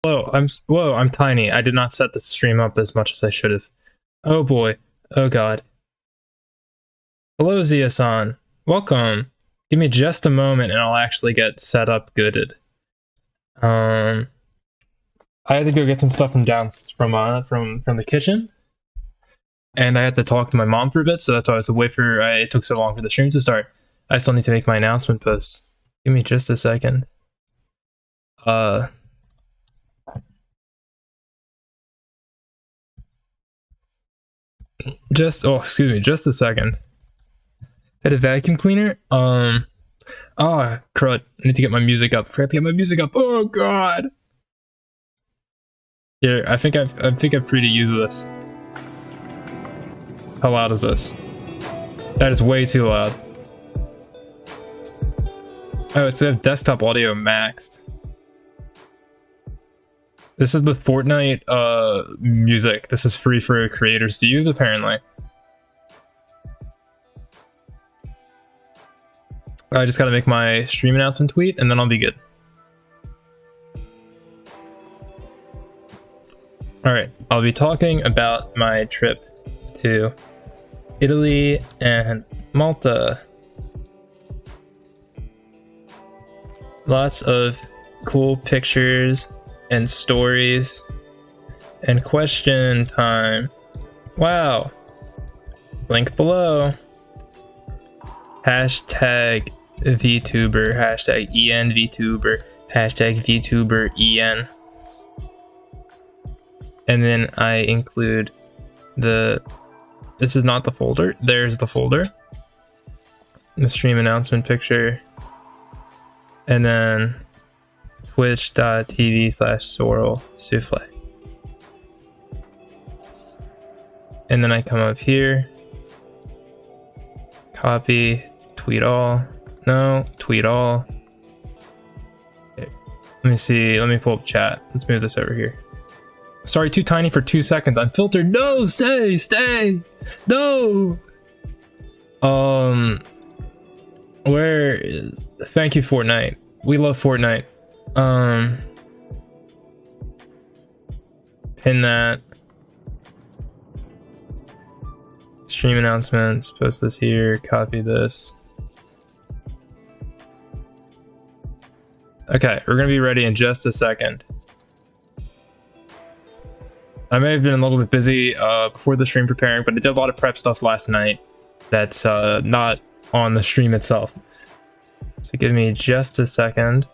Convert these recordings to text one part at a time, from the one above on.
Whoa, I'm tiny. I did not set the stream up as much as I should have. Oh boy. Oh god. Hello, Zia-san. Welcome. Give me just a moment and I'll actually get set up gooded. I had to go get some stuff from the kitchen. And I had to talk to my mom for a bit, so that's why I was away for it took so long for the stream to start. I still need to make my announcement post. Give me just a second. Just a second. Is that a vacuum cleaner? Oh, crud. I need to get my music up. I forgot to get my music up. Oh god. Here, I think I'm free to use this. How loud is this? That is way too loud. Oh, it's a desktop audio maxed. This is the Fortnite music. This is free for creators to use, apparently. I just gotta make my stream announcement tweet and then I'll be good. Alright, I'll be talking about my trip to Italy and Malta. Lots of cool pictures and stories and question time. Wow. Link below. Hashtag VTuber, hashtag EN VTuber, hashtag VTuber EN. And then I include this is not the folder, there's the folder. The stream announcement picture. And then twitch.tv/Sorrel Souffle. And then I come up here, copy, tweet all. No, tweet all. Okay. Let me see, let me pull up chat. Let's move this over here. Sorry, too tiny for 2 seconds. I'm filtered. No, stay. No. Where is? Thank you, Fortnite. We love Fortnite. Pin that. Stream announcements. Post this here. Copy this. Okay, we're gonna be ready in just a second. I may have been a little bit busy before the stream preparing, but I did a lot of prep stuff last night that's not on the stream itself. So give me just a second.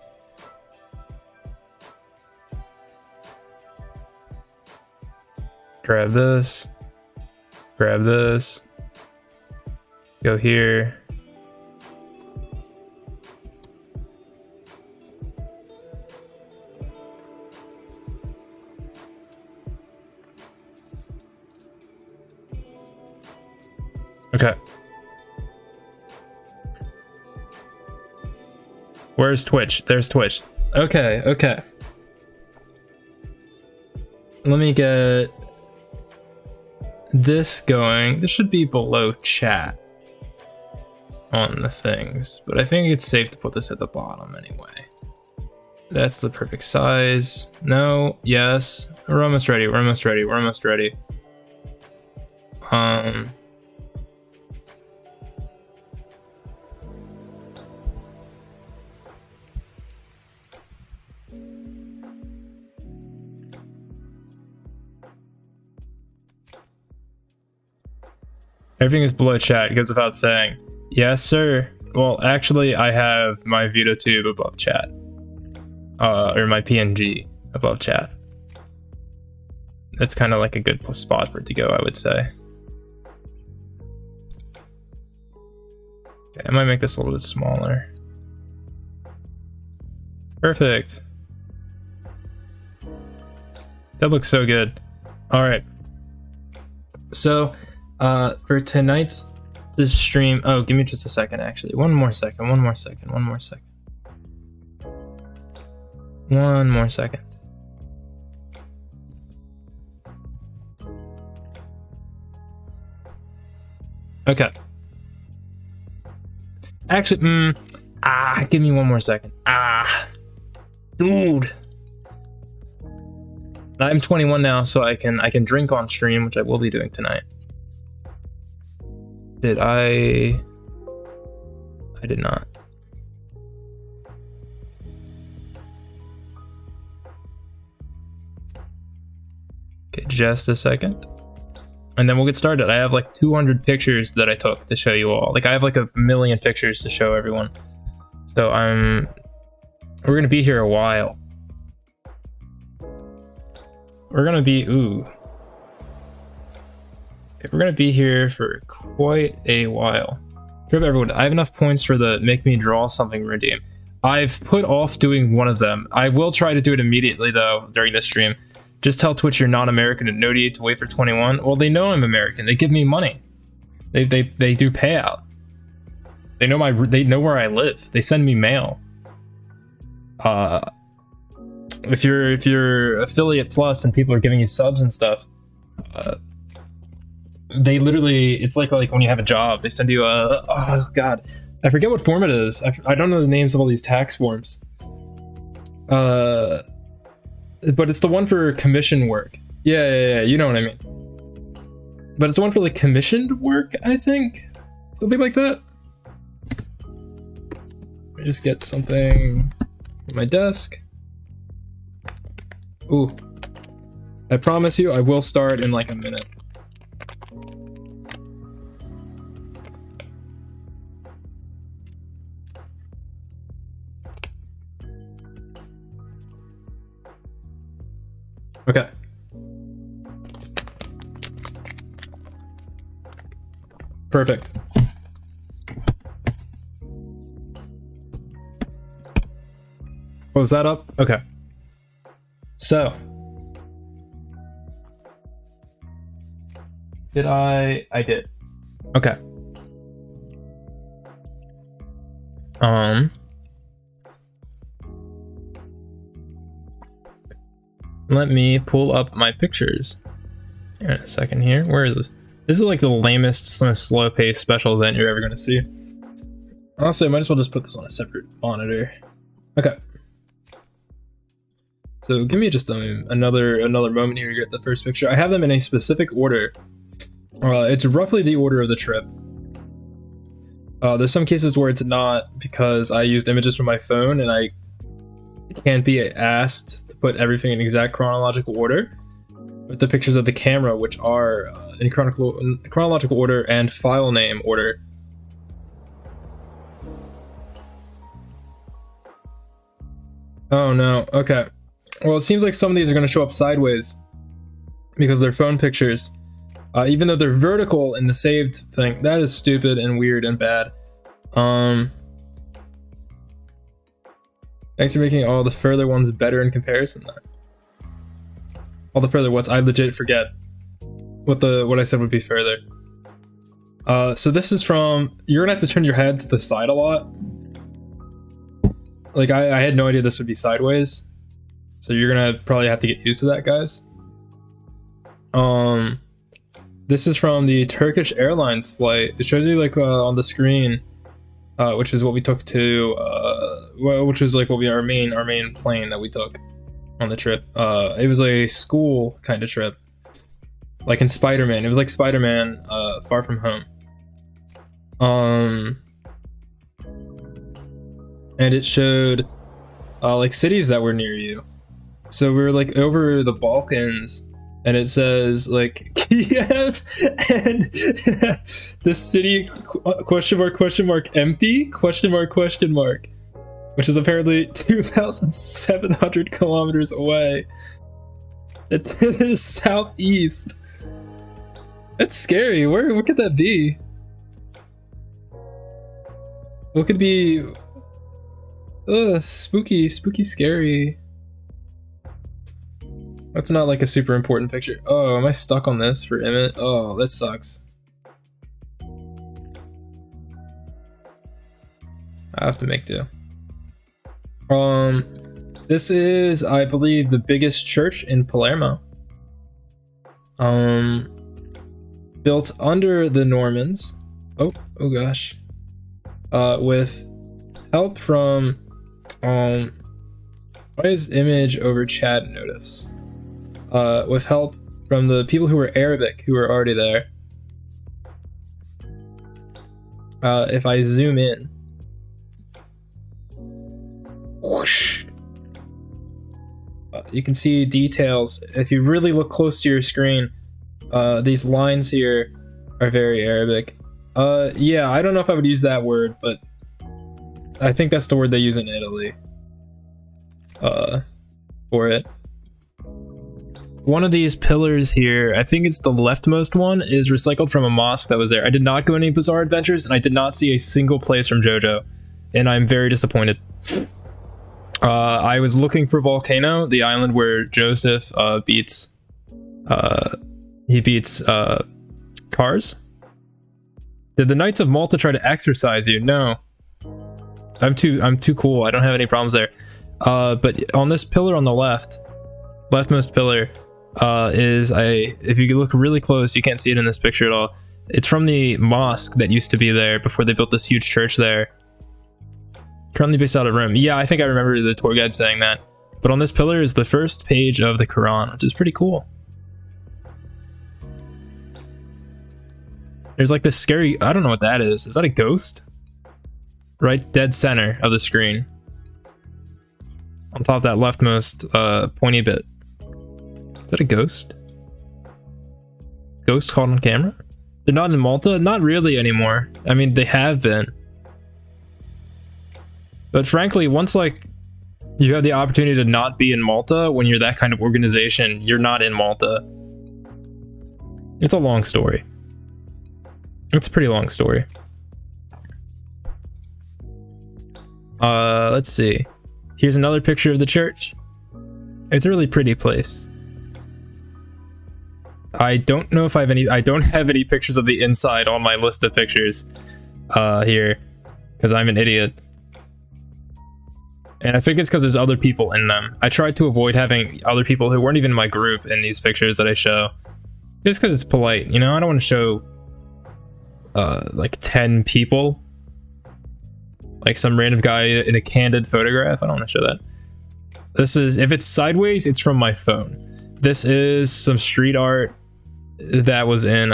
Grab this. Grab this. Go here. Okay. Where's Twitch? There's Twitch. Okay. Let me get this going. This should be below chat on the things, but I think it's safe to put this at the bottom anyway. That's the perfect size. No, yes. We're almost ready. Everything is below chat, it goes without saying. Yes, sir. Well, actually, I have my VTuber above chat. Or my PNG above chat. That's kind of like a good spot for it to go, I would say. Okay, I might make this a little bit smaller. Perfect. That looks so good. All right. So, for tonight's stream, oh, give me just a second, actually. One more second. Okay. Actually, give me one more second. Dude. I'm 21 now, so I can drink on stream, which I will be doing tonight. Did I did not. Okay, just a second. And then we'll get started. I have like 200 pictures that I took to show you all. Like I have like a million pictures to show everyone. So we're gonna be here a while. We're gonna be, we're gonna be here for quite a while. Trip everyone, I have enough points for the make me draw something redeem. I've put off doing one of them. I will try to do it immediately though during this stream. Just tell Twitch you're not American and no need to wait for 21. Well, they know I'm American. They give me money. They do payout. They know where I live. They send me mail. If you're affiliate plus and people are giving you subs and stuff, they literally, it's like when you have a job, they send you a, oh god, I forget what form it is. I don't know the names of all these tax forms. But it's the one for commission work. Yeah, you know what I mean. But it's the one for like commissioned work, I think. Something like that. Let me just get something on my desk. Ooh. I promise you, I will start in like a minute. Okay. Perfect. Oh, is that up? Okay. So. Did I did. Okay. Let me pull up my pictures in a second here. Where is this? This is like the lamest, slow-paced special event you're ever going to see. Honestly, I might as well just put this on a separate monitor. Okay. So give me just another moment here to get the first picture. I have them in a specific order. It's roughly the order of the trip. There's some cases where it's not because I used images from my phone and I can't be asked to put everything in exact chronological order, with the pictures of the camera, which are in chronological order and file name order. Oh no, okay. Well, it seems like some of these are going to show up sideways because they're phone pictures. Even though they're vertical in the saved thing. That is stupid and weird and bad. Thanks for making all the further ones better in comparison. All the further what's, I legit forget what I said would be further. So this is from, you're gonna have to turn your head to the side a lot. Like I had no idea this would be sideways. So you're gonna probably have to get used to that, guys. This is from the Turkish Airlines flight. It shows you like on the screen, which is what we took to, which was like our main plane that we took on the trip. It was a school kind of trip, like in Spider-Man. It was like Spider-Man, Far From Home. And it showed like cities that were near you. So we were like over the Balkans. And it says like Kiev and the city question mark empty question mark, which is apparently 2,700 kilometers away. It's in the southeast. That's scary. What could that be? What could be? Spooky, scary. That's not like a super important picture. Oh, am I stuck on this for image? Oh, that sucks. I have to make do. This is, I believe, the biggest church in Palermo. Built under the Normans. Oh gosh. With help from, why is image over chat notice? with help from the people who were Arabic who were already there. If I zoom in, whoosh, you can see details. If you really look close to your screen, these lines here are very Arabic. Yeah, I don't know if I would use that word, but I think that's the word they use in Italy for it. One of these pillars here, I think it's the leftmost one, is recycled from a mosque that was there. I did not go on any bizarre adventures, and I did not see a single place from JoJo, and I'm very disappointed. I was looking for Volcano, the island where Joseph beats Cars. Did the Knights of Malta try to exorcise you? No. I'm too cool. I don't have any problems there. But on this pillar on the leftmost pillar, if you look really close, you can't see it in this picture at all. It's from the mosque that used to be there before they built this huge church there. Currently based out of Rome. Yeah, I think I remember the tour guide saying that. But on this pillar is the first page of the Quran, which is pretty cool. There's like this scary, I don't know what that is. Is that a ghost? Right dead center of the screen. On top of that leftmost pointy bit. Is that a ghost? Ghost caught on camera? They're not in Malta? Not really anymore. I mean, they have been. But frankly, once like you have the opportunity to not be in Malta when you're that kind of organization, you're not in Malta. It's a long story. It's a pretty long story. Let's see. Here's another picture of the church. It's a really pretty place. I don't know if I don't have any pictures of the inside on my list of pictures here, because I'm an idiot. And I think it's because there's other people in them. I tried to avoid having other people who weren't even in my group in these pictures that I show. Just because it's polite, you know? I don't want to show like 10 people. Like some random guy in a candid photograph. I don't want to show that. This is, if it's sideways, it's from my phone. This is some street art that was in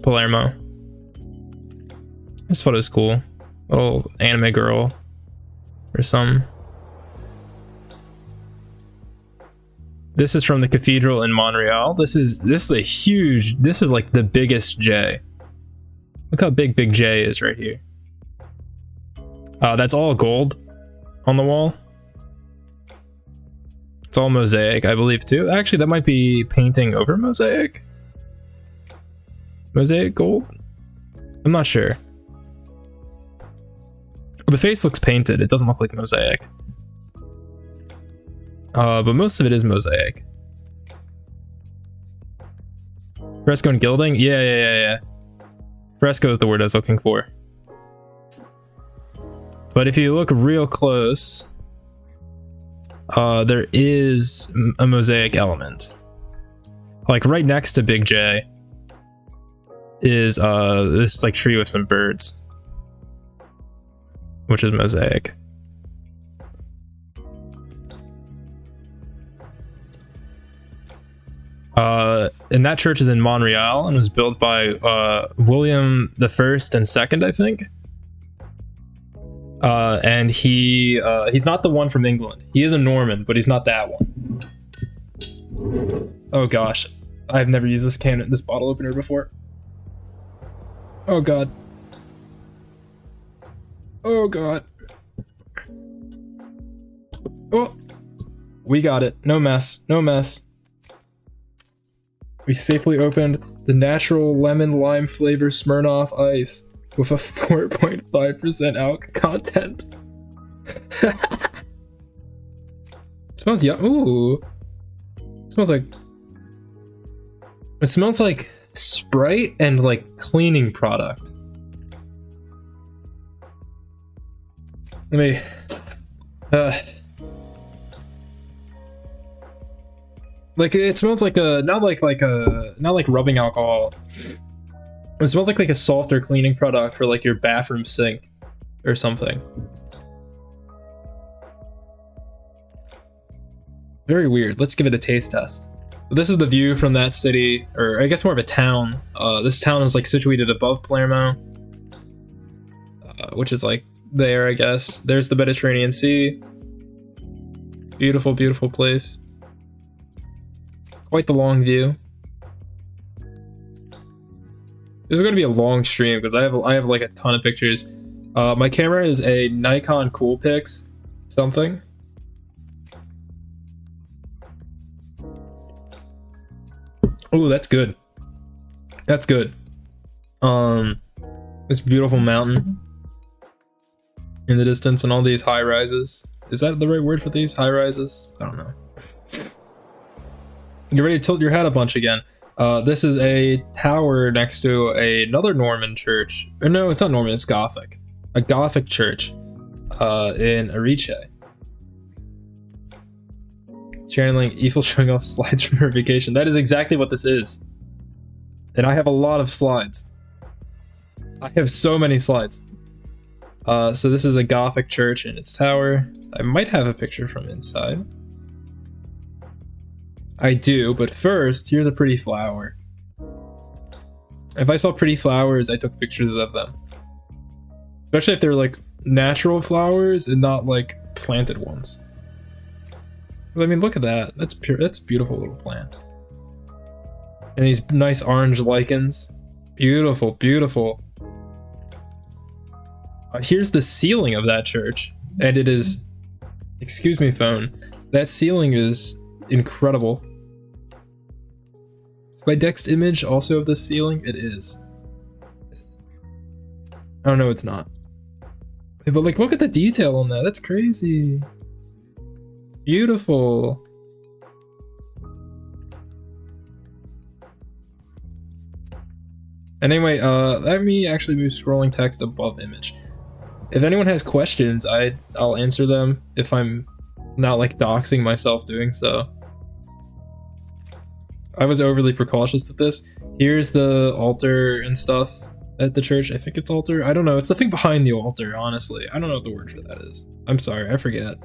Palermo. This photo's cool. Little anime girl or something. This is from the cathedral in Montreal. This is a huge, this is like the biggest J. Look how big J is right here. That's all gold on the wall. It's all mosaic, I believe, too. Actually, that might be painting over mosaic. Mosaic gold? I'm not sure. The face looks painted. It doesn't look like mosaic. But most of it is mosaic. Fresco and gilding? Yeah. Fresco is the word I was looking for. But if you look real close, there is a mosaic element. Like right next to Big J is this like tree with some birds, which is mosaic. And that church is in Montreal and was built by William the First and Second, I think. And he's not the one from England. He is a Norman, but he's not that one. Oh gosh, I've never used this bottle opener before. Oh god. Oh god. Oh, we got it. No mess. No mess. We safely opened the natural lemon lime flavor Smirnoff Ice with a 4.5% alcohol content. Smells yum. Ooh. Smells like. It smells like Sprite and like cleaning product. Let me. Like it smells like a not like rubbing alcohol. It smells like a softer cleaning product for like your bathroom sink or something. Very weird. Let's give it a taste test. This is the view from that city, or I guess more of a town. This town is like situated above Palermo, which is like there, I guess. There's the Mediterranean Sea. Beautiful, beautiful place. Quite the long view. This is going to be a long stream because I have like a ton of pictures. My camera is a Nikon Coolpix something. Oh, that's good. That's good. This beautiful mountain in the distance and all these high rises. Is that the right word for these? High rises? I don't know. Get ready to tilt your head a bunch again. This is a tower next to another Norman church. Or no, it's not Norman, it's Gothic. A Gothic church in Arice. Channeling Eiffel showing off slides from her vacation. That is exactly what this is. And I have a lot of slides. I have so many slides. So this is a Gothic church and its tower. I might have a picture from inside. I do, but first, here's a pretty flower. If I saw pretty flowers, I took pictures of them. Especially if they're like natural flowers and not like planted ones. I mean, look at that. That's pure. That's a beautiful little plant. And these nice orange lichens. Beautiful, beautiful. Here's the ceiling of that church. And it is... Excuse me, phone. That ceiling is incredible. Is my next image also of the ceiling? It is. Oh no, it's not. But like, look at the detail on that. That's crazy. Beautiful. And anyway, let me actually move scrolling text above image. If anyone has questions, I'll answer them if I'm not like doxing myself doing so. I was overly precautious with this. Here's the altar and stuff at the church. I think it's altar. I don't know. It's the thing behind the altar, honestly. I don't know what the word for that is. I'm sorry, I forget.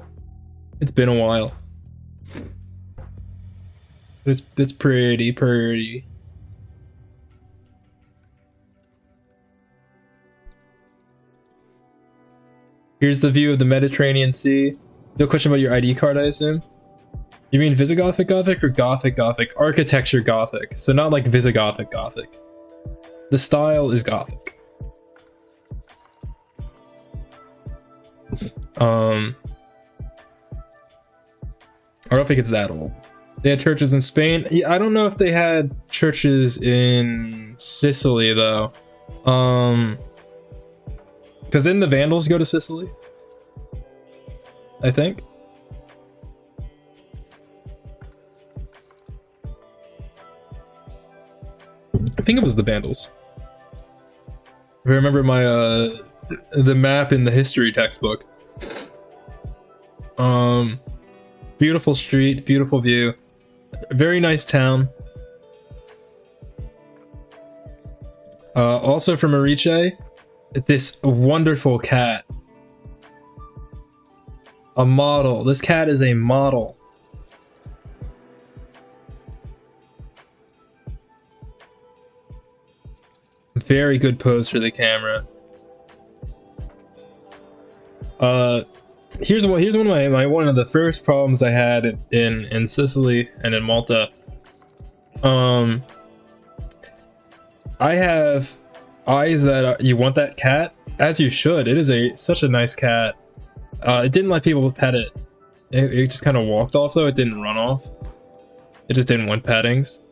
It's been a while. It's pretty. Here's the view of the Mediterranean Sea. No question about your ID card, I assume? You mean Visigothic Gothic or Gothic Gothic? Architecture Gothic. So not like Visigothic Gothic. The style is Gothic. I don't think it's that old. They had churches in Spain. I don't know if they had churches in Sicily though. Because didn't the Vandals go to Sicily? I think. I think it was the Vandals. If I remember my the map in the history textbook. Beautiful street, beautiful view. Very nice town. Also from Arice, this wonderful cat. A model. This cat is a model. Very good pose for the camera. Here's one of one of the first problems I had in Sicily and in Malta. I have eyes that you want that cat, as you should. It is such a nice cat. It didn't let people pet it. It just kind of walked off though. It didn't run off. It just didn't want pettings.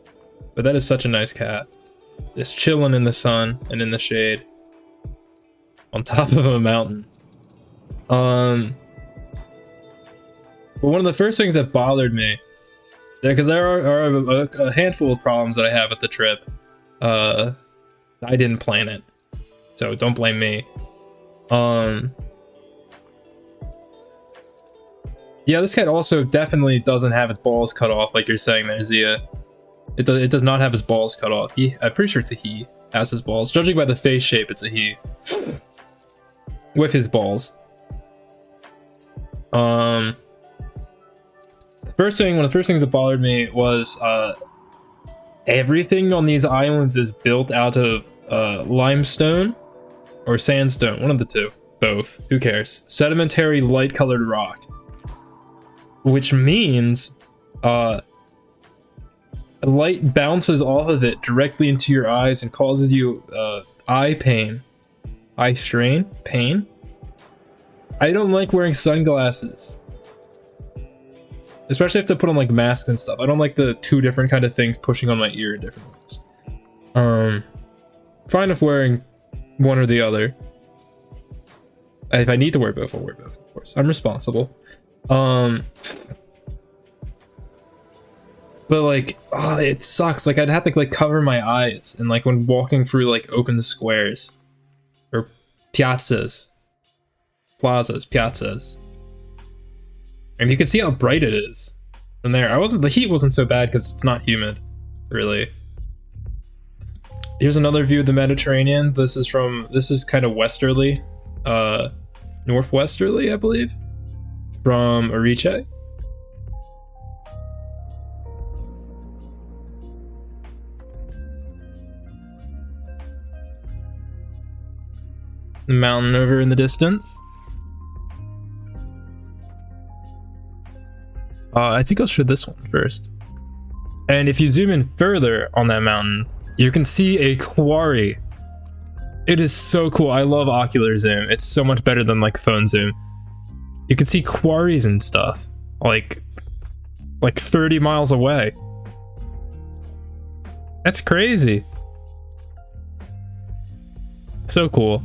But that is such a nice cat. Just chilling in the sun and in the shade on top of a mountain. But one of the first things that bothered me, because there are a handful of problems that I have with the trip. I didn't plan it, so don't blame me. Yeah, this cat also definitely doesn't have its balls cut off, like you're saying there, Zia. It does not have his balls cut off. I'm pretty sure it's a he. Has his balls. Judging by the face shape, it's a he. With his balls. One of the first things that bothered me was everything on these islands is built out of limestone or sandstone, one of the two, both, who cares? Sedimentary light colored rock, which means light bounces off of it directly into your eyes and causes you eye pain, eye strain, pain. I don't like wearing sunglasses, especially if to put on like masks and stuff. I don't like the two different kind of things pushing on my ear in different ways. Fine if wearing one or the other. If I need to wear both, I'll wear both, of course. I'm responsible. But like, oh, it sucks. Like I'd have to like cover my eyes, and like when walking through like open squares or plazas. And you can see how bright it is from there. The heat wasn't so bad because it's not humid, really. Here's another view of the Mediterranean. This is kind of westerly, northwesterly, I believe, from Ariche. The mountain over in the distance. I think I'll show this one first. And if you zoom in further on that mountain, you can see a quarry. It is so cool. I love ocular zoom. It's so much better than like phone zoom. You can see quarries and stuff like 30 miles away. That's crazy. So cool.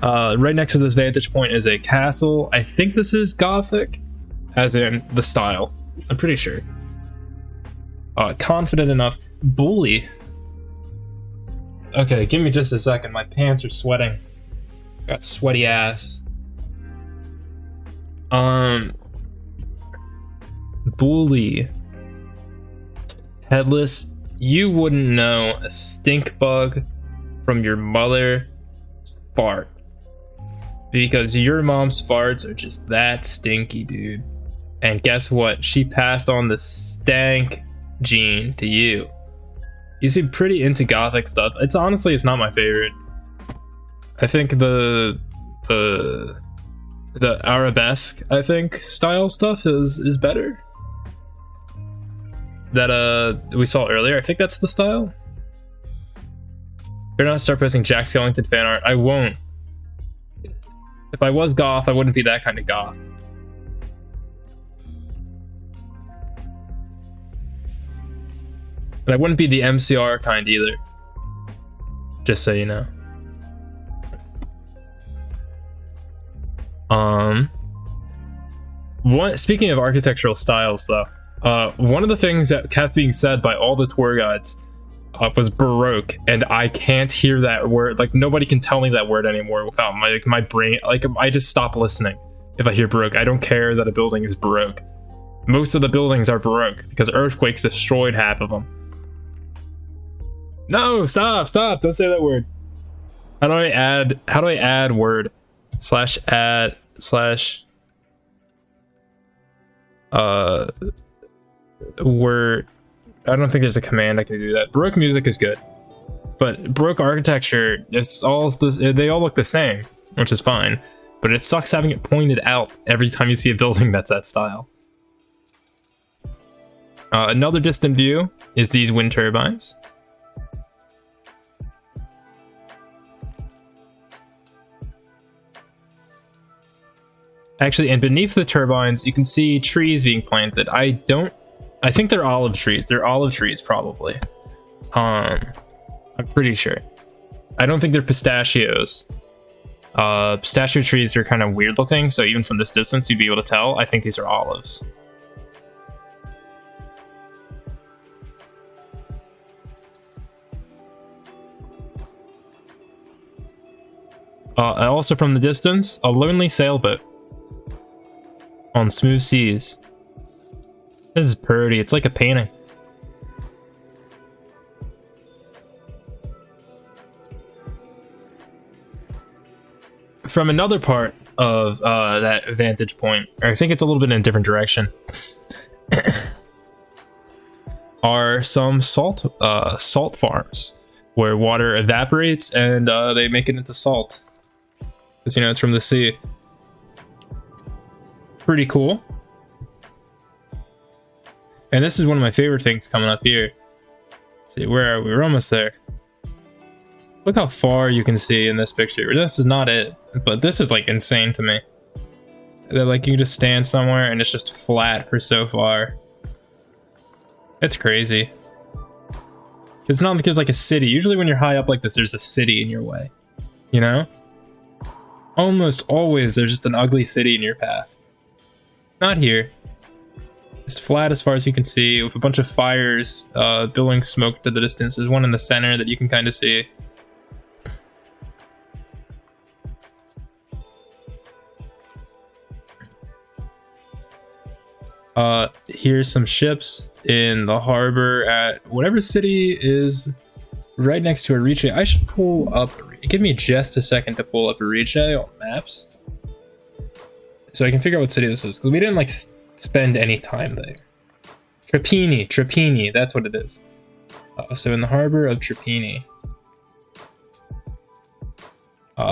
Right next to this vantage point is a castle. I think this is Gothic, as in the style. I'm pretty sure. Confident enough. Bully. Okay, give me just a second. My pants are sweating. Got sweaty ass. Bully. Headless. You wouldn't know a stink bug from your mother fart. Because your mom's farts are just that stinky, dude. And guess what? She passed on the stank gene to you. You seem pretty into Gothic stuff. It's not my favorite. I think the arabesque, I think, style stuff is better. That we saw earlier. I think that's the style. Better not start posting Jack Skellington fan art. I won't. If I was goth, I wouldn't be that kind of goth. And I wouldn't be the MCR kind either. Just so you know. Speaking of architectural styles, though, one of the things that kept being said by all the tour guides was Baroque, and I can't hear that word. Like, nobody can tell me that word anymore without my brain. Like, I just stop listening if I hear Baroque. I don't care that a building is Baroque. Most of the buildings are Baroque because earthquakes destroyed half of them. No, stop! Don't say that word. How do I add word? /add/ word. I don't think there's a command I can do that. Baroque music is good, but Baroque architecture, it's all this, they all look the same, which is fine, but it sucks having it pointed out every time you see a building that's that style. Another distant view is these wind turbines. Actually, and beneath the turbines, you can see trees being planted. I think they're olive trees. They're olive trees, probably. I'm pretty sure. I don't think they're pistachios. Pistachio trees are kind of weird looking, so even from this distance, you'd be able to tell. I think these are olives. Also from the distance, a lonely sailboat on smooth seas. This is pretty. It's like a painting. From another part of that vantage point, or I think it's a little bit in a different direction, are some salt farms where water evaporates and they make it into salt. Because, you know, it's from the sea. Pretty cool. And this is one of my favorite things coming up here. Let's see, where are we? We're almost there. Look how far you can see in this picture. This is not it, but this is like insane to me. That like you can just stand somewhere and it's just flat for so far. It's crazy. It's not like there's like a city. Usually when you're high up like this, there's a city in your way. You know? Almost always there's just an ugly city in your path. Not here. Just flat as far as you can see, with a bunch of fires billowing smoke to the distance. There's one in the center that you can kind of see. Here's some ships in the harbor at whatever city is right next to Arice. I should pull up. Give me just a second to pull up Arice on maps, so I can figure out what city this is, because we didn't like spend any time there. Trapani, that's what it is. So in the harbor of Trapani,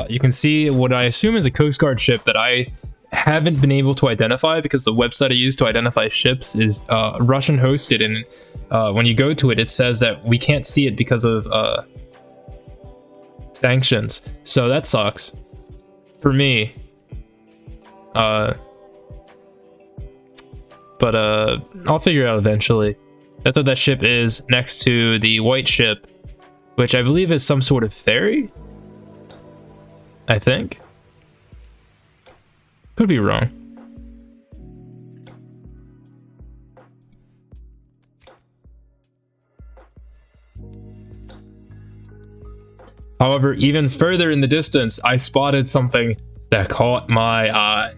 you can see what I assume is a Coast Guard ship that I haven't been able to identify, because the website I use to identify ships is Russian hosted, and when you go to it, it says that we can't see it because of sanctions. So that sucks for me. But I'll figure it out eventually. That's what that ship is next to the white ship, which I believe is some sort of ferry. I think. Could be wrong. However, even further in the distance, I spotted something that caught my eye.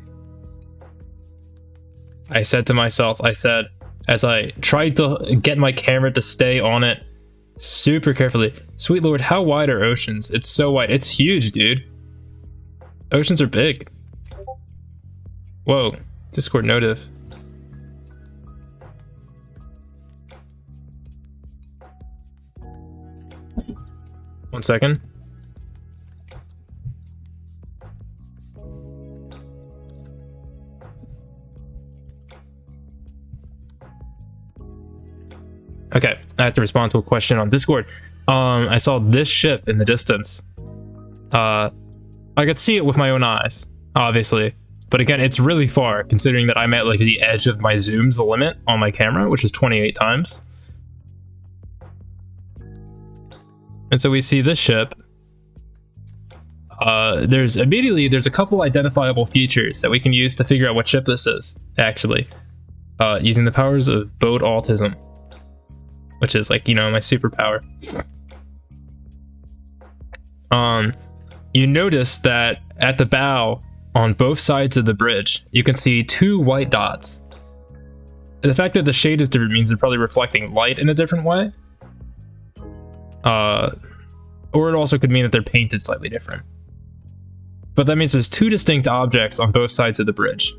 I said to myself, as I tried to get my camera to stay on it super carefully, sweet lord, how wide are oceans? It's so wide. It's huge, dude. Oceans are big. Whoa, Discord notif. One second. Okay, I have to respond to a question on Discord. I saw this ship in the distance. I could see it with my own eyes, obviously. But again, it's really far, considering that I'm at like the edge of my zoom's limit on my camera, which is 28 times. And so we see this ship. There's a couple identifiable features that we can use to figure out what ship this is, actually. Using the powers of boat autism, which is like, you know, my superpower. You notice that at the bow, on both sides of the bridge, you can see two white dots. The fact that the shade is different means they're probably reflecting light in a different way. Or it also could mean that they're painted slightly different. But that means there's two distinct objects on both sides of the bridge.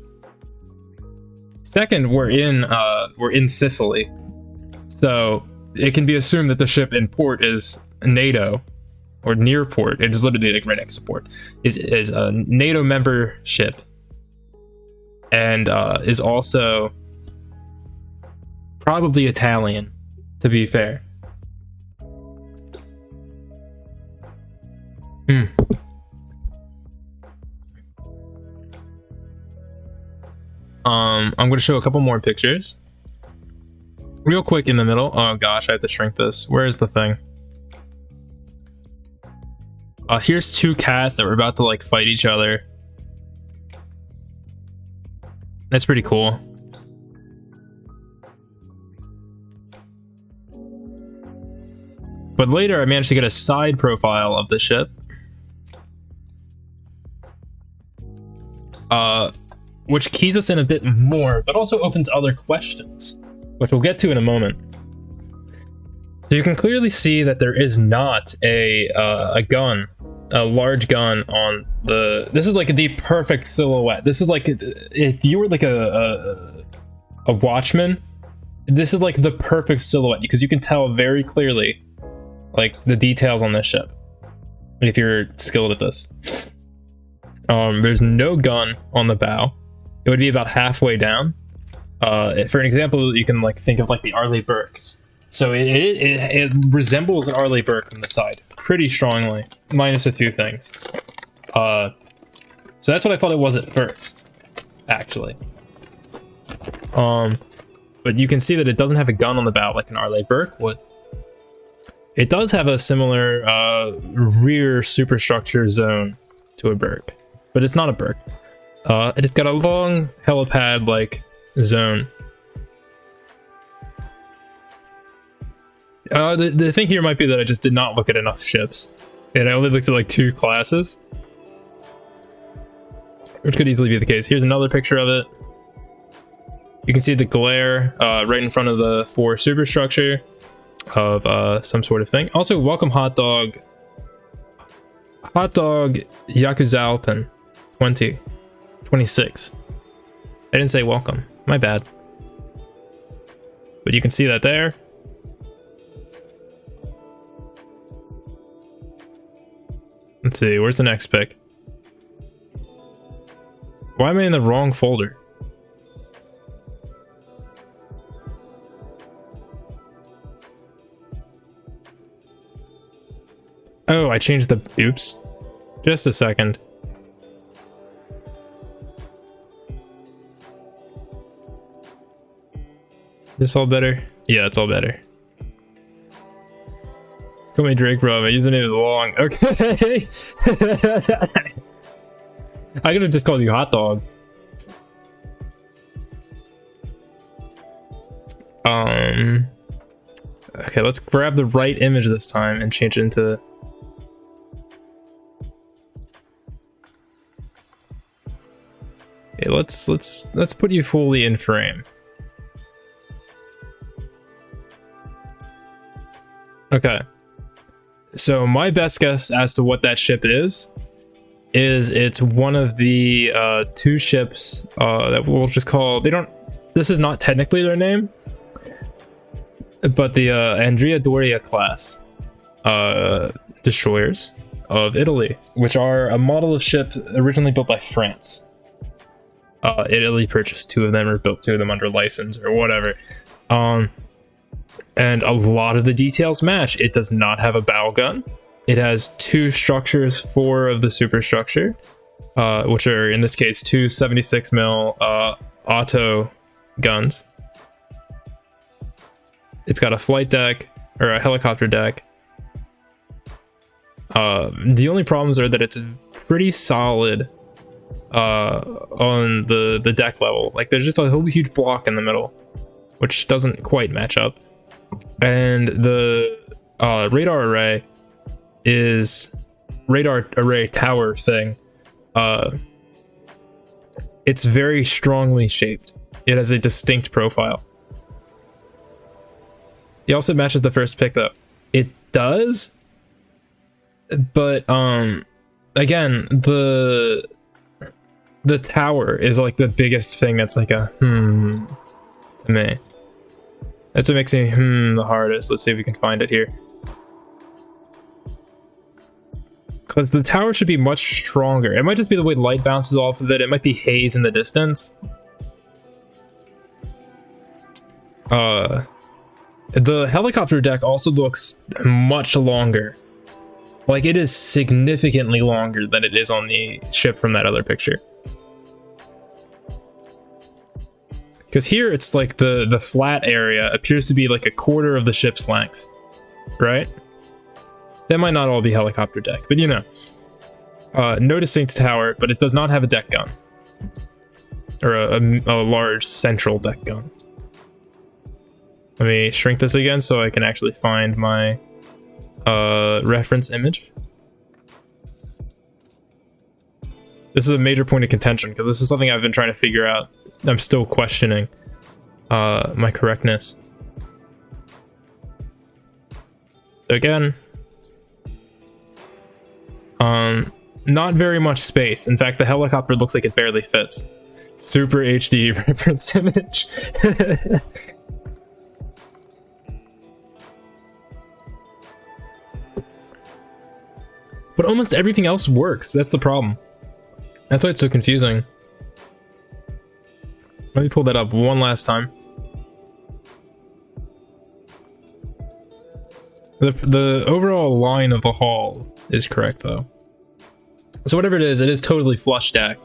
Second, we're in Sicily. So it can be assumed that the ship in port is NATO, or near port. It is literally like right next to port. Is a NATO member ship, and is also probably Italian, to be fair. I'm going to show a couple more pictures real quick in the middle. Oh gosh, I have to shrink this. Where is the thing? Here's two cats that were about to like fight each other. That's pretty cool. But later I managed to get a side profile of the ship. Which keys us in a bit more, but also opens other questions, which we'll get to in a moment. So you can clearly see that there is not a gun a large gun on the. This is like the perfect silhouette. This is like if you were like a watchman. This is like the perfect silhouette because you can tell very clearly, like the details on this ship. If you're skilled at this, there's no gun on the bow. It would be about halfway down. For an example, you can like think of like the Arleigh Burkes. So it resembles an Arleigh Burke on the side pretty strongly, minus a few things. So that's what I thought it was at first, actually. But you can see that it doesn't have a gun on the bow like an Arleigh Burke would. It does have a similar rear superstructure zone to a Burke, but it's not a Burke. It's got a long helipad-like zone. The thing here might be that I just did not look at enough ships, and I only looked at like 2 classes, which could easily be the case. Here's another picture of it. You can see the glare right in front of the 4 superstructure of some sort of thing. Also, welcome hot dog Yakuzalpin 2026. I didn't say welcome, my bad. But you can see that there. Let's see, where's the next pic? Why am I in the wrong folder? Oh, I changed the... Oops. Just a second. This all better? Yeah, it's all better. Call me Drake, bro. My username is long. Okay. I could have just called you Hot Dog. Okay, let's grab the right image this time and change it into. Okay, let's put you fully in frame. Okay. So my best guess as to what that ship is it's one of the 2 ships that we'll just call, this is not technically their name, but the Andrea Doria class destroyers of Italy, which are a model of ship originally built by France. Italy purchased 2 of them or built 2 of them under license or whatever. And a lot of the details match. It does not have a bow gun. It has 2 structures, 4 of the superstructure, which are in this case 2 76mm auto guns. It's got a flight deck or a helicopter deck. The only problems are that it's pretty solid on the deck level. Like there's just a whole huge block in the middle, which doesn't quite match up. And the radar array is radar array tower thing. It's very strongly shaped. It has a distinct profile. It also matches the first pick though. It does, but again, the tower is like the biggest thing that's like a to me. That's what makes me the hardest. Let's see if we can find it here. Because the tower should be much stronger. It might just be the way light bounces off of it. It might be haze in the distance. The helicopter deck also looks much longer. Like it is significantly longer than it is on the ship from that other picture. Because here it's like the flat area appears to be like a quarter of the ship's length, right? That might not all be helicopter deck, but you know. No distinct tower, but it does not have a deck gun. Or a large central deck gun. Let me shrink this again so I can actually find my reference image. This is a major point of contention because this is something I've been trying to figure out. I'm still questioning my correctness. So again, Not very much space. In fact, the helicopter looks like it barely fits. Super HD reference image. But almost everything else works. That's the problem. That's why it's so confusing. Let me pull that up one last time. The overall line of the hull is correct though. So whatever it is totally flush stack.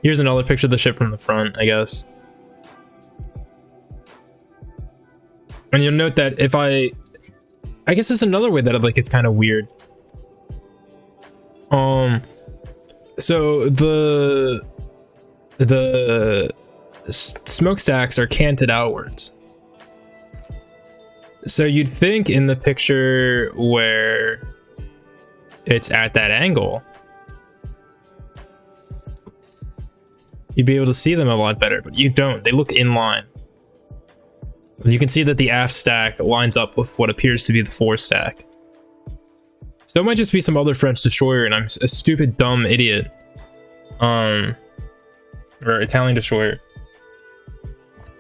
Here's another picture of the ship from the front, I guess. And you'll note that if I guess there's another way that like it's kind of weird. So the smokestacks are canted outwards. So you'd think in the picture where it's at that angle, you'd be able to see them a lot better, but you don't. They look in line. You can see that the aft stack lines up with what appears to be the fore stack. So it might just be some other French destroyer and I'm a stupid, dumb idiot. Or Italian destroyer.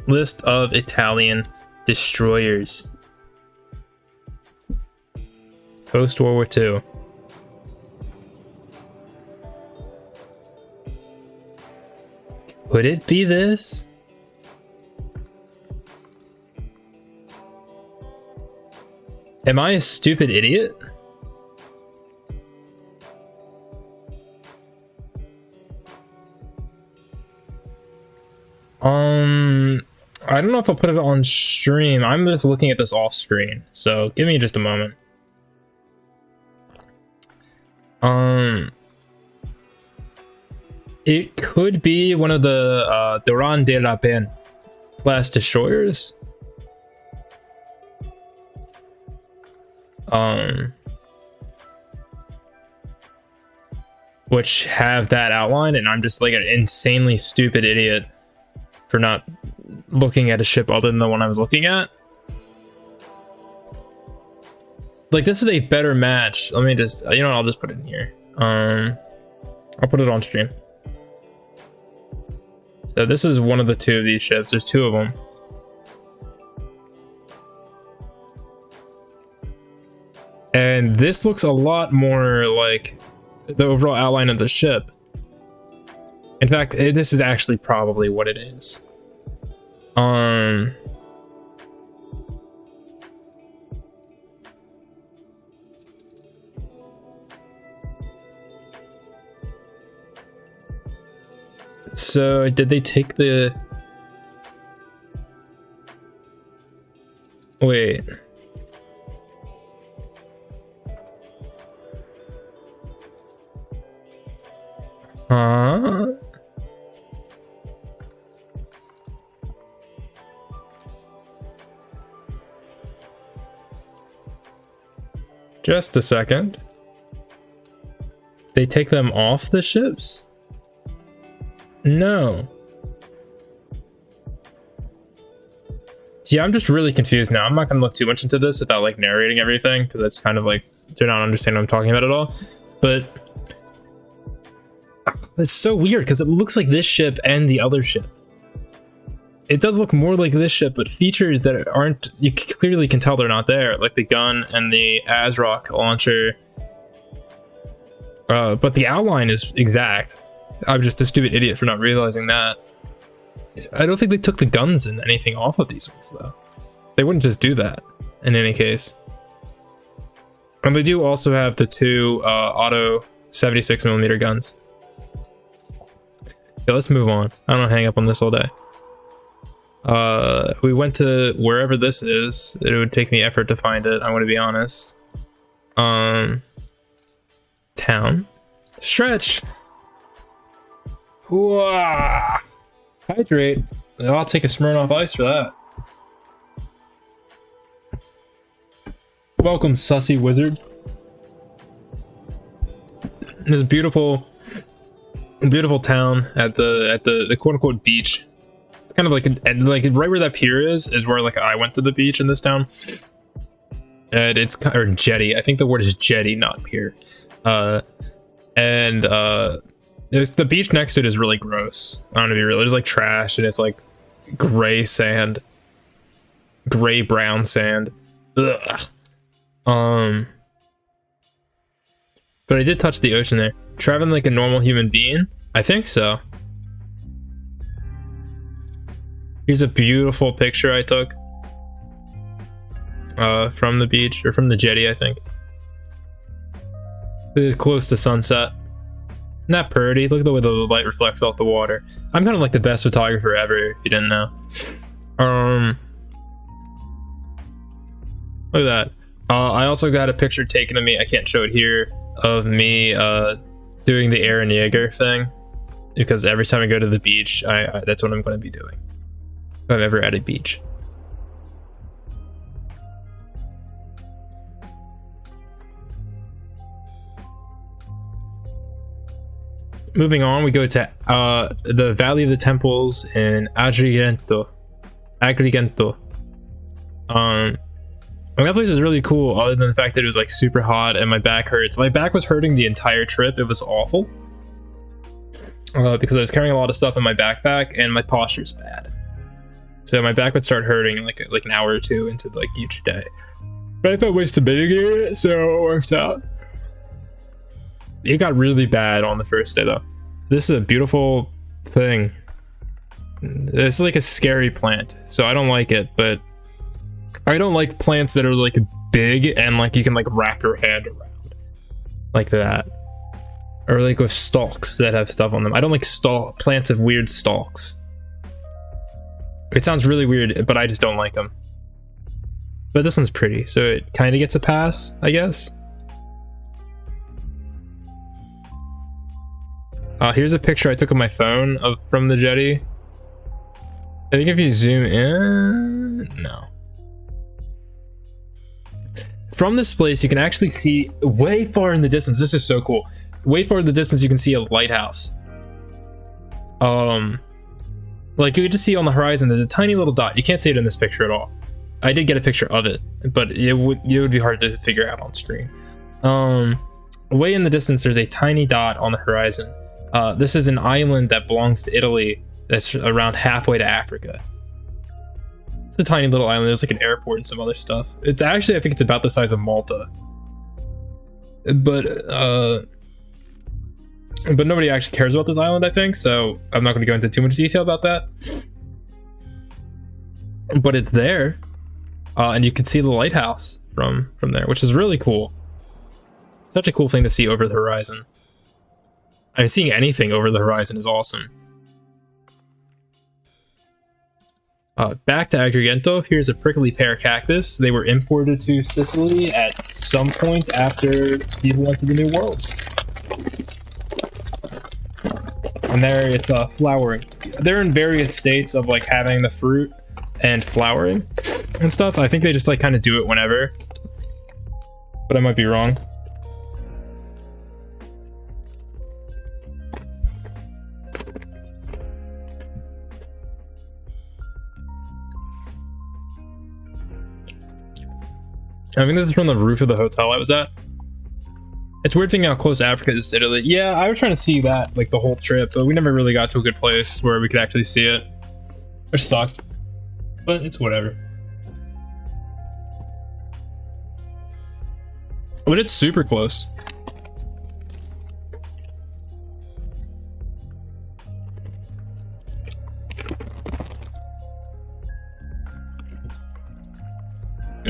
List of Italian destroyers. Post World War II. Could it be this? Am I a stupid idiot? I don't know if I'll put it on stream. I'm just looking at this off screen, so give me just a moment. It could be one of the Duran de la Pen class destroyers. Which have that outline, and I'm just like an insanely stupid idiot for not looking at a ship other than the one I was looking at. Like, this is a better match. Let me just, you know what, I'll just put it in here. I'll put it on stream. So this is one of the two of these ships. There's two of them. And this looks a lot more like the overall outline of the ship. In fact, this is actually probably what it is. So did they take the... Wait. Huh? Just a second. They take them off the ships? No. Yeah, I'm just really confused now. I'm not gonna look too much into this without like narrating everything, because that's kind of like, you're not understanding what I'm talking about at all. But it's so weird because it looks like this ship and the other ship. It does look more like this ship, but features that aren't, you clearly can tell they're not there, like the gun and the ASRock launcher. But the outline is exact. I'm just a stupid idiot for not realizing that. I don't think they took the guns and anything off of these ones though. They wouldn't just do that in any case. And they do also have the two auto 76mm guns. Yeah, let's move on. I don't want to hang up on this all day. We went to wherever this is. It would take me effort to find it, I'm going to be honest. Town. Stretch! Whoa. Hydrate. I'll take a Smirnoff Ice for that. Welcome, sussy wizard. This beautiful town at the quote unquote beach. It's kind of like right where that pier is where like I went to the beach in this town. and it's or jetty. I think the word is jetty, not pier. There's the beach next to it is really gross. I don't know to be real. There's like trash and it's like gray sand, gray brown sand. Ugh. But I did touch the ocean there. Traveling like a normal human being? I think so. Here's a beautiful picture I took from the beach, or from the jetty, I think. It's close to sunset. Isn't that pretty? Look at the way the light reflects off the water. I'm kind of like the best photographer ever, if you didn't know. Look at that. I also got a picture taken of me, I can't show it here, of me doing the Aaron Yeager thing. Because every time I go to the beach, that's what I'm going to be doing. If I'm ever at a beach. Moving on, we go to the Valley of the Temples in Agrigento. That place is really cool, other than the fact that it was like super hot and my back hurts. My back was hurting the entire trip. It was awful. Because I was carrying a lot of stuff in my backpack and my posture's bad. So my back would start hurting like an hour or two into like each day. But I found ways to mitigate it, so it worked out. It got really bad on the first day though. This is a beautiful thing. This is like a scary plant, so I don't like it, but I don't like plants that are like big and like you can like wrap your hand around. Like that. Or like with stalks that have stuff on them. I don't like plants with weird stalks. It sounds really weird, but I just don't like them. But this one's pretty, so it kind of gets a pass, I guess. Here's a picture I took of my phone from the jetty. I think if you zoom in, no. From this place, you can actually see way far in the distance. This is so cool. Way far in the distance, you can see a lighthouse. Like you could just see on the horizon, there's a tiny little dot. You can't see it in this picture at all. I did get a picture of it, but it would be hard to figure out on screen. Way in the distance, there's a tiny dot on the horizon. This is an island that belongs to Italy that's around halfway to Africa. It's a tiny little island. There's like an airport and some other stuff. It's actually, I think it's about the size of Malta. But nobody actually cares about this island, I think, so I'm not going to go into too much detail about that. But it's there, and you can see the lighthouse from there, which is really cool. Such a cool thing to see over the horizon. I mean, seeing anything over the horizon is awesome. Back to Agrigento, here's a prickly pear cactus. They were imported to Sicily at some point after people went to the New World. And there it's flowering. They're in various states of like having the fruit and flowering and stuff. I think they just like kind of do it whenever. But I might be wrong. I think this is from the roof of the hotel I was at. It's weird thinking how close Africa is to Italy. Yeah, I was trying to see that like the whole trip, but we never really got to a good place where we could actually see it. Which sucked. But it's whatever. But it's super close.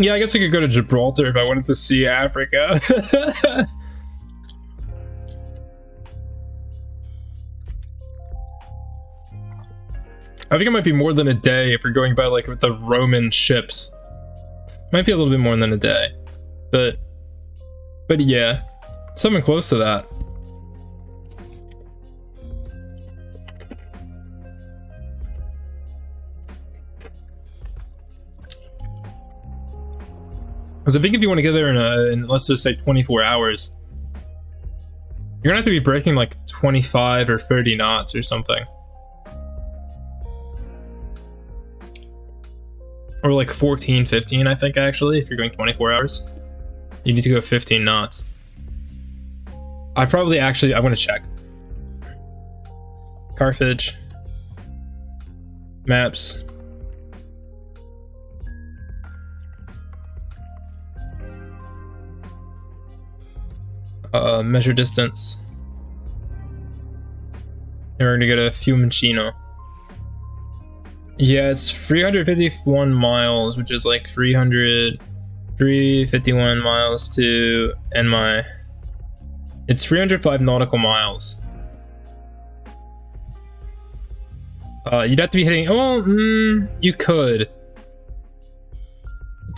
Yeah, I guess I could go to Gibraltar if I wanted to see Africa. I think it might be more than a day if you're going by like with the Roman ships. Might be a little bit more than a day. But yeah, something close to that. Because I think if you want to get there in let's just say 24 hours, you're gonna have to be breaking like 25 or 30 knots or something. Or like 14, 15, I think, actually, if you're going 24 hours. You need to go 15 knots. I probably actually, I'm gonna check. Carthage. Maps. Measure distance. And we're gonna go to Fiumicino. Yeah, it's 351 miles, which is like 351 miles to Enmai. It's 305 nautical miles. You'd have to be hitting, well, you could.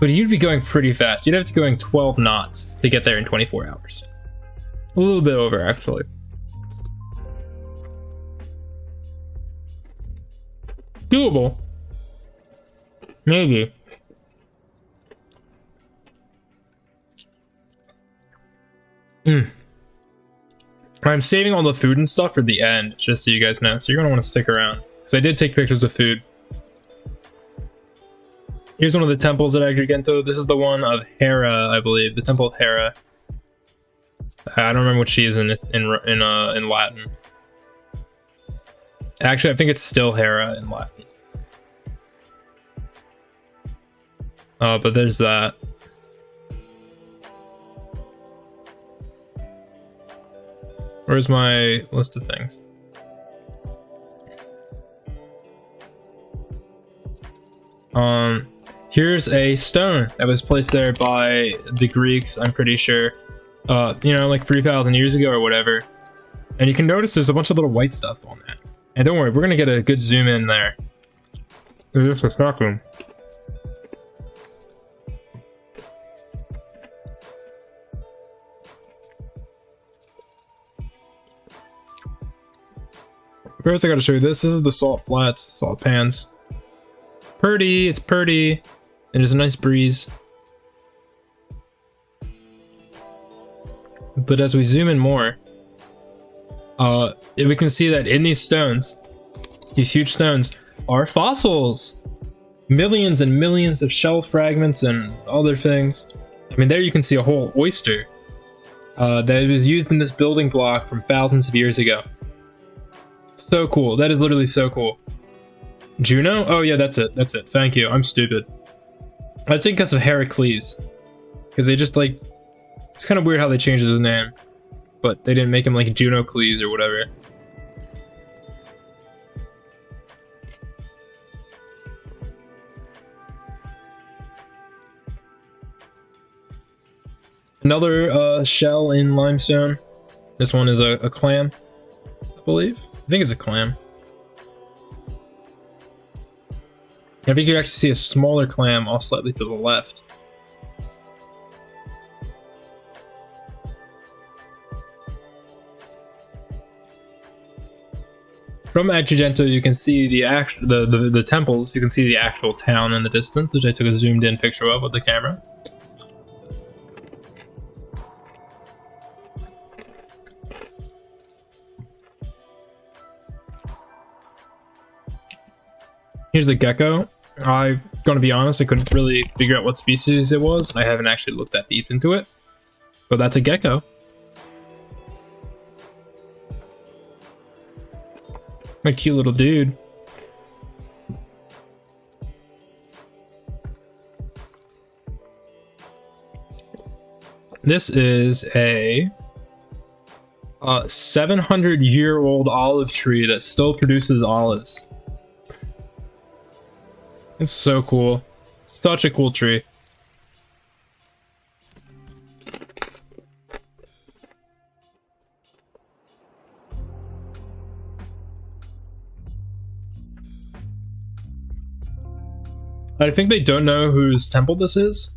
But you'd be going pretty fast. You'd have to be going 12 knots to get there in 24 hours. A little bit over, actually. Doable. Maybe. I'm saving all the food and stuff for the end, just so you guys know. So you're gonna want to stick around, because I did take pictures of food. Here's one of the temples at Agrigento. This is the one of Hera, I believe. The Temple of Hera. I don't remember what she is in Latin. Actually, I think it's still Hera in Latin. But there's that. Where's my list of things? Here's a stone that was placed there by the Greeks, I'm pretty sure. You know, like 3,000 years ago or whatever. And you can notice there's a bunch of little white stuff on that. And don't worry, we're gonna get a good zoom in there. This is a stock room. First I gotta show you this. This is the salt flats, salt pans. Purdy, it's purdy. And there's a nice breeze. But as we zoom in more, we can see that in these stones, these huge stones, are fossils. Millions and millions of shell fragments and other things. I mean, there you can see a whole oyster that was used in this building block from thousands of years ago. So cool. That is literally so cool. Juno? Oh yeah, that's it. That's it. Thank you. I'm stupid. I think because of Heracles. Because they just like... It's kind of weird how they changed his name. But they didn't make him like Junocles or whatever. Another shell in limestone. This one is a clam, I believe. I think it's a clam. I think you can actually see a smaller clam off slightly to the left. From Agrigento, you can see the temples. You can see the actual town in the distance, which I took a zoomed in picture of with the camera. Here's a gecko. I'm gonna be honest, I couldn't really figure out what species it was. I haven't actually looked that deep into it, but that's a gecko. My cute little dude. This is a 700-year-old olive tree that still produces olives. It's so cool. Such a cool tree. I think they don't know whose temple this is.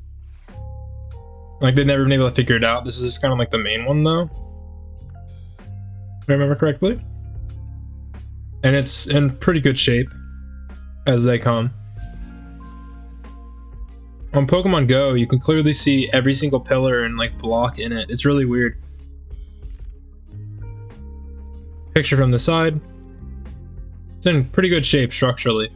Like, they've never been able to figure it out. This is just kind of like the main one, though. If I remember correctly. And it's in pretty good shape as they come. On Pokemon Go, you can clearly see every single pillar and like block in it. It's really weird. Picture from the side. It's in pretty good shape structurally.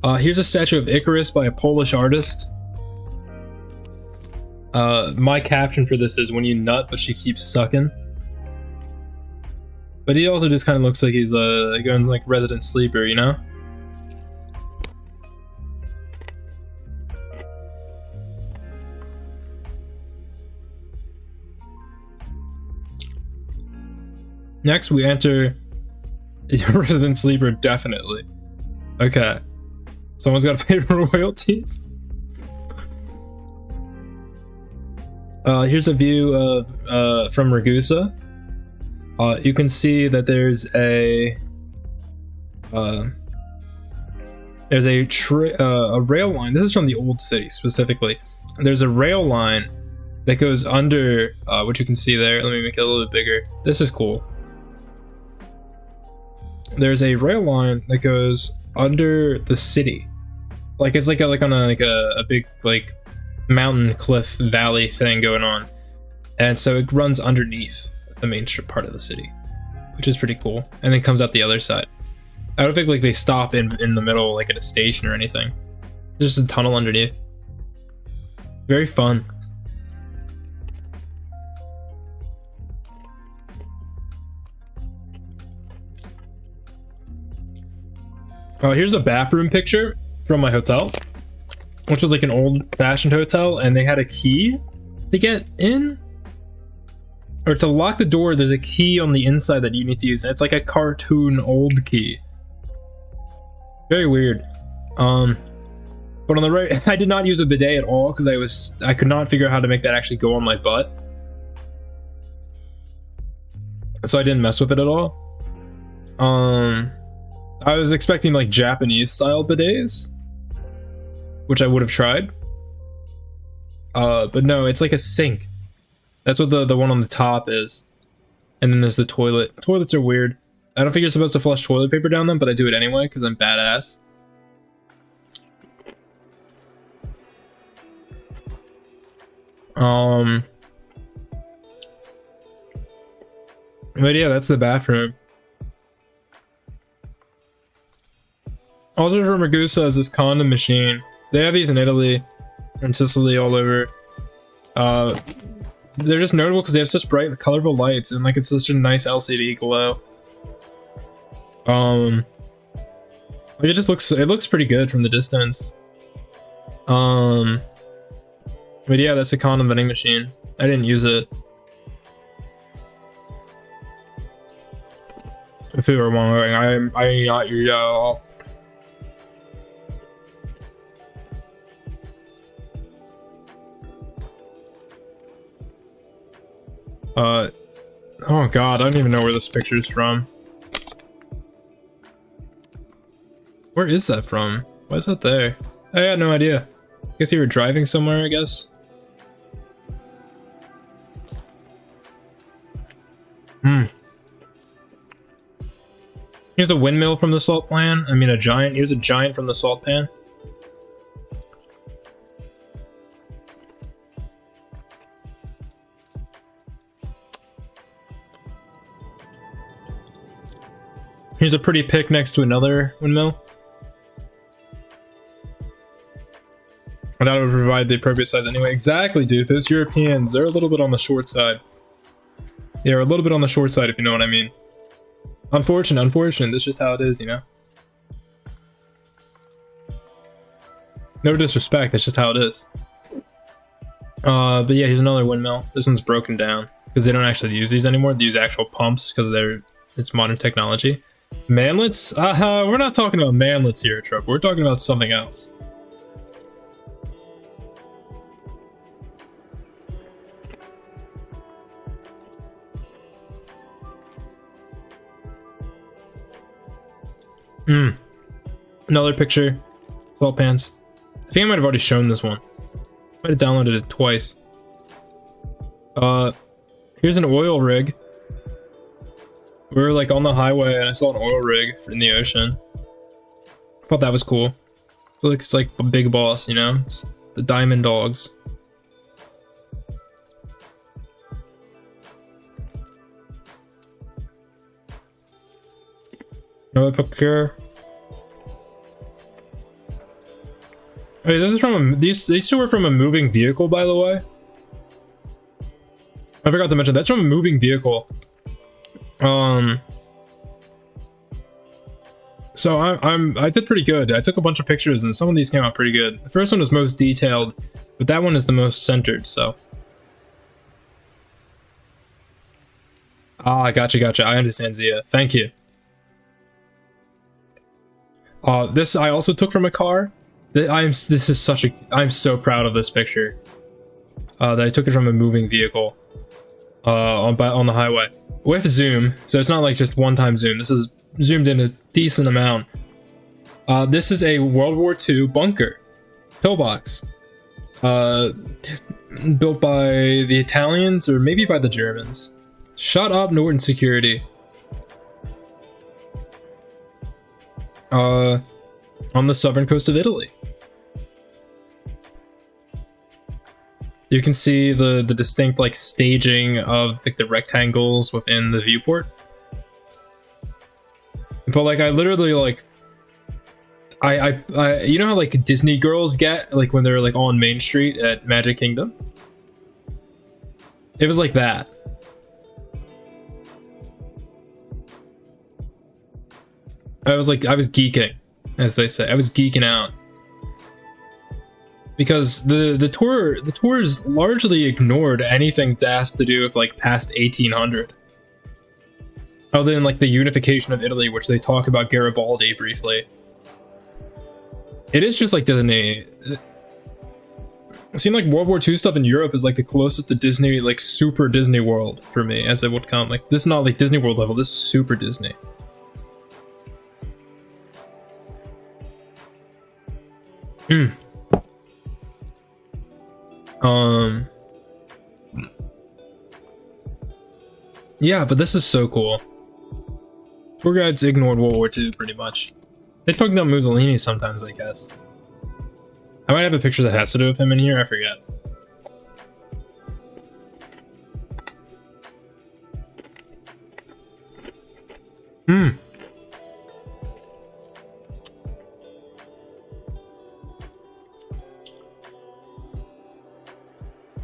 Here's a statue of Icarus by a Polish artist. My caption for this is, when you nut but she keeps sucking. But he also just kind of looks like he's going like resident sleeper, you know? Next, we enter resident sleeper, definitely. Okay. Someone's got to pay for royalties. Here's a view of from Ragusa. You can see that there's a rail line. This is from the old city specifically. There's a rail line that goes under what you can see there. Let me make it a little bit bigger. This is cool. There's a rail line that goes under the city. Like it's like on a big like mountain cliff valley thing going on, and so it runs underneath the main part of the city, which is pretty cool, and then comes out the other side. I don't think like they stop in the middle like at a station or anything. There's just a tunnel underneath. Very fun. Oh, here's a bathroom picture from my hotel, which was like an old-fashioned hotel, and they had a key to get in, or to lock the door. There's a key on the inside that you need to use. It's like a cartoon old key. Very weird. But on the right, I did not use a bidet at all because I could not figure out how to make that actually go on my butt, so I didn't mess with it at all. I was expecting like Japanese style bidets, which I would have tried. But no, it's like a sink. That's what the one on the top is. And then there's the toilet. Toilets are weird. I don't think you're supposed to flush toilet paper down them, but I do it anyway because I'm badass. But yeah, that's the bathroom. Also from Ragusa is this condom machine. They have these in Italy and Sicily, all over. They're just notable because they have such bright, colorful lights, and like it's such a nice LCD glow. Like it just looks pretty good from the distance. But yeah, that's a condom vending machine. I didn't use it. If you were wondering, I'm not your y'all. Oh god, I don't even know where this picture is from. Where is that from? Why is that there? I had no idea. I guess you were driving somewhere, I guess. Here's a windmill from the salt pan. I mean a giant. Here's a giant from the salt pan. Here's a pretty pic next to another windmill. I doubt it would provide the appropriate size anyway. Exactly, dude. Those Europeans, they're a little bit on the short side. They're a little bit on the short side, if you know what I mean. Unfortunate. That's just how it is, you know? No disrespect, that's just how it is. But yeah, here's another windmill. This one's broken down because they don't actually use these anymore. They use actual pumps because it's modern technology. Manlets? We're not talking about manlets here, Trup. We're talking about something else. Another picture. Salt pans. I think I might have already shown this one. Might have downloaded it twice. Here's an oil rig. We were like on the highway and I saw an oil rig in the ocean. I thought that was cool. It's like a big boss, you know? It's the Diamond Dogs. Another picture. Wait, this is from these two were from a moving vehicle, by the way. I forgot to mention that's from a moving vehicle. So I did pretty good. I took a bunch of pictures and some of these came out pretty good. The first one is most detailed, but that one is the most centered, so. Ah, gotcha. I understand, Zia. Thank you. This I also took from a car. I'm so proud of this picture. That I took it from a moving vehicle. On the highway with zoom, so it's not like just one-time zoom. This is zoomed in a decent amount. This is a World War II bunker pillbox, built by the Italians or maybe by the Germans. Shut up, Norton Security. On the southern coast of Italy. You can see the distinct like staging of like the rectangles within the viewport. But like I literally like I you know how like Disney girls get like when they're like on Main Street at Magic Kingdom? It was like that. I was geeking, as they say. I was geeking out. Because the tours largely ignored anything that has to do with like past 1800. Other than like the unification of Italy, which they talk about Garibaldi briefly. It is just like Disney. It seemed like World War II stuff in Europe is like the closest to Disney, like super Disney World for me, as it would come. Like this is not like Disney World level, this is super Disney. Yeah, but this is so cool. Tour guides ignored World War II pretty much. They talk about Mussolini sometimes, I guess. I might have a picture that has to do with him in here, I forget.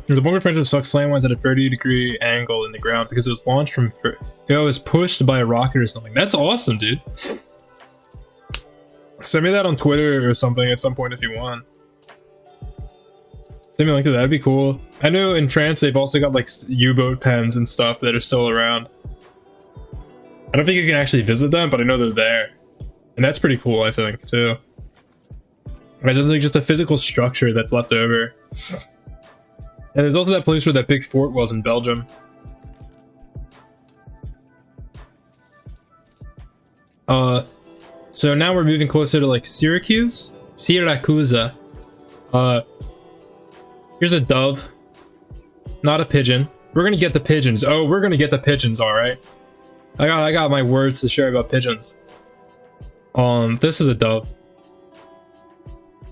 The bunker French was stuck slantwise at a 30-degree angle in the ground because it was launched from. It was pushed by a rocket or something. That's awesome, dude. Send me that on Twitter or something at some point if you want. Send me a link to that. That'd be cool. I know in France they've also got like U-boat pens and stuff that are still around. I don't think you can actually visit them, but I know they're there, and that's pretty cool. I think too. It's like just a physical structure that's left over. And there's also that place where that big fort was in Belgium. So now we're moving closer to like Syracuse? Siracusa. Here's a dove. Not a pigeon. We're gonna get the pigeons. Oh, we're gonna get the pigeons, alright. I got my words to share about pigeons. This is a dove.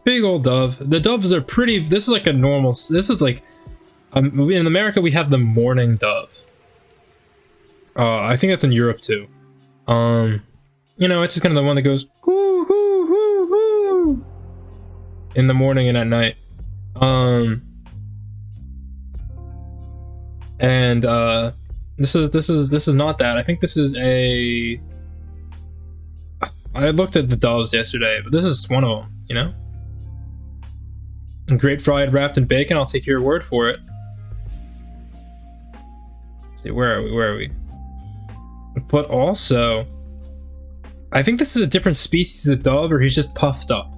Big old dove. The doves are pretty. This is like a normal. This is like. In America, we have the mourning dove. I think that's in Europe too. You know, it's just kind of the one that goes whoo hoo hoo hoo in the morning and at night. This is not that. I think this is a. I looked at the doves yesterday, but this is one of them. You know. Great fried wrapped in bacon. I'll take your word for it. Let's see, where are we? But also, I think this is a different species of dove, or he's just puffed up.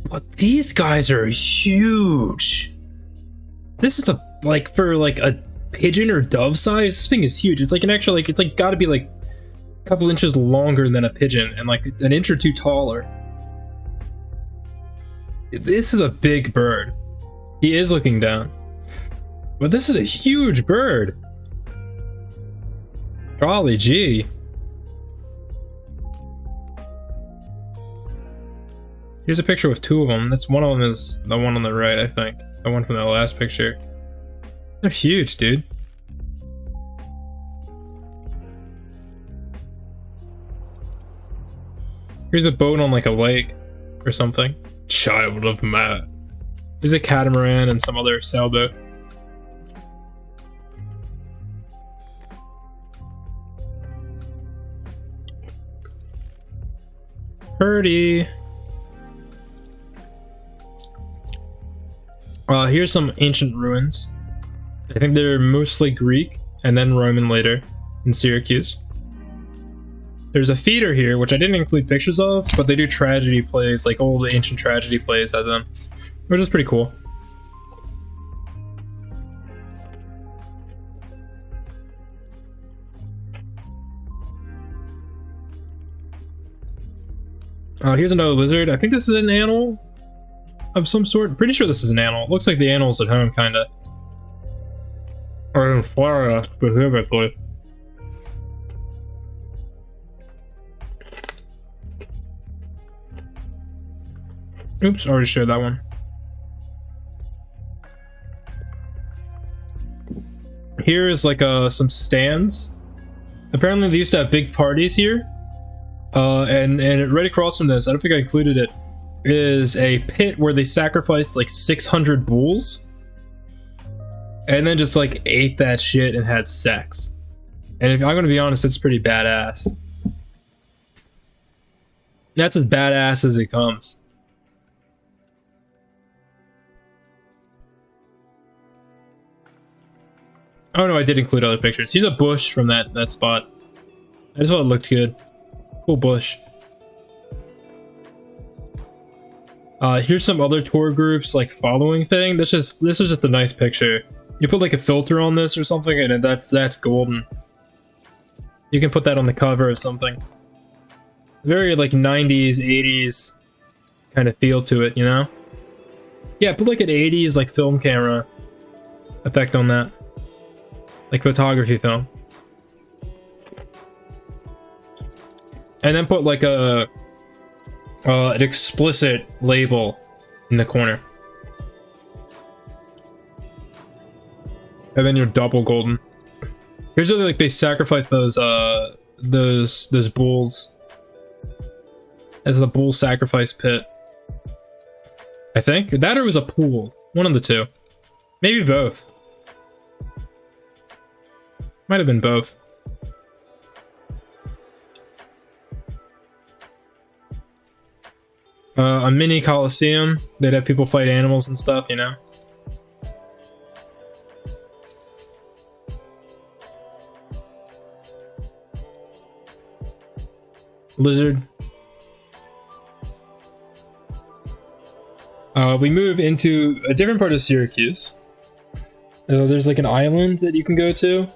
But these guys are huge. This is for a pigeon or dove size. This thing is huge. It's like an actual it's like got to be like a couple inches longer than a pigeon and like an inch or two taller. This is a big bird. He is looking down. But this is a huge bird. Golly gee. Here's a picture with two of them. That's one of them is the one on the right, I think. The one from that last picture. They're huge, dude. Here's a boat on like a lake or something. Child of Matt. There's a catamaran and some other sailboat. Purdy. Here's some ancient ruins. I think they're mostly Greek and then Roman later in Syracuse. There's a theater here, which I didn't include pictures of, but they do tragedy plays, like old ancient tragedy plays at them, which is pretty cool. Here's another lizard. I think this is an animal of some sort. Pretty sure this is an animal. It looks like the animals at home, kinda. Or in Florida, specifically. Oops, already showed that one. Here is like some stands. Apparently they used to have big parties here. And right across from this, I don't think I included it, is a pit where they sacrificed like 600 bulls. And then just like ate that shit and had sex. And if I'm gonna be honest, it's pretty badass. That's as badass as it comes. Oh no, I did include other pictures. Here's a bush from that spot. I just thought it looked good. Cool bush. Here's some other tour groups like following thing. This is just a nice picture. You put like a filter on this or something, and that's golden. You can put that on the cover of something. Very like 90s, 80s kind of feel to it, you know? Yeah, put like an 80s like film camera effect on that. Like photography film. And then put like an explicit label in the corner. And then you're double golden. Here's where like they sacrifice those bulls as the bull sacrifice pit. I think that, or it was a pool. One of the two. Maybe both. Might have been both. A mini coliseum. They'd have people fight animals and stuff, you know? Lizard. We move into a different part of Syracuse. There's like an island that you can go to.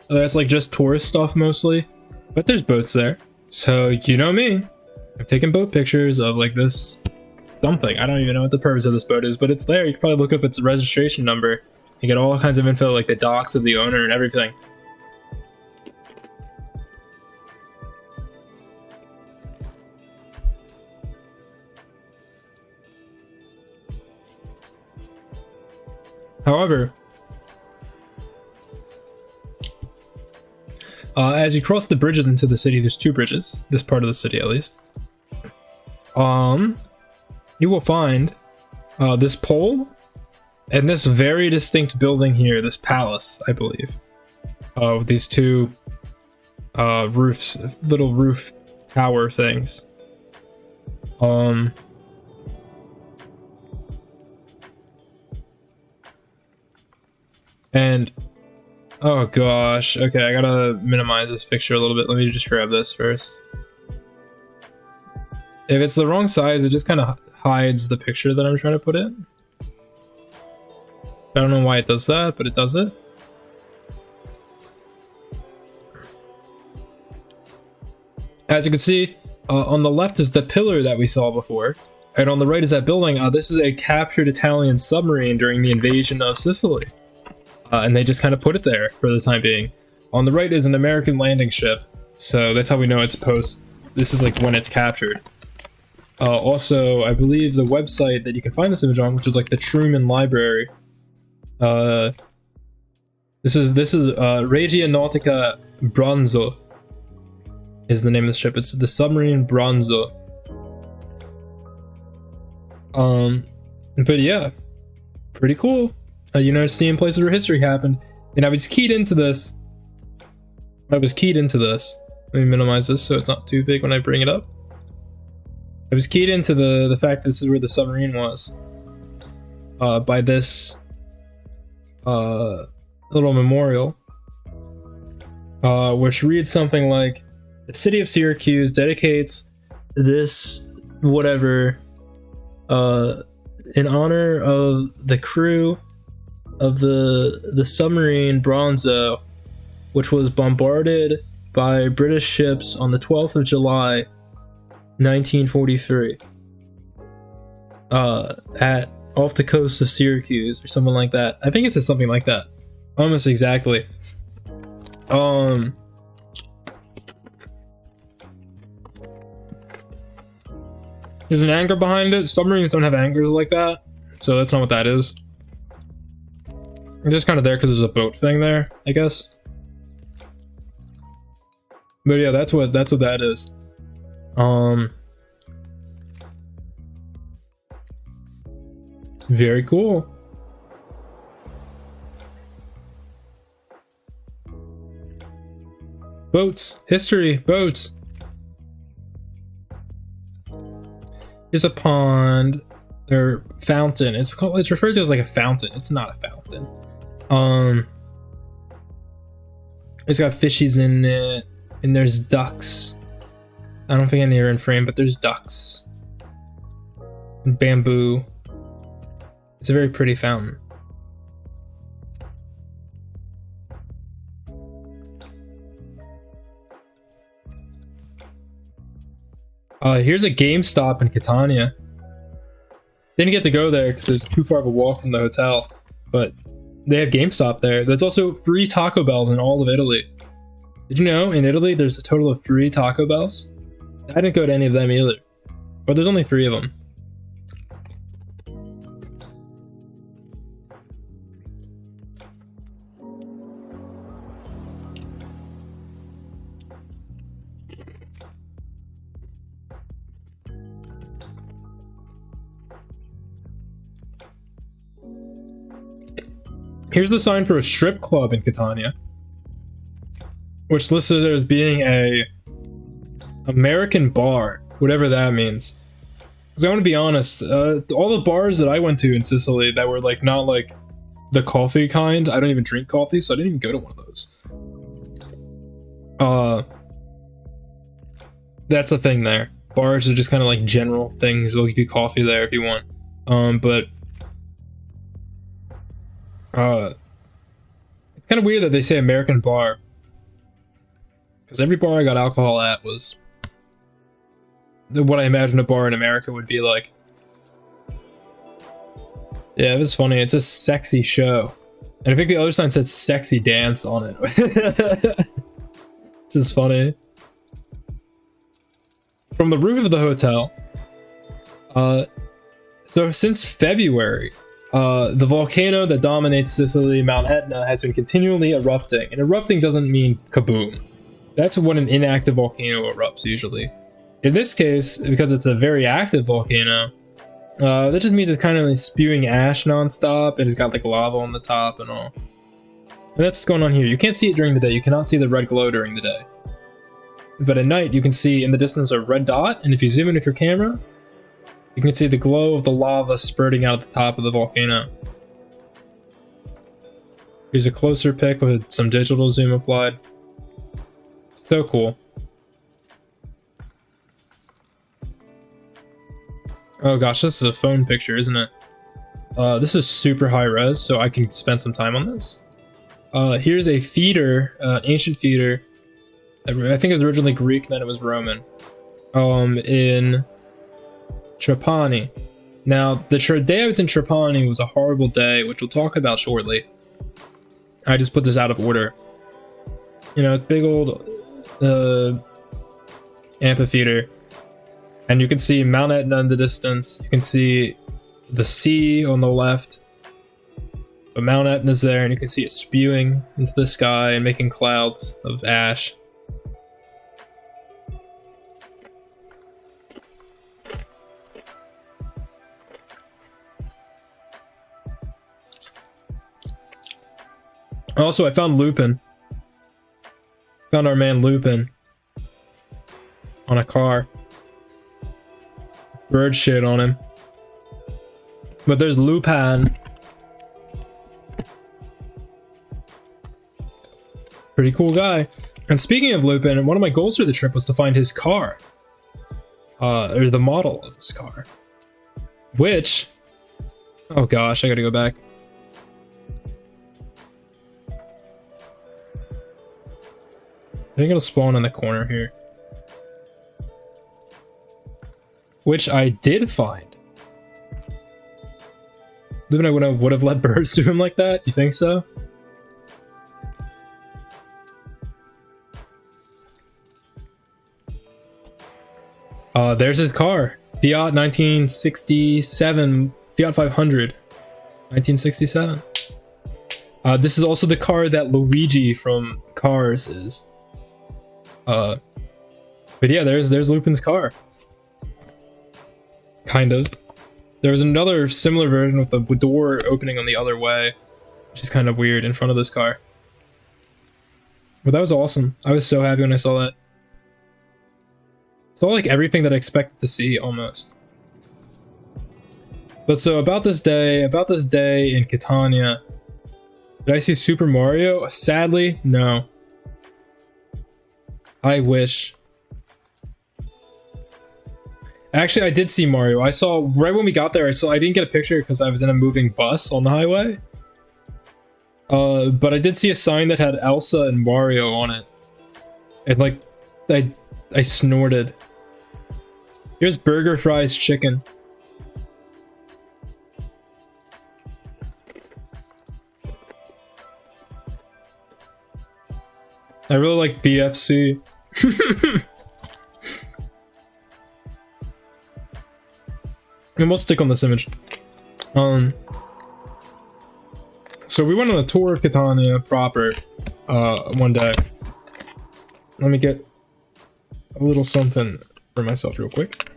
That's like just tourist stuff mostly, but there's boats there. So you know me, I'm taking boat pictures of like this something. I don't even know what the purpose of this boat is, but it's there. You can probably look up its registration number and get all kinds of info, like the docs of the owner and everything. However, as you cross the bridges into the city, there's two bridges, this part of the city at least. You will find this pole and this very distinct building here, this palace, I believe. With these two roofs, little roof tower things. And oh gosh, okay, I gotta minimize this picture a little bit. Let me just grab this first. If it's the wrong size, it just kind of hides the picture that I'm trying to put in. I don't know why it does that, but it does it. As you can see, on the left is the pillar that we saw before, and on the right is that building. This is a captured Italian submarine during the invasion of Sicily. And they just kind of put it there for the time being. On the right is an American landing ship, so that's how we know it's post. This is like when it's captured. Also, I believe the website that you can find this image on, which is like the Truman Library. This is Regia Nautica Bronzo. is the name of the ship. It's the submarine Bronzo. But yeah, pretty cool. You know, seeing places where history happened. And I was keyed into this. Let me minimize this so it's not too big when I bring it up. I was keyed into the fact that this is where the submarine was. By this little memorial. Which reads something like, the city of Syracuse dedicates this whatever in honor of the crew of the submarine Bronzo, which was bombarded by British ships on the 12th of July 1943 off the coast of Syracuse or something like that. I think it says something like that, almost exactly. There's an anchor behind it. Submarines don't have anchors like that, so that's not what that is. It's just kind of there because there's a boat thing there, I guess. But yeah, that's what that is. Very cool. Boats, history, boats. Here's a pond or fountain. It's referred to as like a fountain. It's not a fountain. It's got fishies in it, and there's ducks. I don't think any are in frame, but there's ducks. And bamboo. It's a very pretty fountain. Here's a GameStop in Catania. Didn't get to go there because it's too far of a walk from the hotel, but they have GameStop there. There's also free Taco Bells in all of Italy. Did you know in Italy there's a total of 3 Taco Bells? I didn't go to any of them either, but there's only 3 of them. Here's the sign for a strip club in Catania, which listed as being a American bar, whatever that means. Because I want to be honest, all the bars that I went to in Sicily that were like not like the coffee kind, I don't even drink coffee, so I didn't even go to one of those. That's the thing there. Bars are just kind of like general things. They'll give you coffee there if you want. But it's kind of weird that they say American bar, because every bar I got alcohol at was what I imagine a bar in America would be like. Yeah, it was funny. It's a sexy show, and I think the other sign said sexy dance on it. Just funny. From the roof of the hotel, so since February, the volcano that dominates Sicily, Mount Etna, has been continually erupting. And erupting doesn't mean kaboom. That's when an inactive volcano erupts, usually. In this case, because it's a very active volcano, that just means it's kind of like spewing ash nonstop, and it's got like lava on the top and all. And that's what's going on here. You can't see it during the day. You cannot see the red glow during the day. But at night, you can see in the distance a red dot, and if you zoom in with your camera, you can see the glow of the lava spurting out at the top of the volcano. Here's a closer pic with some digital zoom applied. So cool. Oh gosh, this is a phone picture, isn't it? This is super high res, so I can spend some time on this. Here's a feeder, ancient feeder. I think it was originally Greek, then it was Roman. In Trapani. Now, the day I was in Trapani was a horrible day, which we'll talk about shortly. I just put this out of order. You know, it's big old amphitheater, and you can see Mount Etna in the distance. You can see the sea on the left, but Mount Etna's there, and you can see it spewing into the sky and making clouds of ash. Also, I found Lupin. Found our man Lupin on a car. Bird shit on him. But there's Lupin. Pretty cool guy. And speaking of Lupin, one of my goals for the trip was to find his car. Or the model of his car. Which... oh gosh, I gotta go back. I think it'll spawn in the corner here. Which I did find. Lupin would have let birds do him like that? You think so? There's his car. Fiat 1967. Fiat 500. 1967. This is also the car that Luigi from Cars is. But yeah, there's Lupin's car. Kind of. There was another similar version with the door opening on the other way, which is kind of weird in front of this car. But that was awesome. I was so happy when I saw that. It's all like everything that I expected to see, almost. But so about this day in Catania, did I see Super Mario? Sadly, no. I wish. Actually, I did see Mario. I saw, right when we got there, I didn't get a picture because I was in a moving bus on the highway. But I did see a sign that had Elsa and Mario on it. And like, I snorted. Here's burger, fries, chicken. I really like BFC. And we'll stick on this image. So we went on a tour of Catania proper one day. Let me get a little something for myself real quick.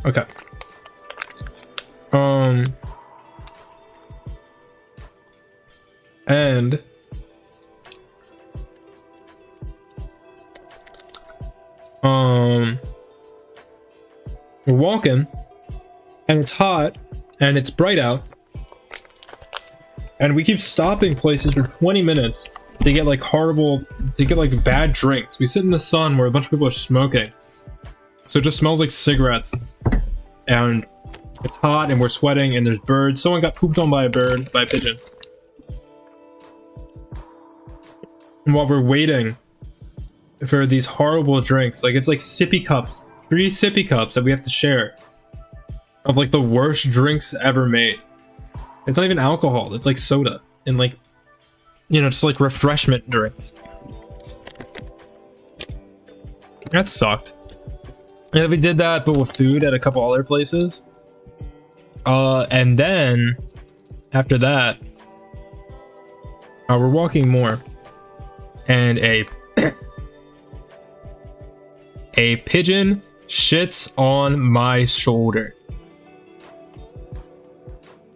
Okay. And we're walking and it's hot and it's bright out and we keep stopping places for 20 minutes to get like bad drinks. We sit in the sun where a bunch of people are smoking, so it just smells like cigarettes, and it's hot and we're sweating and there's birds. Someone got pooped on by a pigeon. And while we're waiting for these horrible drinks, like it's like sippy cups, 3 sippy cups that we have to share of like the worst drinks ever made. It's not even alcohol, it's like soda and like, you know, just like refreshment drinks. That sucked. Yeah, we did that, but with food at a couple other places. And then after that, we're walking more, and a pigeon shits on my shoulder.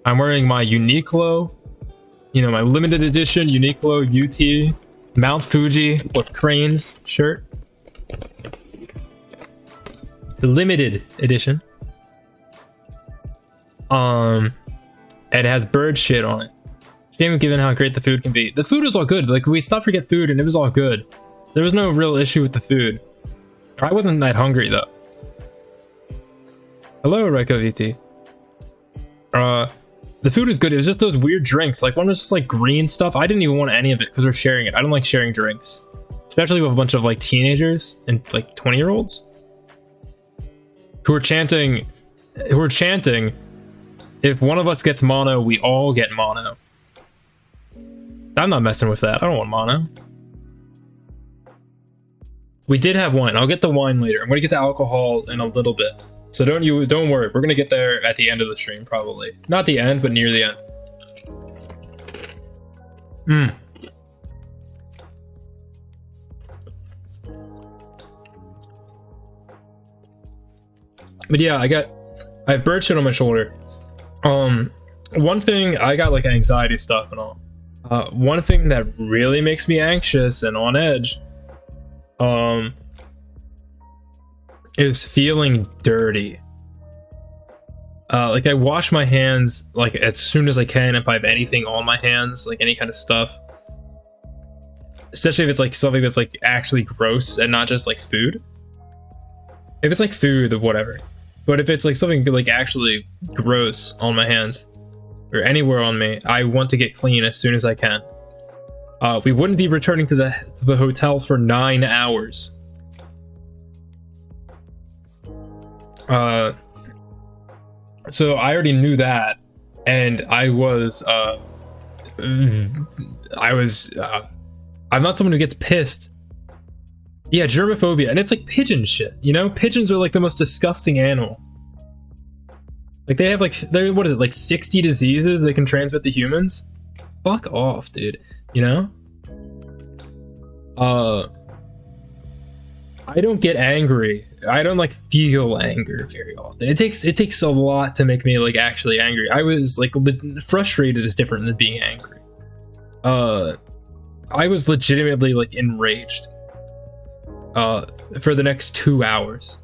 I'm wearing my Uniqlo, you know, my limited edition Uniqlo UT Mount Fuji with cranes shirt. The limited edition. It has bird shit on it. Shame given how great the food can be. The food was all good. Like, we stopped to get food and it was all good. There was no real issue with the food. I wasn't that hungry though. Hello, Reiko VT. The food was good. It was just those weird drinks. Like, one was just like green stuff. I didn't even want any of it because we're sharing it. I don't like sharing drinks, especially with a bunch of like teenagers and like 20-year-olds who are chanting, if one of us gets mono, we all get mono. I'm not messing with that. I don't want mono. We did have wine. I'll get the wine later. I'm gonna get the alcohol in a little bit. So don't worry. We're gonna get there at the end of the stream, probably. Not the end, but near the end. But yeah, I have bird shit on my shoulder. one thing, I got like anxiety stuff and all. One thing that really makes me anxious and on edge, is feeling dirty. Like I wash my hands like as soon as I can if I have anything on my hands, like any kind of stuff. Especially if it's like something that's like actually gross and not just like food. If it's like food or whatever. But if it's like something like actually gross on my hands or anywhere on me, I want to get clean as soon as I can. We wouldn't be returning to the hotel for 9 hours. So I already knew that, and I'm not someone who gets pissed. Yeah, germophobia, and it's like pigeon shit, you know? Pigeons are like the most disgusting animal. Like they have like, what is it, like 60 diseases they can transmit to humans? Fuck off, dude, you know? I don't get angry. I don't like feel anger very often. It takes a lot to make me like actually angry. I was like frustrated is different than being angry. I was legitimately like enraged for the next 2 hours.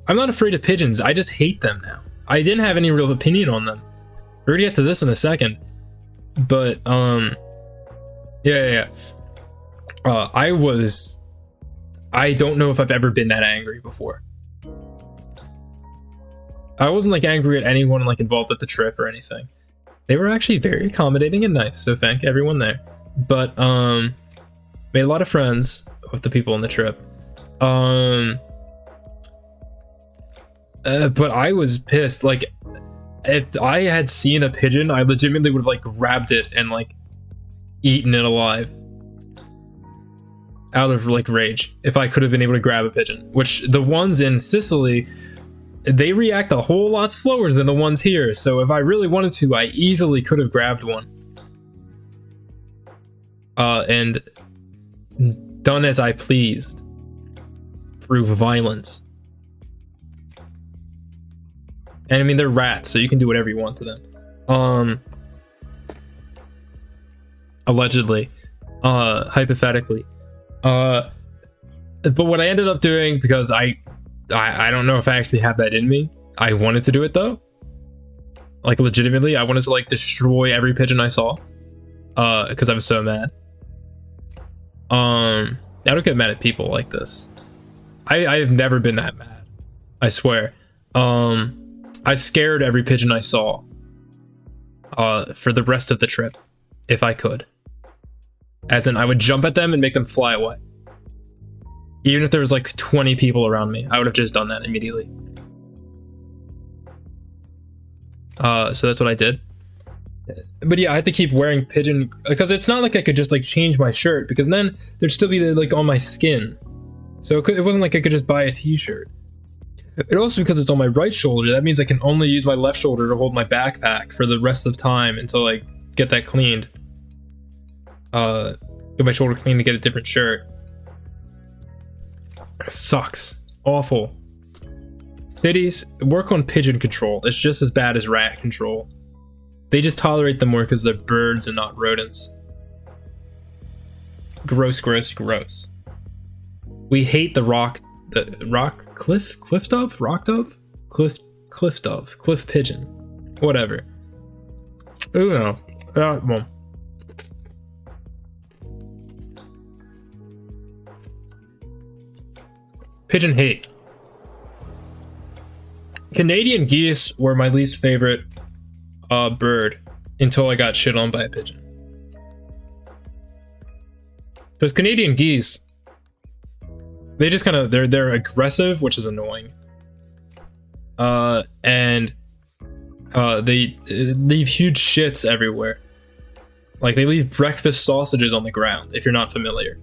I'm not afraid of pigeons. I just hate them now. I didn't have any real opinion on them. We're gonna get to this in a second, but yeah. I don't know if I've ever been that angry before. I wasn't like angry at anyone like involved at the trip or anything. They were actually very accommodating and nice, so thank everyone there. But made a lot of friends with the people on the trip. But I was pissed. Like, if I had seen a pigeon, I legitimately would have like grabbed it and like eaten it alive. Out of like rage, if I could have been able to grab a pigeon. Which the ones in Sicily, they react a whole lot slower than the ones here. So if I really wanted to, I easily could have grabbed one. And done as I pleased through violence. And I mean, they're rats, so you can do whatever you want to them. Allegedly, hypothetically. But what I ended up doing, because I don't know if I actually have that in me. I wanted to do it though. Like legitimately, I wanted to like destroy every pigeon I saw. Because I was so mad. I don't get mad at people like this. I've never been that mad. I swear. I scared every pigeon I saw. For the rest of the trip, if I could. As in, I would jump at them and make them fly away. Even if there was like 20 people around me, I would have just done that immediately. So that's what I did. But yeah, I had to keep wearing pigeon, because it's not like I could just like change my shirt, because then there'd still be like on my skin. So it wasn't like I could just buy a t-shirt. And also because it's on my right shoulder, that means I can only use my left shoulder to hold my backpack for the rest of the time until I get that cleaned. Get my shoulder clean to get a different shirt. It sucks. Awful. Cities work on pigeon control. It's just as bad as rat control. They just tolerate them more because they're birds and not rodents. Gross, gross, gross. We hate the cliff dove, cliff pigeon, whatever. Well. Pigeon hate. Canadian geese were my least favorite bird until I got shit on by a pigeon. Because Canadian geese, they just kind of, they're aggressive, which is annoying. And they leave huge shits everywhere. Like they leave breakfast sausages on the ground, if you're not familiar.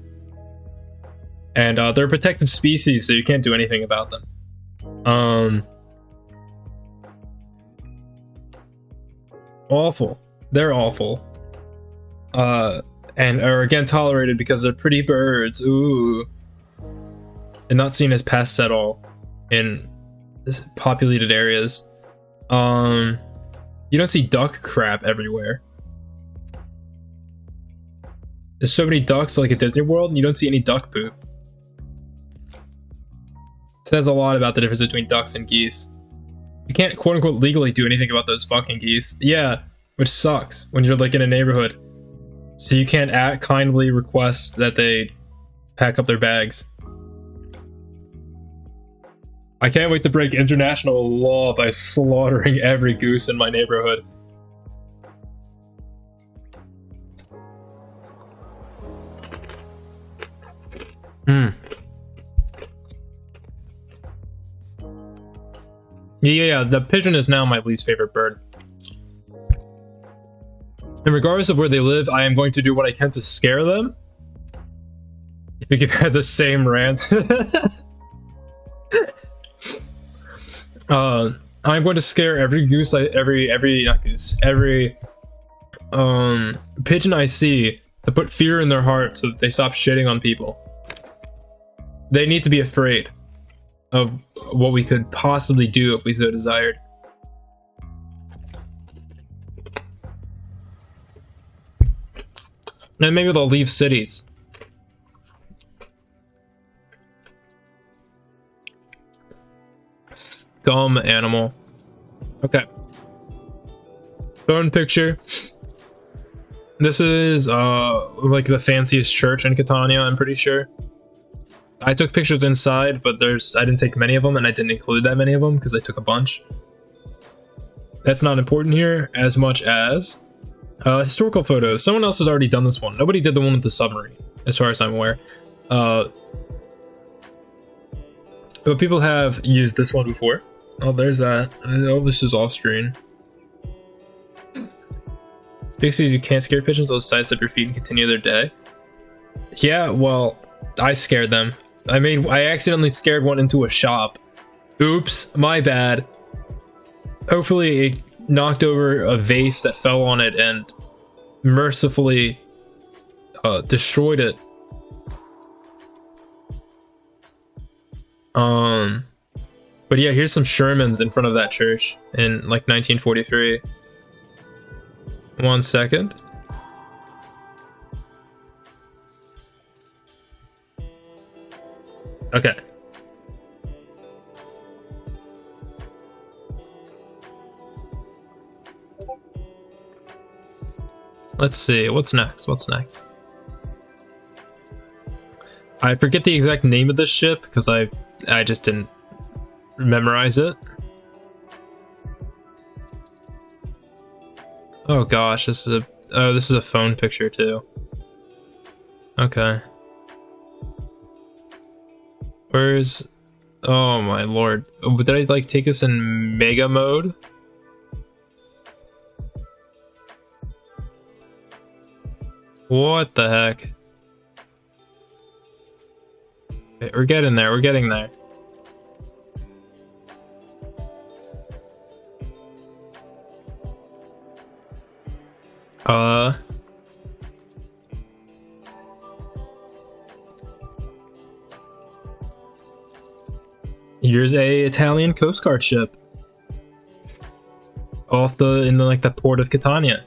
And they're a protected species, so you can't do anything about them. Awful. They're awful. And are again tolerated because they're pretty birds. Ooh. And not seen as pests at all in populated areas. You don't see duck crap everywhere. There's so many ducks like at Disney World, and you don't see any duck poop. Says a lot about the difference between ducks and geese. You can't quote unquote legally do anything about those fucking geese. Yeah, which sucks when you're like in a neighborhood. So you can't kindly request that they pack up their bags. I can't wait to break international law by slaughtering every goose in my neighborhood. Yeah, the pigeon is now my least favorite bird. And regardless of where they live, I am going to do what I can to scare them. If we could have the same rant. I'm going to scare every goose, every pigeon I see to put fear in their heart so that they stop shitting on people. They need to be afraid of what we could possibly do if we so desired. And maybe they'll leave cities. Scum animal. Okay. Phone picture. This is like the fanciest church in Catania, I'm pretty sure. I took pictures inside, but I didn't take many of them, and I didn't include that many of them because I took a bunch. That's not important here as much as historical photos. Someone else has already done this one. Nobody did the one with the submarine, as far as I'm aware. But people have used this one before. Oh, there's that. Oh, this is off screen. Basically, you can't scare pigeons. They'll size up your feet and continue their day. Yeah, well, I scared them. I accidentally scared one into a shop. Oops, my bad. Hopefully it knocked over a vase that fell on it and mercifully destroyed it. But yeah, here's some Shermans in front of that church in like 1943. 1 second. Okay. Let's see, what's next? I forget the exact name of this ship because I just didn't memorize it. Oh gosh, this is a phone picture too. Okay. Where's... Oh my lord. Oh, did I like take this in mega mode? What the heck? Okay, we're getting there, Here's a Italian Coast Guard ship. In the port of Catania.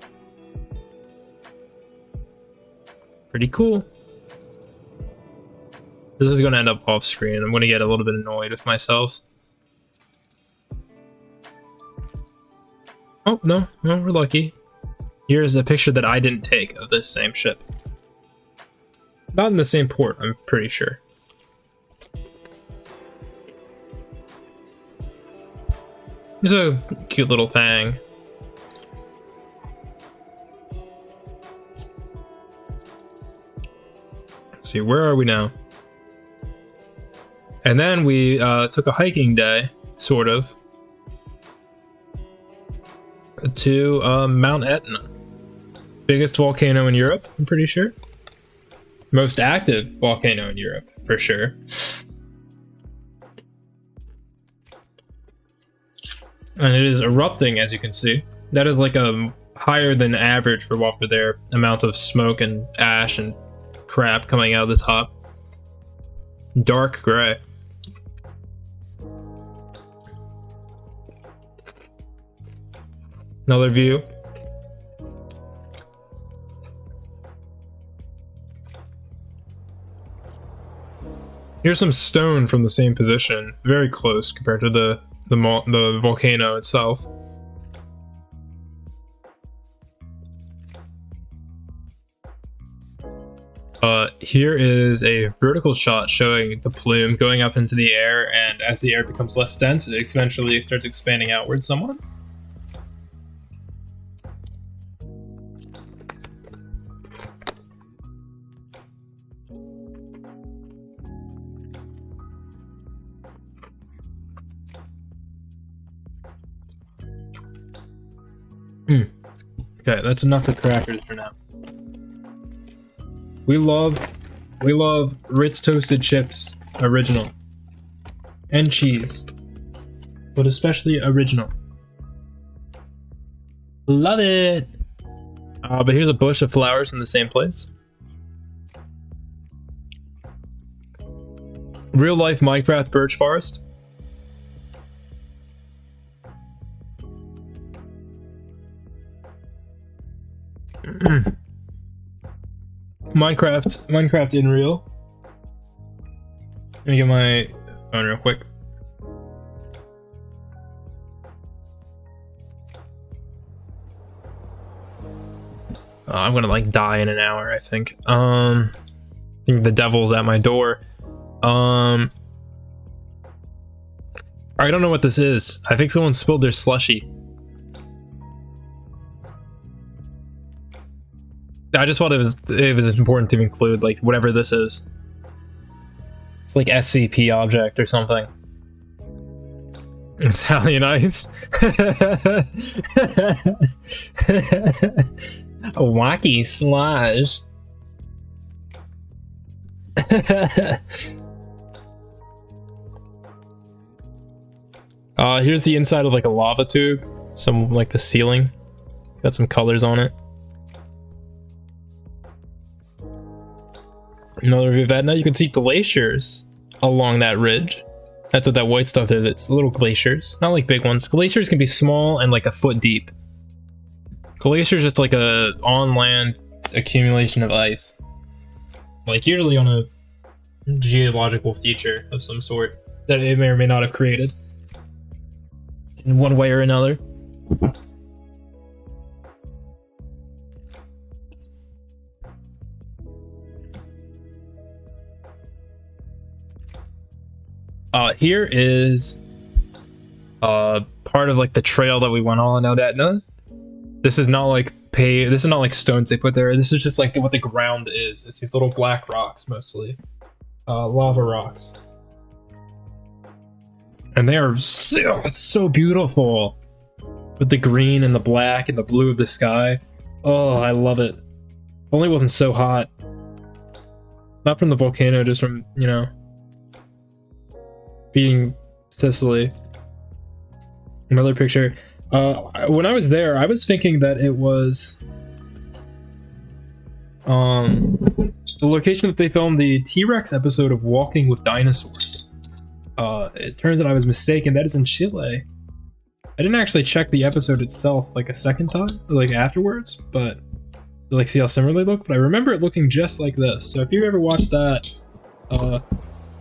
Pretty cool. This is gonna end up off screen. I'm gonna get a little bit annoyed with myself. Oh, no, we're lucky. Here's a picture that I didn't take of this same ship. Not in the same port, I'm pretty sure. Here's a cute little thing. Let's see, where are we now? And then we took a hiking day, sort of, to Mount Etna. Biggest volcano in Europe, I'm pretty sure. Most active volcano in Europe, for sure. And it is erupting, as you can see. That is like a higher than average for what for their amount of smoke and ash and crap coming out of the top. Dark gray. Another view. Here's some stone from the same position, very close compared to the volcano itself. Here is a vertical shot showing the plume going up into the air, and as the air becomes less dense, it eventually starts expanding outward somewhat. Okay, that's enough of crackers for now. We love Ritz toasted chips, original, and cheese, but especially original. Love it. But here's a bush of flowers in the same place. Real life Minecraft birch forest. Minecraft in real. Let me get my phone real quick. I'm gonna like die in an hour, I think. I think the devil's at my door. I don't know what this is. I think someone spilled their slushie. I just thought it was important to include like whatever this is. It's like SCP object or something. Italian ice. A wacky slush. Here's the inside of like a lava tube. Some like the ceiling. Got some colors on it. Another view of Etna. You can see glaciers along that ridge. That's what that white stuff is. It's little glaciers, not like big ones. Glaciers can be small and like a foot deep. Glaciers just like a on-land accumulation of ice, like usually on a geological feature of some sort that it may or may not have created in one way or another. Here is part of like the trail that we went on out Etna. This is not like this is not like stones they put there. This is just like what the ground is. It's these little black rocks mostly. Lava rocks. And they are so beautiful. With the green and the black and the blue of the sky. Oh, I love it. If only it wasn't so hot. Not from the volcano, just from, you know, being Sicily. Another picture. When I was there, I was thinking that it was the location that they filmed the T-Rex episode of Walking with Dinosaurs. It turns out I was mistaken. That is in Chile. I didn't actually check the episode itself like a second time, like afterwards, but like see how similar they look. But I remember it looking just like this. So if you ever watched that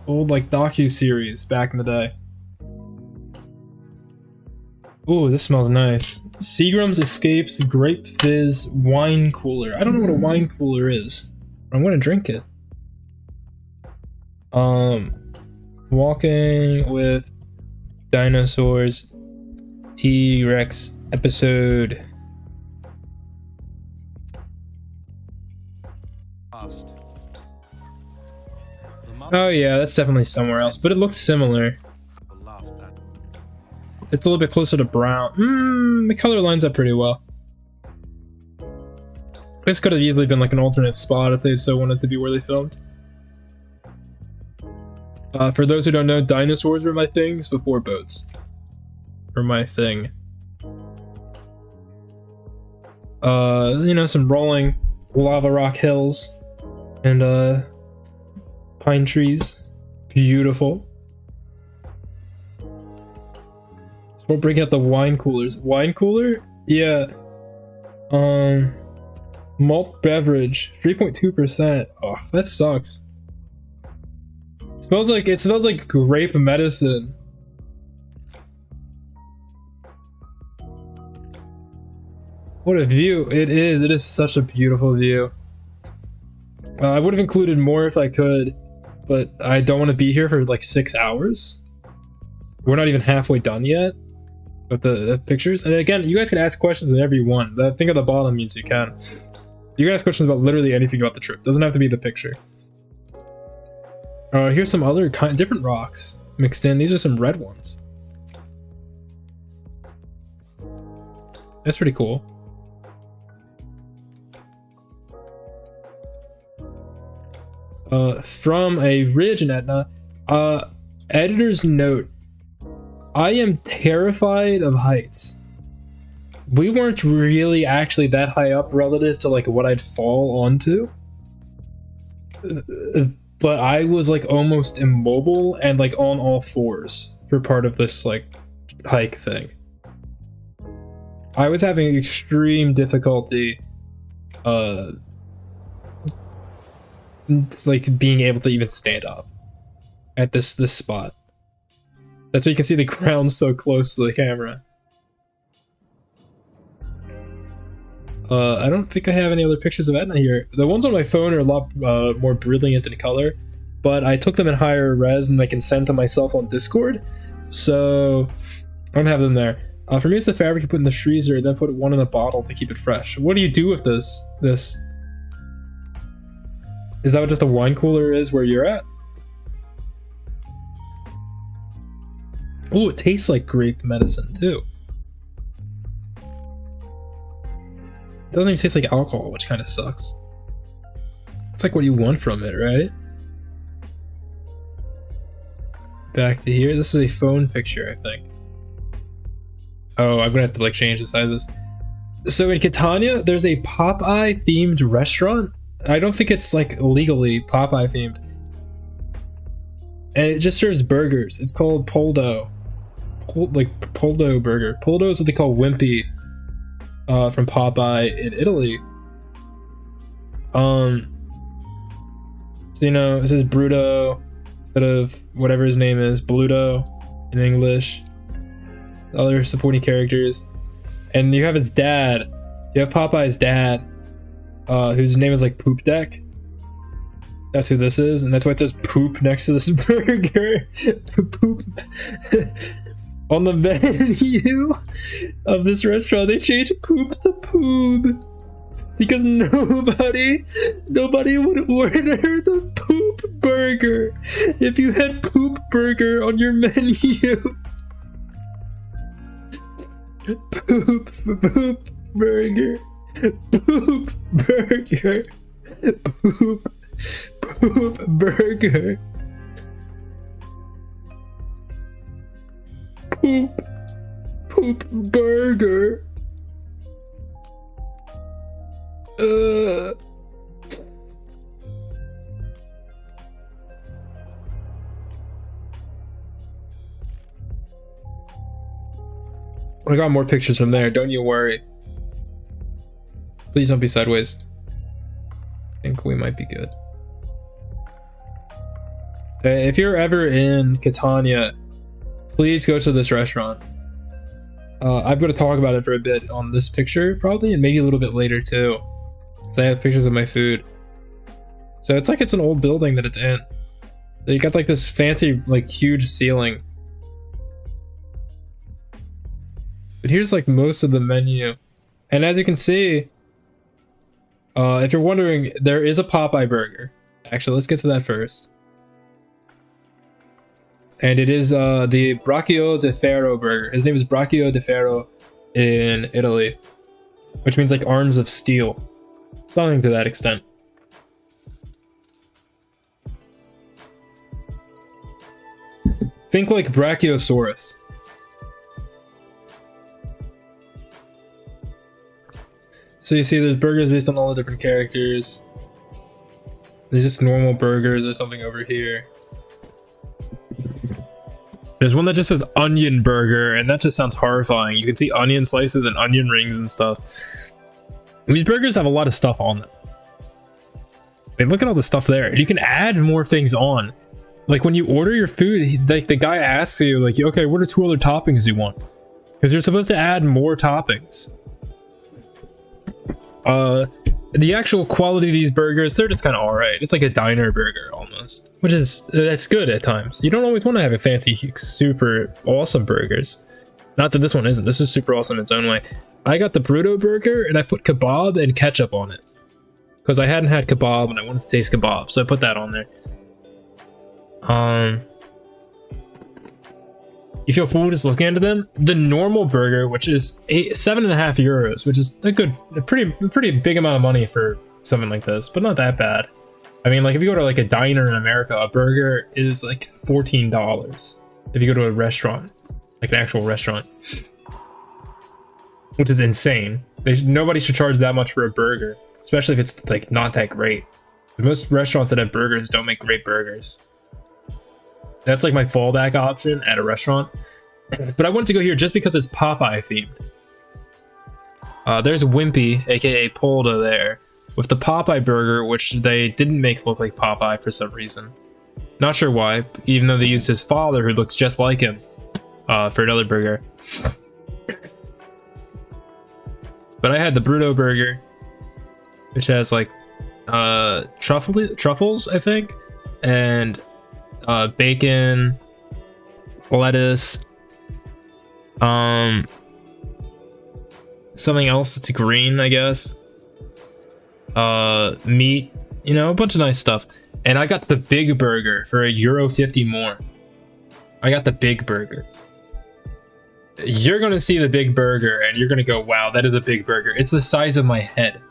old like docu-series back in the day. Ooh, this smells nice. Seagram's Escapes Grape Fizz Wine Cooler. I don't know what a wine cooler is, but I'm gonna drink it. Walking with Dinosaurs T-Rex episode. Oh yeah, that's definitely somewhere else, but it looks similar. It's a little bit closer to brown. The color lines up pretty well. This could have easily been like an alternate spot if they so wanted to be where they filmed. For those who don't know, dinosaurs were my things before boats. Or my thing. You know, some rolling lava rock hills and pine trees. Beautiful. So we'll bring out the wine coolers. Wine cooler? Yeah. Malt beverage, 3.2%. Oh, that sucks. It smells like grape medicine. What a view. It is such a beautiful view. I would have included more if I could, but I don't want to be here for like 6 hours. We're not even halfway done yet with the pictures. And again, you guys can ask questions in every one. The thing at the bottom means you can. You can ask questions about literally anything about the trip. Doesn't have to be the picture. Here's some other different rocks mixed in. These are some red ones. That's pretty cool. From a ridge in Etna. Editor's note. I am terrified of heights. We weren't really actually that high up relative to like what I'd fall onto. But I was like almost immobile and like on all fours for part of this like hike thing. I was having extreme difficulty it's like being able to even stand up at this spot. That's why you can see the ground so close to the camera. I don't think I have any other pictures of Etna here. The ones on my phone are a lot more brilliant in color, but I took them in higher res and I can send to myself on Discord, so I don't have them there. For me, it's the fabric you put in the freezer and then put one in a bottle to keep it fresh. What do you do with this? Is that what just a wine cooler is where you're at? Oh, it tastes like grape medicine too. It doesn't even taste like alcohol, which kind of sucks. It's like what you want from it, right? Back to here. This is a phone picture, I think. Oh, I'm gonna have to like change the sizes. So in Catania, there's a Popeye themed restaurant. I don't think it's like legally Popeye themed. And it just serves burgers. It's called Poldo. Poldo burger. Poldo is what they call Wimpy. From Popeye in Italy. So you know, it says Bruto instead of whatever his name is, Bluto in English. Other supporting characters. And you have his dad. You have Popeye's dad, whose name is like Poop Deck. That's who this is, and that's why it says poop next to this burger. Poop. On the menu of this restaurant, they changed poop to poob because nobody would order the poop burger if you had poop burger on your menu. Poop burger, poop burger, poop burger. Poop burger. I got more pictures from there, don't you worry. Please don't be sideways. I think we might be good. If you're ever in Catania, please go to this restaurant. I'm going to talk about it for a bit on this picture, probably, and maybe a little bit later too, because I have pictures of my food. So it's like it's an old building that it's in. You got like this fancy, like huge ceiling. But here's like most of the menu, and as you can see, if you're wondering, there is a Popeye burger. Actually, let's get to that first. And it is the Braccio di Ferro burger. His name is Braccio di Ferro in Italy, which means like arms of steel. Something to that extent. Think like Brachiosaurus. So you see there's burgers based on all the different characters. There's just normal burgers or something over here. There's one that just says onion burger, and that just sounds horrifying. You can see onion slices and onion rings and stuff. These burgers have a lot of stuff on them. I mean, look at all the stuff there. You can add more things on. Like when you order your food, like the guy asks you, like, okay, what are 2 other toppings you want? Because you're supposed to add more toppings. The actual quality of these burgers, they're just kind of alright. It's like a diner burger almost, which is, that's good at times. You don't always want to have a fancy, super awesome burgers. Not that this one isn't. This is super awesome in its own way. I got the burrito burger and I put kebab and ketchup on it. Because I hadn't had kebab and I wanted to taste kebab, so I put that on there. You feel full just looking into them? The normal burger, which is 7.5 euros, which is a pretty big amount of money for something like this, but not that bad. I mean, like if you go to like a diner in America, a burger is like $14. If you go to a restaurant, like an actual restaurant, which is insane. Nobody should charge that much for a burger, especially if it's like not that great. Most restaurants that have burgers don't make great burgers. That's like my fallback option at a restaurant. But I wanted to go here just because it's Popeye themed. There's Wimpy, aka Polda there, with the Popeye burger, which they didn't make look like Popeye for some reason. Not sure why, even though they used his father, who looks just like him, for another burger. But I had the Bruto burger, which has like truffles, I think, and bacon, lettuce, something else that's green, I guess, meat, you know, a bunch of nice stuff. And I got the big burger for €1.50 more. I got the big burger. You're gonna see the big burger and you're gonna go, wow, that is a big burger. It's the size of my head.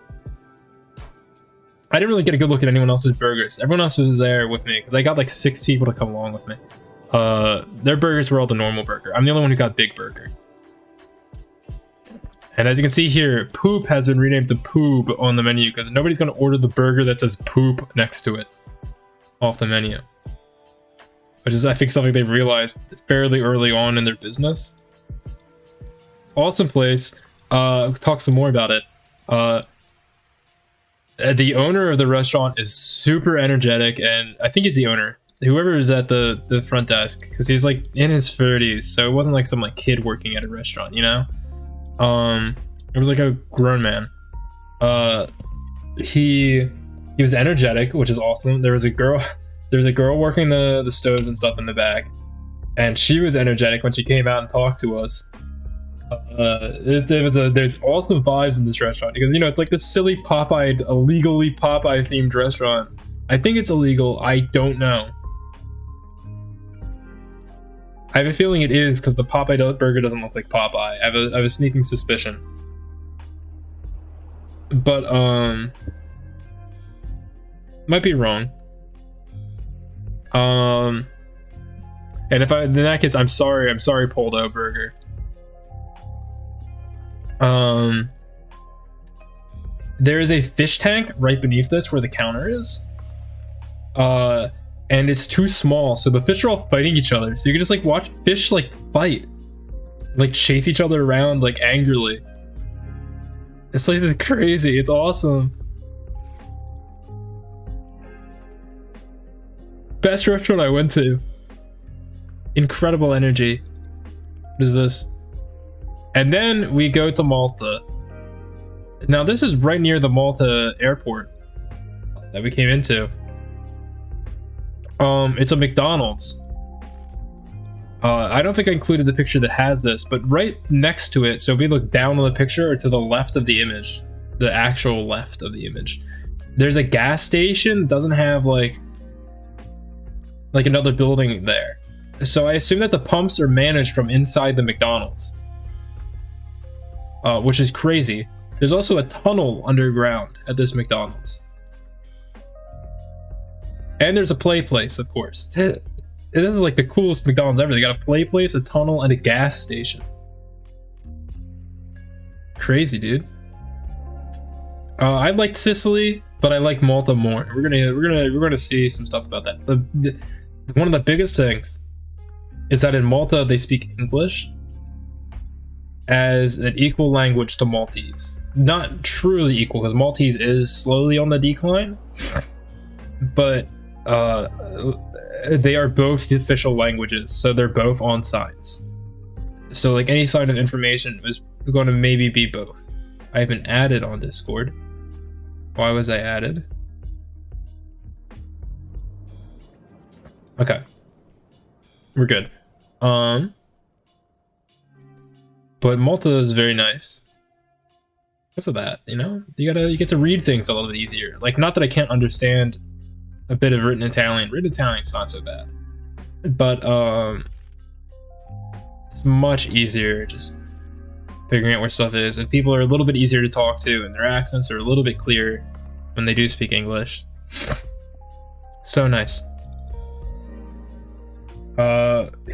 I didn't really get a good look at anyone else's burgers. Everyone else was there with me because I got like 6 people to come along with me. Their burgers were all the normal burger. I'm the only one who got big burger. And as you can see here, poop has been renamed to poob on the menu because nobody's going to order the burger that says poop next to it off the menu. Which is, I think, something they realized fairly early on in their business. Awesome place. Talk some more about it. The owner of the restaurant is super energetic, and I think he's the owner. Whoever is at the front desk, because he's like in his 30s, so it wasn't like some like kid working at a restaurant, you know? It was like a grown man. He was energetic, which is awesome. There was a girl working the stoves and stuff in the back, and she was energetic when she came out and talked to us. There's awesome vibes in this restaurant because, you know, it's like this silly Popeye, illegally Popeye themed restaurant. I think it's illegal. I don't know. I have a feeling it is because the Popeye burger doesn't look like Popeye. I have a sneaking suspicion. But might be wrong. And in that case, I'm sorry, Poldo Burger. There is a fish tank right beneath this where the counter is. And it's too small, so the fish are all fighting each other. So you can just like watch fish like fight, like chase each other around like angrily. This place is crazy. It's awesome. Best restaurant I went to. Incredible energy. What is this? And then we go to Malta. Now this is right near the Malta airport that we came into. It's a McDonald's. I don't think I included the picture that has this, but right next to it, so if we look down on the picture or to the left of the image, the actual left of the image, there's a gas station that doesn't have like another building there. So I assume that the pumps are managed from inside the McDonald's. Which is crazy. There's also a tunnel underground at this McDonald's. And there's a play place, of course. This is like the coolest McDonald's ever. They got a play place, a tunnel, and a gas station. Crazy, dude. I liked Sicily, but I like Malta more. We're gonna see some stuff about that. One of the biggest things is that in Malta they speak English as an equal language to Maltese. Not truly equal, because Maltese is slowly on the decline, but they are both the official languages, so they're both on signs. So like any sign of information is going to maybe be both. I have been added on Discord. Why was I added? Okay. We're good. But Malta is very nice. Because of that, you know? You get to read things a little bit easier. Like, not that I can't understand a bit of written Italian. Written Italian's not so bad. But it's much easier just figuring out where stuff is, and people are a little bit easier to talk to, and their accents are a little bit clearer when they do speak English. So nice.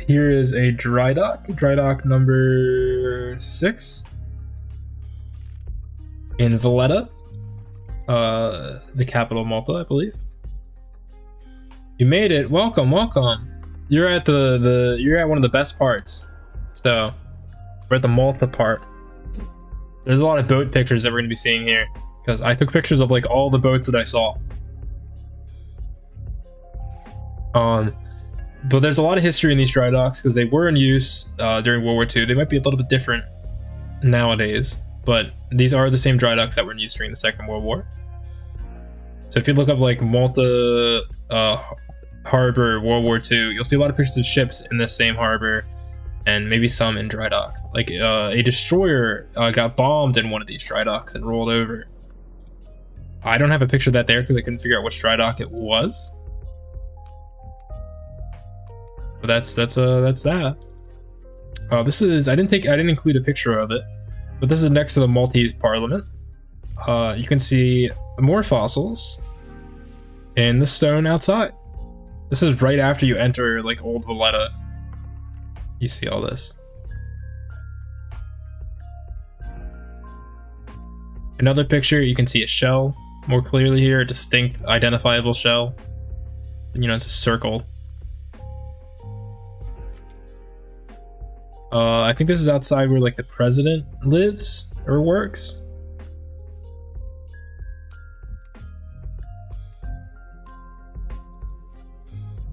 Here is a dry dock number 6 in Valletta, the capital of Malta, I believe. You made it. Welcome. You're at you're at one of the best parts. So we're at the Malta part. There's a lot of boat pictures that we're gonna be seeing here, because I took pictures of like all the boats that I saw. But there's a lot of history in these dry docks because they were in use during World War II. They might be a little bit different nowadays, but these are the same dry docks that were in use during the Second World War. So if you look up like Malta harbor World War II, you'll see a lot of pictures of ships in this same harbor, and maybe some in dry dock. Like a destroyer got bombed in one of these dry docks and rolled over. I don't have a picture of that there because I couldn't figure out which dry dock it was. But that's that. This is I didn't include a picture of it, but this is next to the Maltese Parliament. You can see more fossils in the stone outside. This is right after you enter like Old Valletta. You see all this. Another picture, you can see a shell more clearly here, a distinct identifiable shell. You know, it's a circle. I think this is outside where like the president lives or works.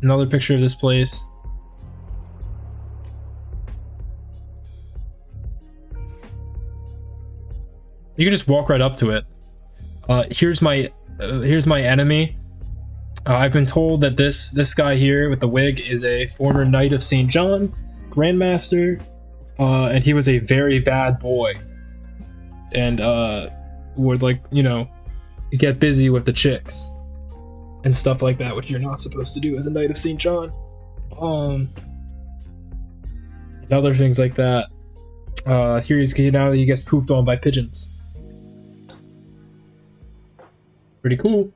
Another picture of this place. You can just walk right up to it. Here's my enemy. I've been told that this guy here with the wig is a former Knight of St. John, Grandmaster, and he was a very bad boy, and would like, you know, get busy with the chicks and stuff like that, which you're not supposed to do as a Knight of St. John. And other things like that. Here now he gets pooped on by pigeons. Pretty cool.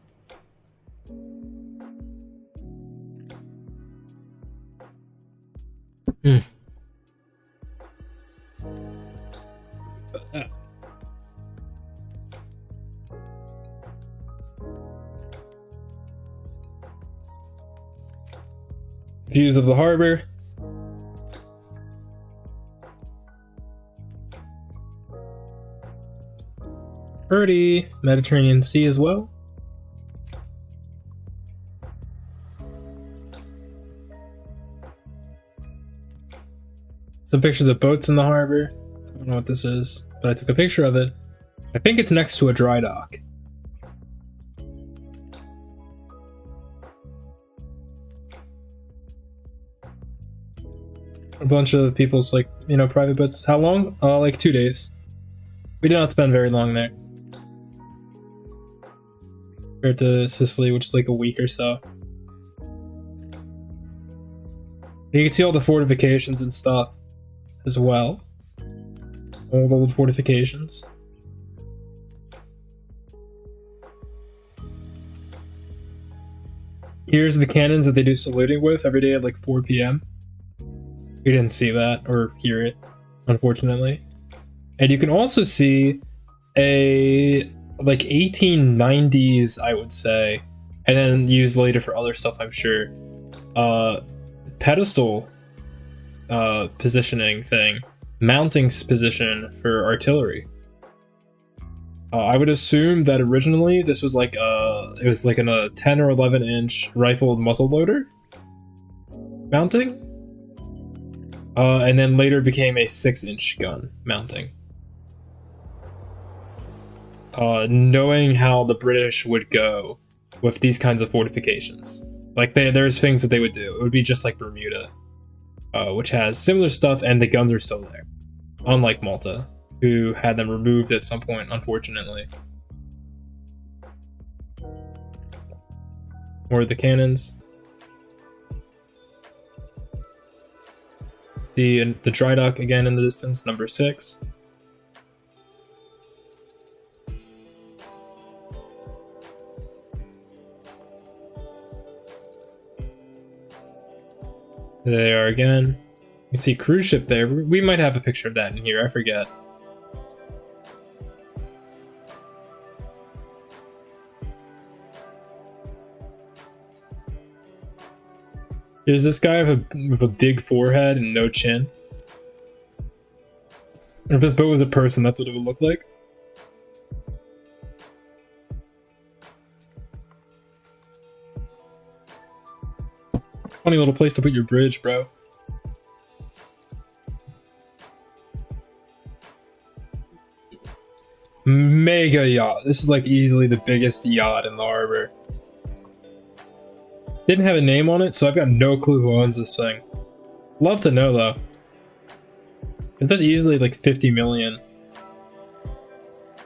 Views of the harbor. Pretty. Mediterranean Sea as well. Some pictures of boats in the harbor. I don't know what this is, but I took a picture of it. I think it's next to a dry dock. A bunch of people's, like, you know, private boats. How long? Like 2 days. We did not spend very long there. Compared to Sicily, which is like a week or so. You can see all the fortifications and stuff as well. All the old fortifications. Here's the cannons that they do saluting with every day at like 4 p.m. You didn't see that or hear it, unfortunately. And you can also see a like 1890s, I would say, and then used later for other stuff, I'm sure, pedestal positioning thing, mounting position for artillery. I would assume that originally this was like it was like a 10 or 11 inch rifled muzzle loader mounting, and then later became a 6-inch gun mounting. Knowing how the British would go with these kinds of fortifications, like there's things that they would do. It would be just like Bermuda, which has similar stuff, and the guns are still there, unlike Malta, who had them removed at some point, unfortunately. More of the cannons. See the dry dock again in the distance, number 6. There they are again. You can see cruise ship there. We might have a picture of that in here, I forget. Is this guy with a big forehead and no chin? If this boat was a person, that's what it would look like. Funny little place to put your bridge, bro. Mega yacht. This is like easily the biggest yacht in the harbor. Didn't have a name on it, so I've got no clue who owns this thing. Love to know though. Cause that's easily like 50 million.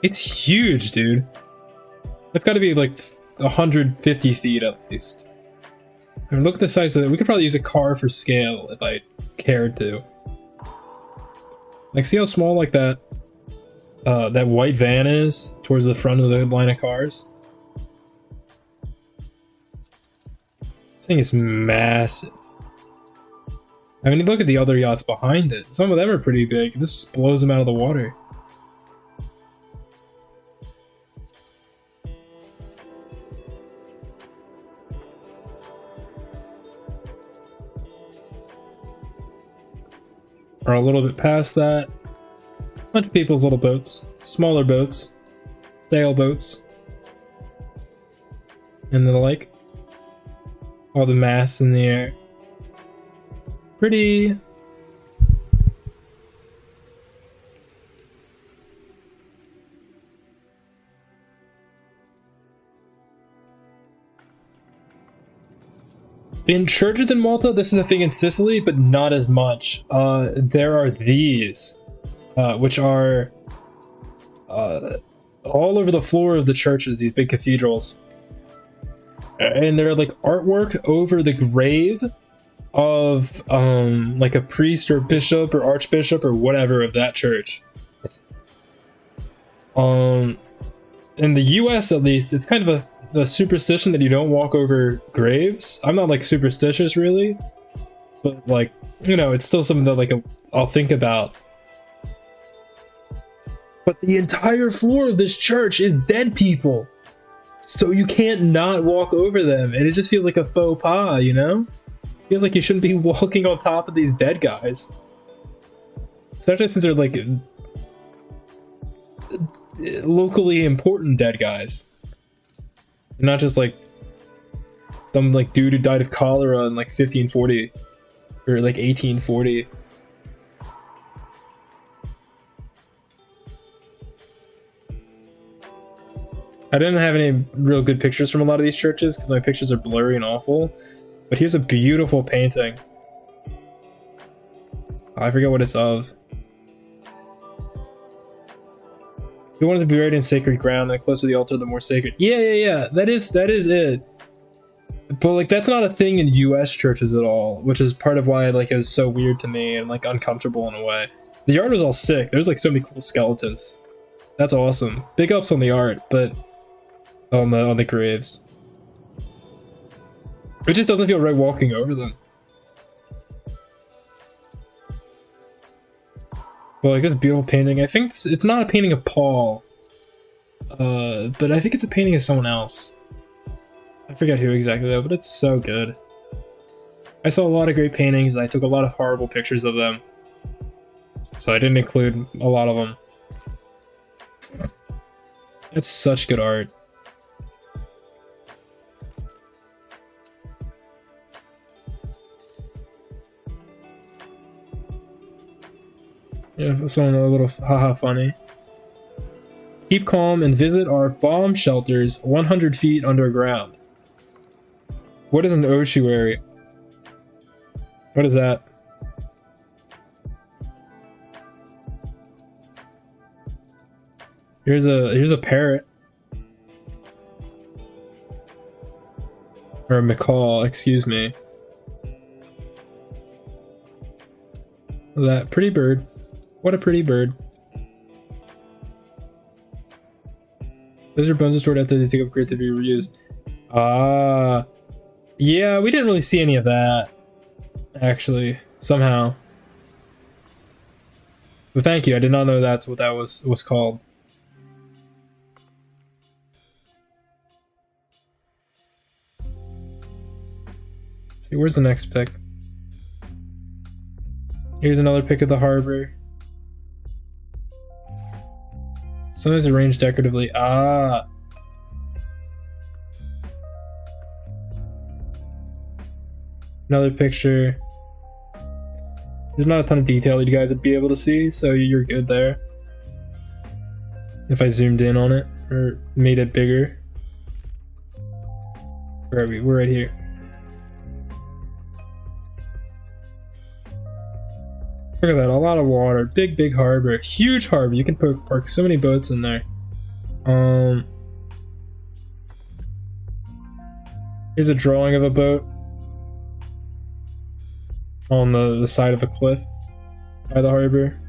It's huge, dude. It's gotta be like 150 feet at least. I mean, look at the size of it. We could probably use a car for scale if I cared to. Like, see how small like that that white van is towards the front of the line of cars? This thing is massive. I mean, look at the other yachts behind it. Some of them are pretty big. This just blows them out of the water. Or a little bit past that. Bunch of people's little boats. Smaller boats. Sailboats. And the like. All the masts in the air. Pretty. In churches in Malta, this is a thing in Sicily, but not as much. There are these, which are all over the floor of the churches, these big cathedrals. And they're like artwork over the grave of like a priest or bishop or archbishop or whatever of that church. In the US at least, it's kind of the superstition that you don't walk over graves. I'm not like superstitious really, but like, you know, it's still something that like I'll think about. But the entire floor of this church is dead people, so you can't not walk over them, and it just feels like a faux pas, you know? Feels like you shouldn't be walking on top of these dead guys, especially since they're like locally important dead guys. Not just like some like dude who died of cholera in like 1540 or like 1840. I didn't have any real good pictures from a lot of these churches because my pictures are blurry and awful. But here's a beautiful painting. I forget what it's of. You want it to be buried in sacred ground, the closer to the altar, the more sacred. Yeah. That is it. But like, that's not a thing in US churches at all, which is part of why like it was so weird to me and like uncomfortable in a way. The art was all sick. There's like so many cool skeletons. That's awesome. Big ups on the art, but on the graves, it just doesn't feel right walking over them. Well, like this beautiful painting. I think it's not a painting of Paul, but I think it's a painting of someone else. I forget who exactly though, but it's so good. I saw a lot of great paintings. I took a lot of horrible pictures of them, so I didn't include a lot of them. That's such good art. Yeah, that's one a little haha funny. Keep calm and visit our bomb shelters 100 feet underground. What is an ossuary? What is that? Here's a parrot. Or a macaw, excuse me. That pretty bird. What a pretty bird. Those are bones stored after they take upgrade to be reused. Yeah, we didn't really see any of that, actually, somehow. But thank you, I did not know that's what that was called. Let's see, where's the next pick? Here's another pick of the harbor. Sometimes arranged decoratively. Ah. Another picture. There's not a ton of detail you guys would be able to see, so you're good there. If I zoomed in on it or made it bigger. Where are we? We're right here. Look at that, a lot of water, big harbor, huge harbor. You can park so many boats in there. Here's a drawing of a boat on the side of a cliff by the harbor.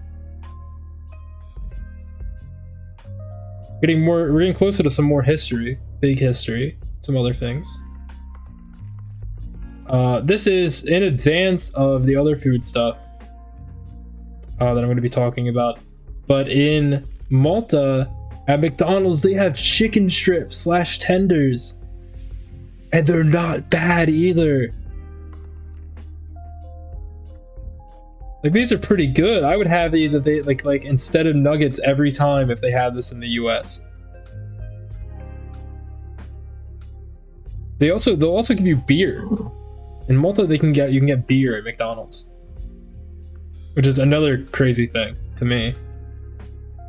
We're getting closer to some more history, big history, some other things. This is in advance of the other food stuff that I'm going to be talking about. But in Malta, at McDonald's, they have chicken strips / tenders. And they're not bad either. Like, these are pretty good. I would have these if they, like instead of nuggets every time if they had this in the US. They'll also give you beer. In Malta, you can get beer at McDonald's. Which is another crazy thing to me.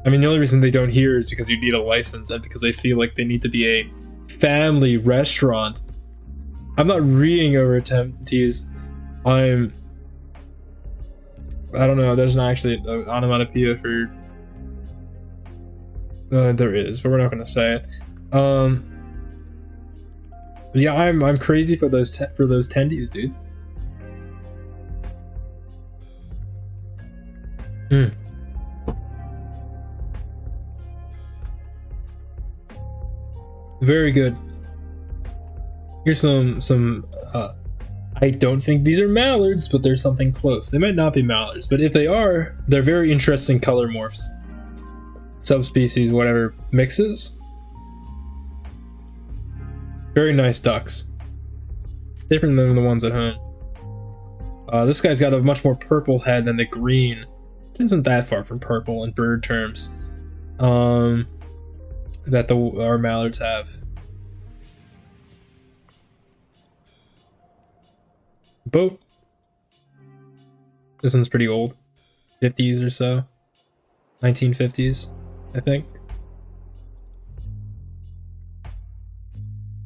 I mean, the only reason they don't here is because you need a license and because they feel like they need to be a family restaurant. I'm not reading over attemptees. I don't know, there's not actually an onomatopoeia for... there is, but we're not going to say it. Yeah, I'm crazy for those tendies, dude. Very good. Here's some I don't think these are mallards, but there's something close. They might not be mallards, but if they are, they're very interesting color morphs. Subspecies, whatever, mixes. Very nice ducks. Different than the ones at home. This guy's got a much more purple head than the green. It isn't that far from purple in bird terms. That our mallards have. Boat. This one's pretty old. 50s or so. 1950s, I think.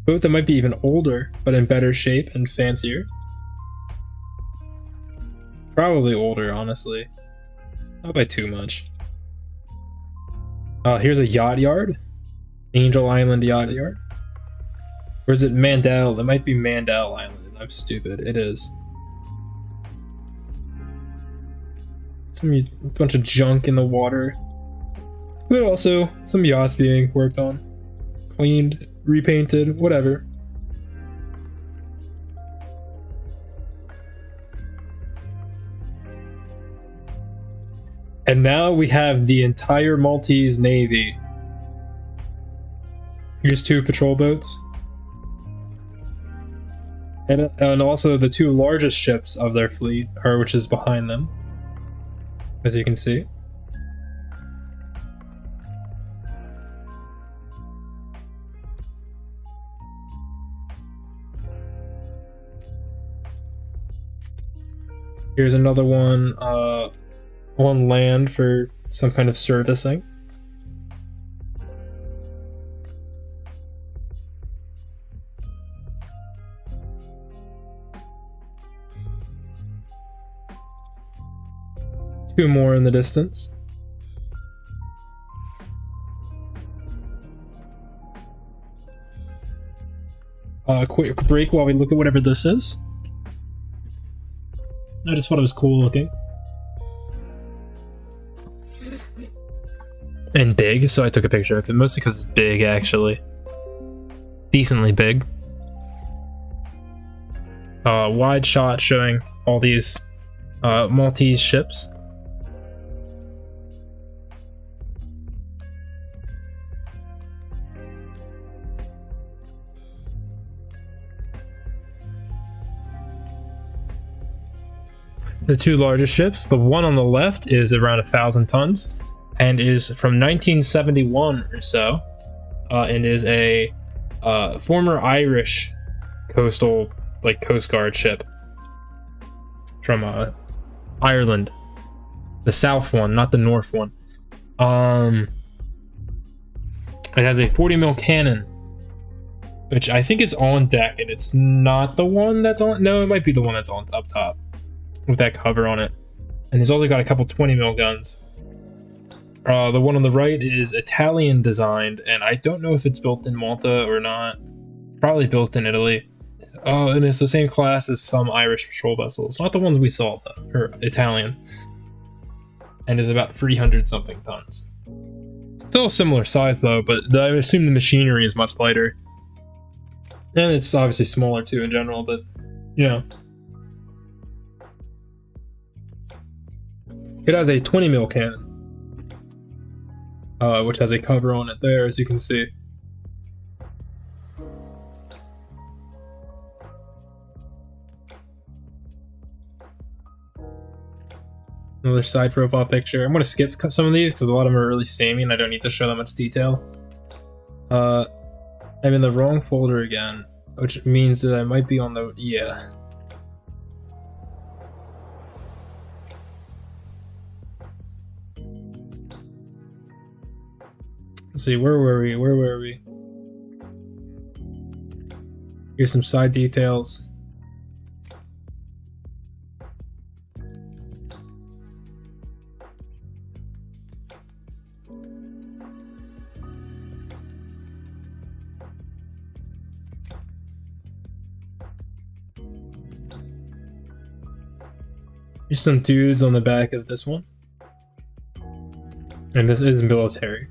Boat that might be even older, but in better shape and fancier. Probably older, honestly. Not by too much. Here's a yacht yard. Angel Island Yacht Yard. Or is it Mandel? It might be Mandel Island. I'm stupid. It is. Some bunch of junk in the water. But also some yachts being worked on. Cleaned, repainted, whatever. And now we have the entire Maltese Navy. Here's 2 patrol boats. And also the two largest ships of their fleet are, which is behind them, as you can see. Here's another one on land for some kind of servicing. Two more in the distance. Quick break while we look at whatever this is. I just thought it was cool looking. And big, so I took a picture of it, mostly because it's big, actually. Decently big. Wide shot showing all these Maltese ships. The two largest ships, the one on the left is around 1,000 tons and is from 1971 or so, and is a former Irish coastal, like, Coast Guard ship from Ireland. The south one, not the north one. It has a 40mm cannon, which I think is on deck, and it's not the one that's on. No, it might be the one that's on up top with that cover on it. And he's also got a couple 20mm guns. The one on the right is Italian designed, and I don't know if it's built in Malta or not. Probably built in Italy. Oh, and it's the same class as some Irish patrol vessels. Not the ones we saw, though. Or Italian. And is about 300 something tons. Still a similar size, though, but I assume the machinery is much lighter. And it's obviously smaller, too, in general, but, you know. It has a 20mm cannon, which has a cover on it there, as you can see. Another side profile picture. I'm going to skip some of these because a lot of them are really samey and I don't need to show that much detail. I'm in the wrong folder again, which means that I might be on the... yeah. Let's see, where were we? Here's some side details. Here's some dudes on the back of this one. And this is military.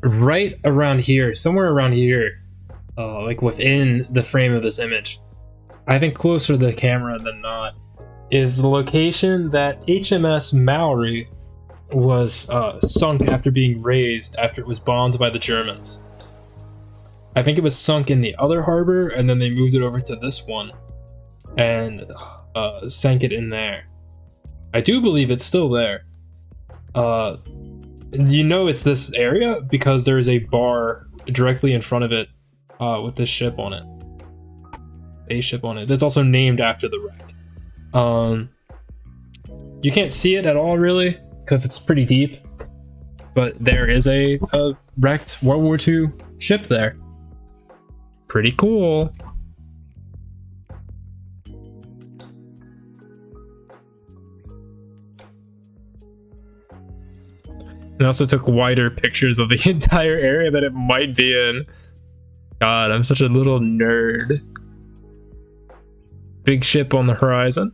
Right around here, somewhere around here, like within the frame of this image, I think closer to the camera than not, is the location that HMS Maori was sunk after being raised after it was bombed by the Germans. I think it was sunk in the other harbor, and then they moved it over to this one and sank it in there. I do believe it's still there. You know it's this area because there is a bar directly in front of it with this ship on it. A ship on it. That's also named after the wreck. You can't see it at all, really, because it's pretty deep. But there is a wrecked World War II ship there. Pretty cool. And I also took wider pictures of the entire area that it might be in. God, I'm such a little nerd. Big ship on the horizon.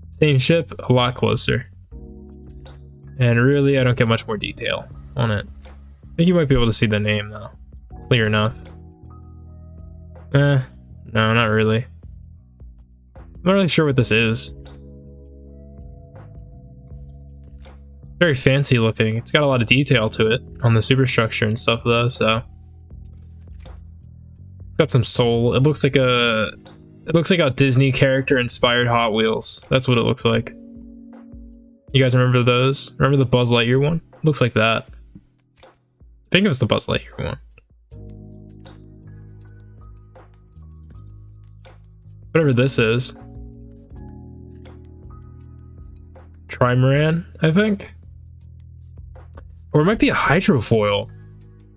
Same ship, a lot closer. And really, I don't get much more detail on it. I think you might be able to see the name, though. Clear enough. No, not really. I'm not really sure what this is. Very fancy looking. It's got a lot of detail to it on the superstructure and stuff though, so. It's got some soul. It looks like a Disney character inspired Hot Wheels. That's what it looks like. You guys remember those? Remember the Buzz Lightyear one? It looks like that. I think it was the Buzz Lightyear one. Whatever this is. Trimaran, I think? Or it might be a hydrofoil.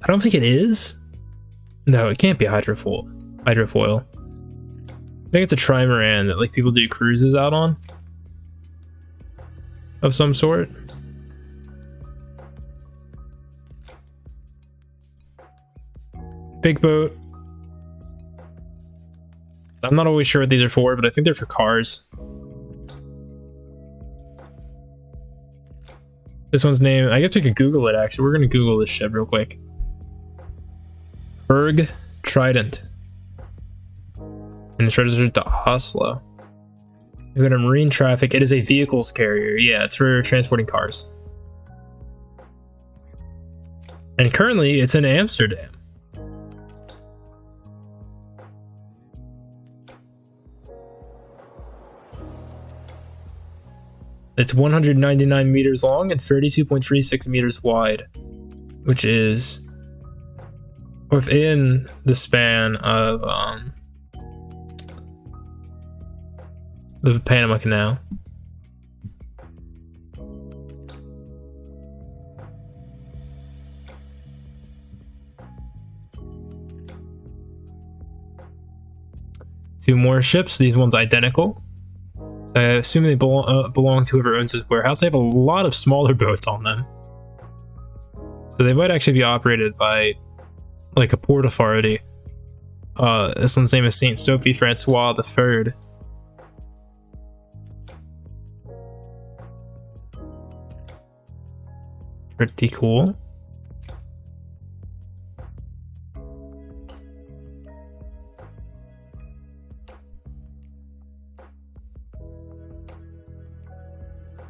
I don't think it is. No, it can't be a hydrofoil. I think it's a trimaran that like people do cruises out on. Of some sort. Big boat. I'm not always sure what these are for, but I think they're for cars. This one's name, I guess we could Google it actually. We're gonna Google this ship real quick. Berg Trident. And it's registered to Oslo. We got a marine traffic. It is a vehicles carrier. Yeah, it's for transporting cars. And currently it's in Amsterdam. It's 199 meters long and 32.36 meters wide, which is within the span of the Panama Canal. Two more ships. These ones identical. I assume they belong to whoever owns this warehouse. They have a lot of smaller boats on them. So they might actually be operated by like a port authority. This one's name is Saint Sophie Francois III. Pretty cool.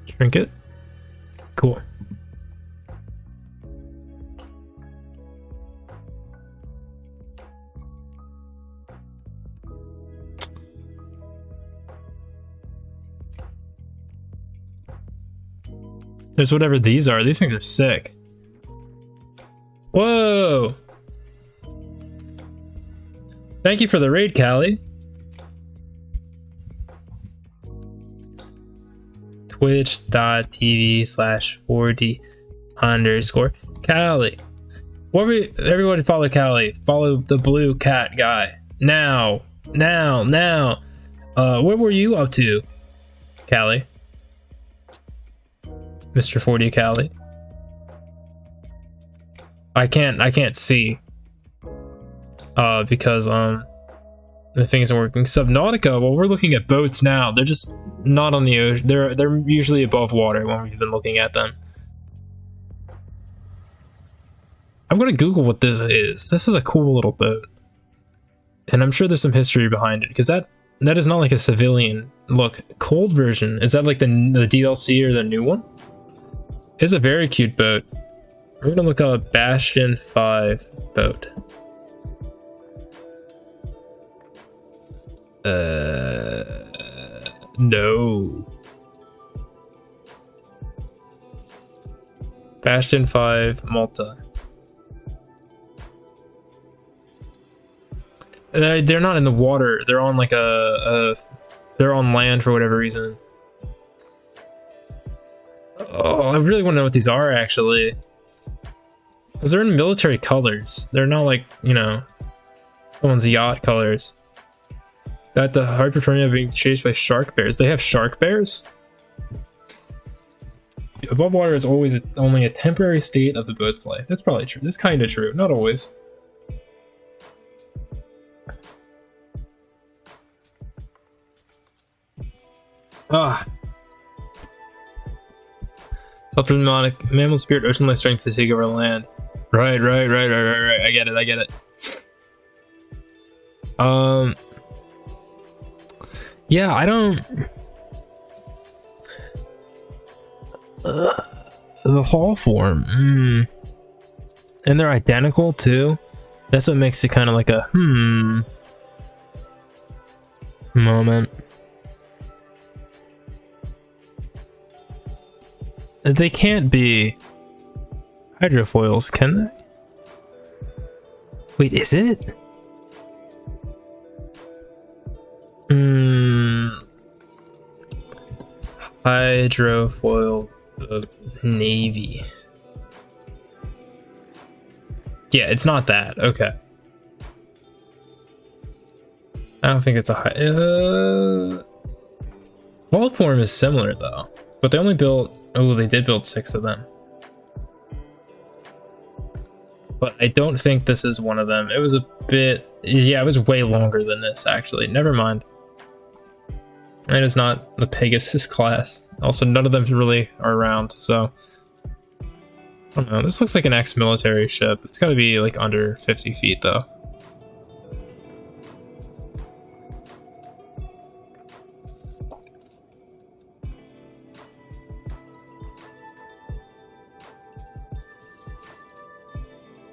Trinket. Cool. There's whatever these are. These things are sick. Whoa! Thank you for the raid, Callie. Twitch.tv/4D_Callie. Everybody follow Callie. Follow the blue cat guy. Now. What were you up to, Callie? Mr. 4D Callie. I can't see. Because the thing isn't working. Subnautica, well, we're looking at boats now. They're just not on the ocean. They're usually above water when we've been looking at them. I'm gonna Google what this is. This is a cool little boat. And I'm sure there's some history behind it, because that is not like a civilian. Look, cold version. Is that like the DLC or the new one? It's a very cute boat. We're gonna look up Bastion 5 boat. No. Bastion 5 Malta. They're not in the water. They're on like they're on land for whatever reason. Oh, I really want to know what these are actually. Because they're in military colors. They're not like, you know, someone's yacht colors. That the hypothermia being chased by shark bears. They have shark bears? Above water is always only a temporary state of the boat's life. That's probably true. That's kind of true. Not always. Ah. Self-pneumatic mammal spirit, ocean life strength to take over land. Right. I get it. Yeah, I don't. The hall form. And they're identical too. That's what makes it kind of like a moment. They can't be hydrofoils, can they? Wait, is it? Hydrofoil of Navy. Yeah, it's not that. Okay. I don't think it's a hull form is similar though, but they only built. Oh, they did build 6 of them. But I don't think this is one of them. It was a bit. Yeah, it was way longer than this actually. Never mind. It is not the Pegasus class. Also, none of them really are around, so I don't know. This looks like an ex-military ship. It's got to be like under 50 feet though.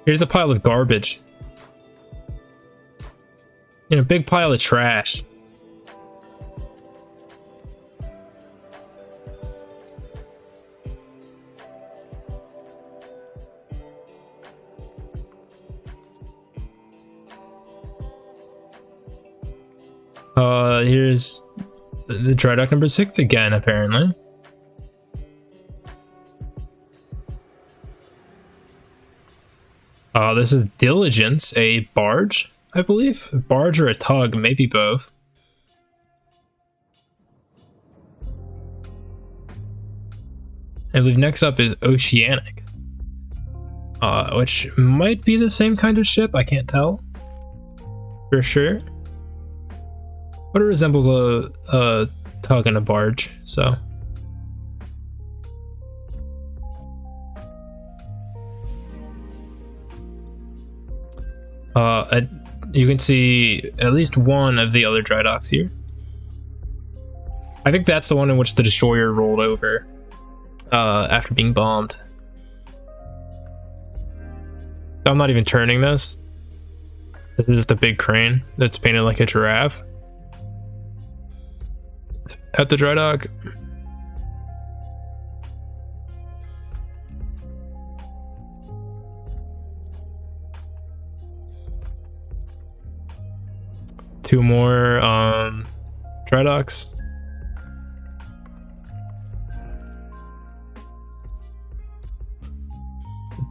Here's a pile of garbage. In a big pile of trash. Here's the dry dock number 6 again, apparently. This is Diligence, a barge, I believe. A barge or a tug, maybe both. I believe next up is Oceanic, which might be the same kind of ship. I can't tell for sure, but it resembles a tug and a barge. So. You can see at least one of the other dry docks here. I think that's the one in which the destroyer rolled over after being bombed. I'm not even turning this. This is just a big crane that's painted like a giraffe at the dry dock. Two more dry docks.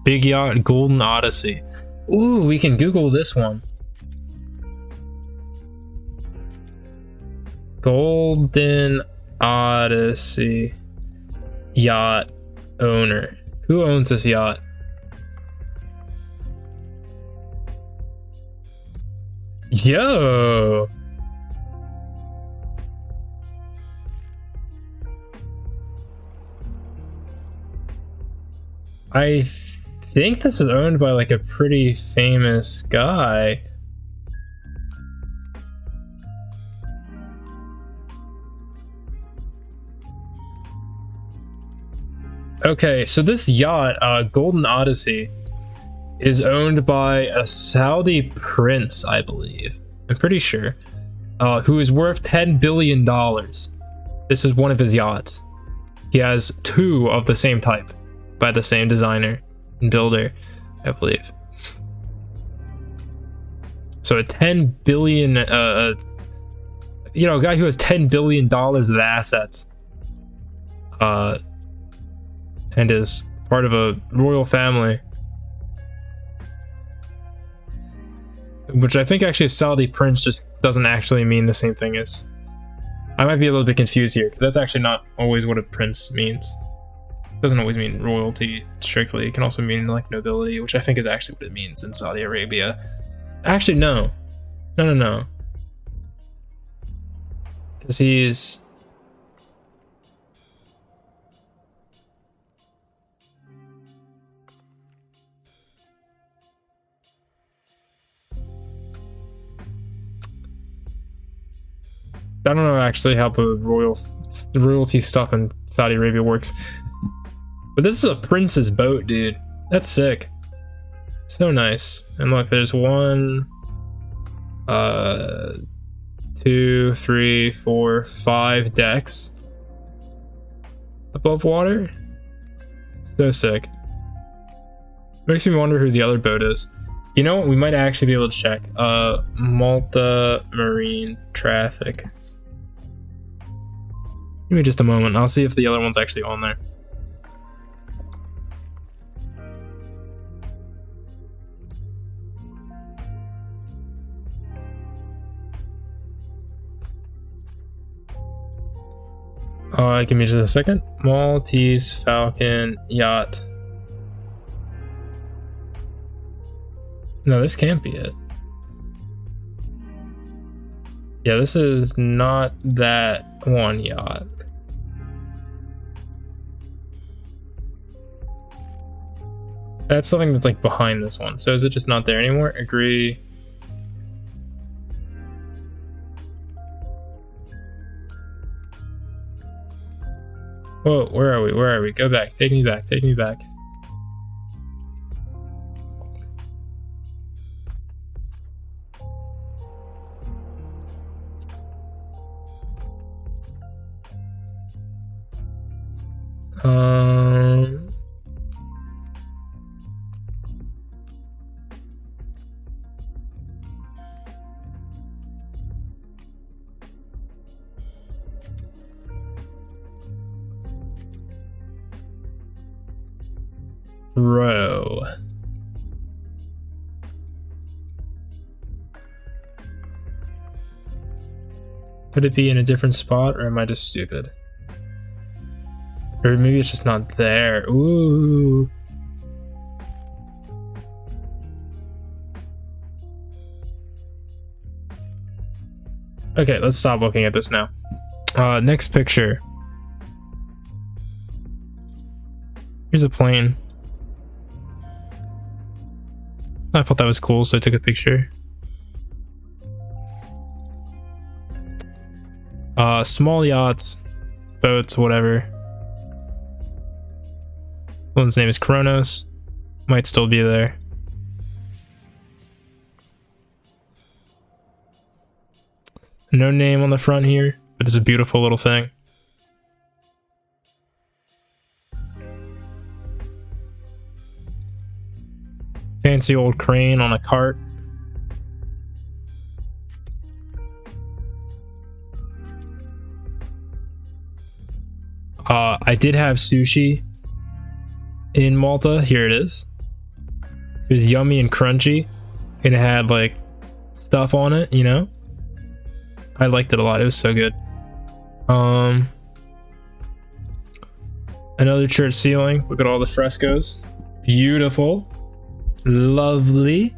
Big Yacht, Golden Odyssey. Ooh, we can Google this one. Golden Odyssey yacht owner. Who owns this yacht? Yo. I think this is owned by like a pretty famous guy. Okay, so this yacht, Golden Odyssey, is owned by a Saudi prince, I believe. I'm pretty sure. Who is worth $10 billion. This is one of his yachts. He has 2 of the same type by the same designer and builder, I believe. So a 10 billion, a guy who has $10 billion of assets, and is part of a royal family, which I think actually Saudi prince just doesn't actually mean the same thing as. I might be a little bit confused here because that's actually not always what a prince means. It doesn't always mean royalty strictly. It can also mean like nobility, which I think is actually what it means in Saudi Arabia. Actually, no. Because he's. I don't know actually how the royalty stuff in Saudi Arabia works. But this is a prince's boat, dude. That's sick. So nice. And look, there's 1, 2, 3, 4, 5 decks above water. So sick. Makes me wonder who the other boat is. You know what? We might actually be able to check. Malta marine traffic. Give me just a moment. I'll see if the other one's actually on there. Give me just a second. Maltese Falcon Yacht. No, this can't be it. Yeah, this is not that one yacht. That's something that's like behind this one. So is it just not there anymore? Agree. Whoa, where are we? Where are we? Go back. Take me back. Take me back. Row. Could it be in a different spot, or am I just stupid? Or maybe it's just not there. Ooh. Okay, let's stop looking at this now. Next picture. Here's a plane. I thought that was cool, so I took a picture. Small yachts, boats, whatever. One's name is Kronos. Might still be there. No name on the front here, but it's a beautiful little thing. Fancy old crane on a cart. I did have sushi in Malta. Here it is. It was yummy and crunchy, and it had like stuff on it, you know. I liked it a lot. It was so good. Another church ceiling. Look at all the frescoes. Beautiful. Lovely.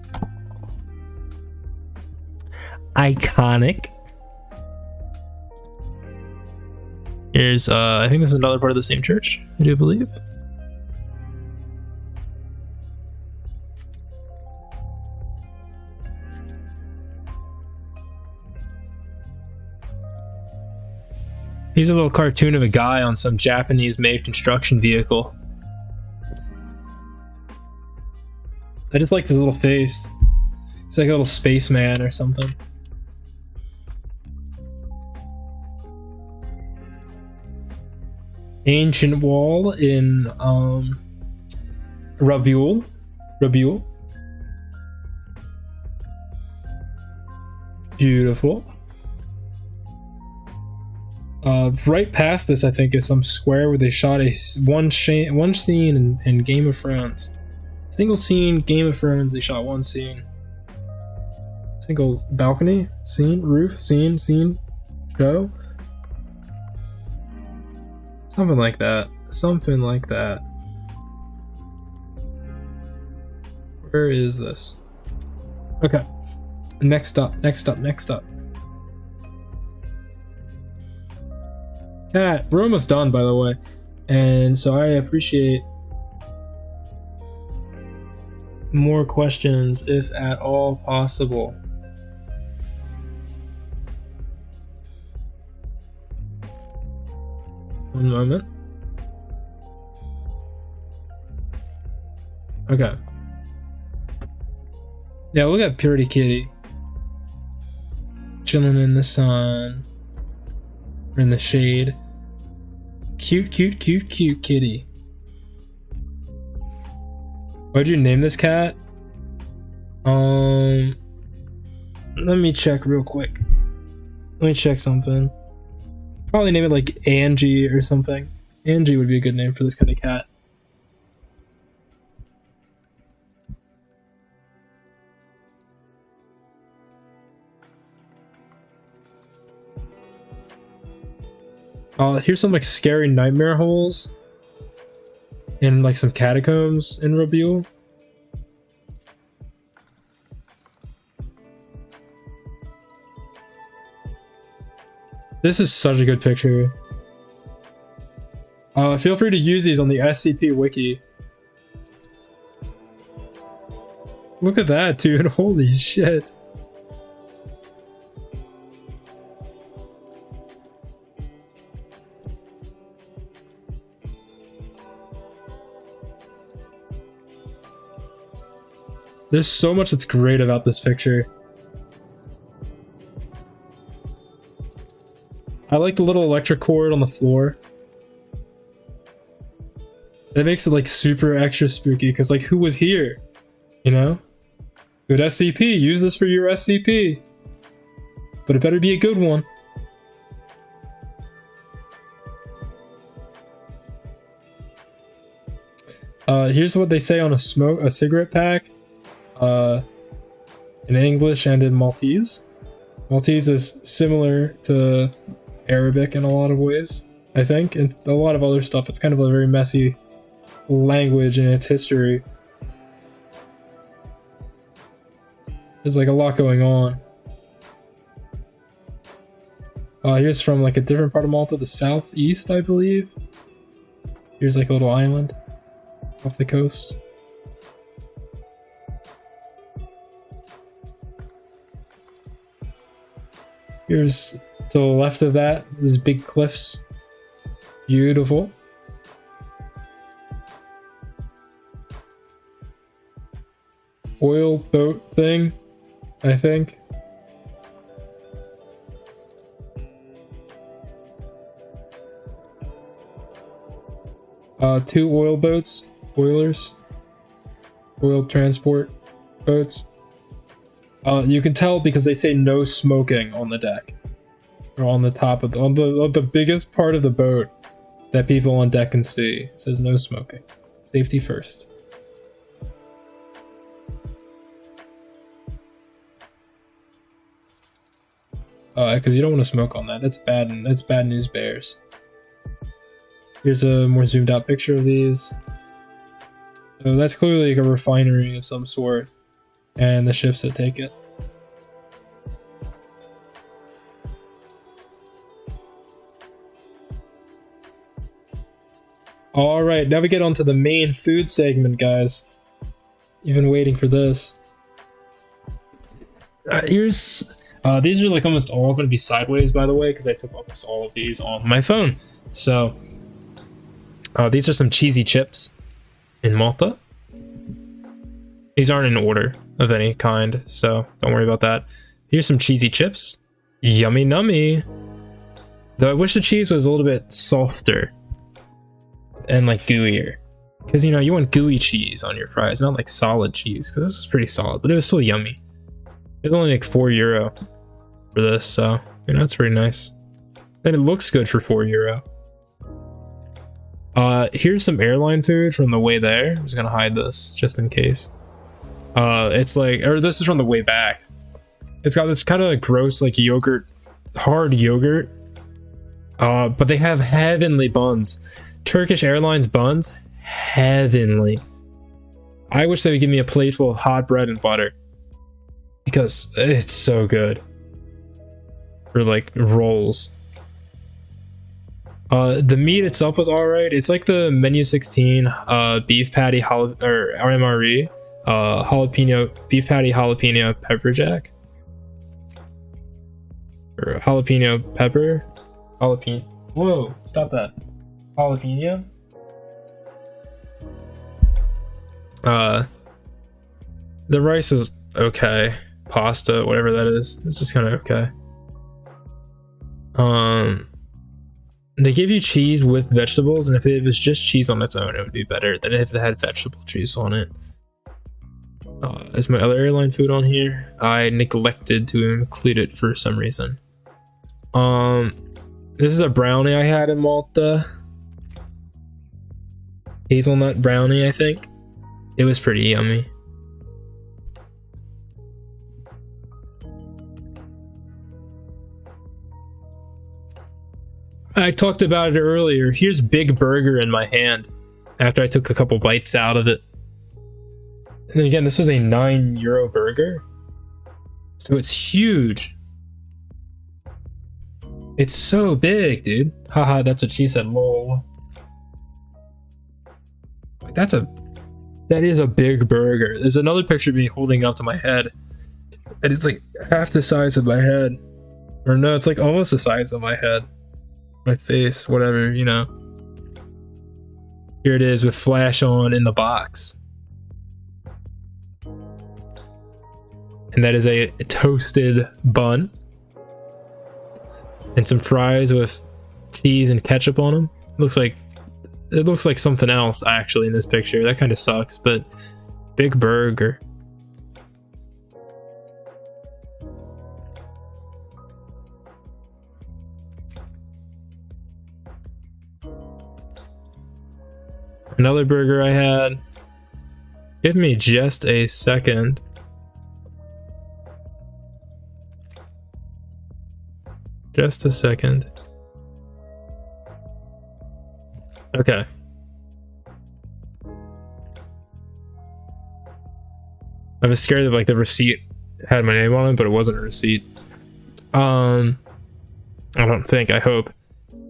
Iconic. Here's I think this is another part of the same church, I do believe. Here's a little cartoon of a guy on some Japanese made construction vehicle. I just liked his little face. He's like a little spaceman or something. Ancient wall in Rabiul. Beautiful. Right past this, I think, is some square where they shot one scene in Game of Thrones. Single scene, Game of Thrones, they shot one scene. Single balcony, scene, roof, scene, show. Something like that. Something like that. Where is this? Okay. Next up. Cat, we're almost done, by the way. And so I appreciate more questions, if at all possible. One moment. Okay. Yeah, look at Purity Kitty. Chilling in the sun. Or in the shade. Cute, cute, cute, cute kitty. What'd you name this cat? Let me check real quick. Let me check something. Probably name it like Angie or something. Angie would be a good name for this kind of cat. Here's some like scary nightmare holes. And like some catacombs in Robule. This is such a good picture. Feel free to use these on the SCP wiki. Look at that, dude. Holy shit. There's so much that's great about this picture. I like the little electric cord on the floor. That makes it like super extra spooky because like who was here? You know? Good SCP, use this for your SCP. But it better be a good one. Here's what they say on a cigarette pack. In English and in Maltese. Maltese is similar to Arabic in a lot of ways, I think, and a lot of other stuff. It's kind of a very messy language in its history. There's like a lot going on. Here's from like a different part of Malta, the southeast, I believe. Here's like a little island off the coast. Here's to the left of that, these big cliffs. Beautiful. Oil boat thing, I think. Two oil boats, oilers, oil transport boats. You can tell because they say no smoking on the deck, or on the top of the biggest part of the boat that people on deck can see. It says no smoking, safety first. Because you don't want to smoke on that. That's bad. That's bad news bears. Here's a more zoomed out picture of these. So that's clearly like a refinery of some sort, and the ships that take it. All right, now we get on to the main food segment, guys. You've been waiting for this. These are like almost all going to be sideways, by the way, because I took almost all of these on my phone. So these are some cheesy chips in Malta. These aren't in order of any kind, so don't worry about that. Here's some cheesy chips. Yummy nummy. Though I wish the cheese was a little bit softer and like gooier, because you know you want gooey cheese on your fries, not like solid cheese, because this is pretty solid, but it was still yummy. It was only like €4 for this, so you know that's pretty nice, and it looks good for €4. Here's some airline food from the way there. I'm just gonna hide this just in case. It's like, or this is from the way back. It's got this kind of gross like yogurt, hard yogurt, but they have heavenly buns. Turkish Airlines buns, heavenly. I wish they would give me a plate full of hot bread and butter, because it's so good. For like rolls. The meat itself was alright. It's like the menu 16 beef patty or MRE jalapeno beef patty jalapeno pepper jack, or jalapeno pepper jalapeno. Whoa! Stop that. jalapeno. The rice is okay. Pasta, whatever that is, it's just kind of okay. They give you cheese with vegetables, and if it was just cheese on its own, it would be better than if it had vegetable juice on it. Is my other airline food on here? I neglected to include it for some reason. This is a brownie I had in Malta. Hazelnut brownie, I think. It was pretty yummy. I talked about it earlier. Here's Big Burger in my hand after I took a couple bites out of it. And again, this was a €9 burger. So it's huge. It's so big, dude. Haha, that's what she said, lol. That is a big burger. There's another picture of me holding up to my head. And it's like half the size of my head. Or no, it's like almost the size of my head. My face, whatever, you know. Here it is with flash on in the box. And that is a toasted bun. And some fries with cheese and ketchup on them. It looks like something else actually in this picture. That kind of sucks, but big burger. Another burger I had. Give me just a second. Just a second. Okay. I was scared that like the receipt had my name on it, but it wasn't a receipt. I don't think, I hope.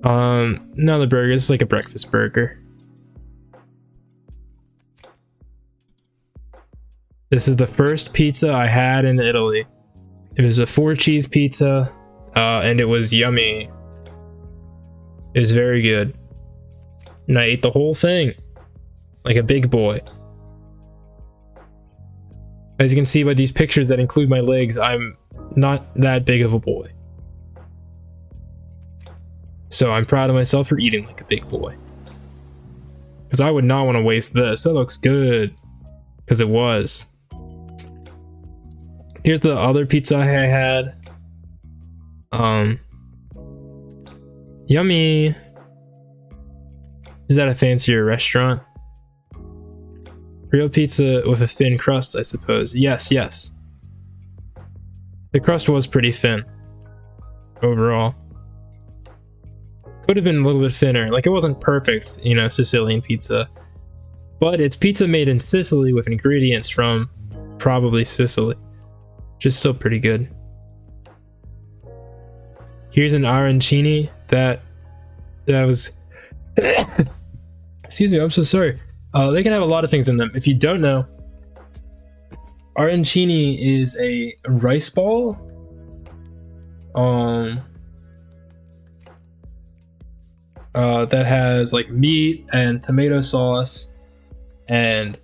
No, the burger is like a breakfast burger. This is the first pizza I had in Italy. It was a 4-cheese pizza, and it was yummy. It was very good. And I ate the whole thing, like a big boy. As you can see by these pictures that include my legs, I'm not that big of a boy. So I'm proud of myself for eating like a big boy. Because I would not want to waste this. That looks good. Because it was. Here's the other pizza I had. Yummy. Is that a fancier restaurant? Real pizza with a thin crust, I suppose. Yes, yes. The crust was pretty thin. Overall. Could have been a little bit thinner. Like, it wasn't perfect, you know, Sicilian pizza. But it's pizza made in Sicily with ingredients from probably Sicily. Which is still pretty good. Here's an arancini that was... Excuse me, I'm so sorry. They can have a lot of things in them. If you don't know, arancini is a rice ball. That has like meat and tomato sauce and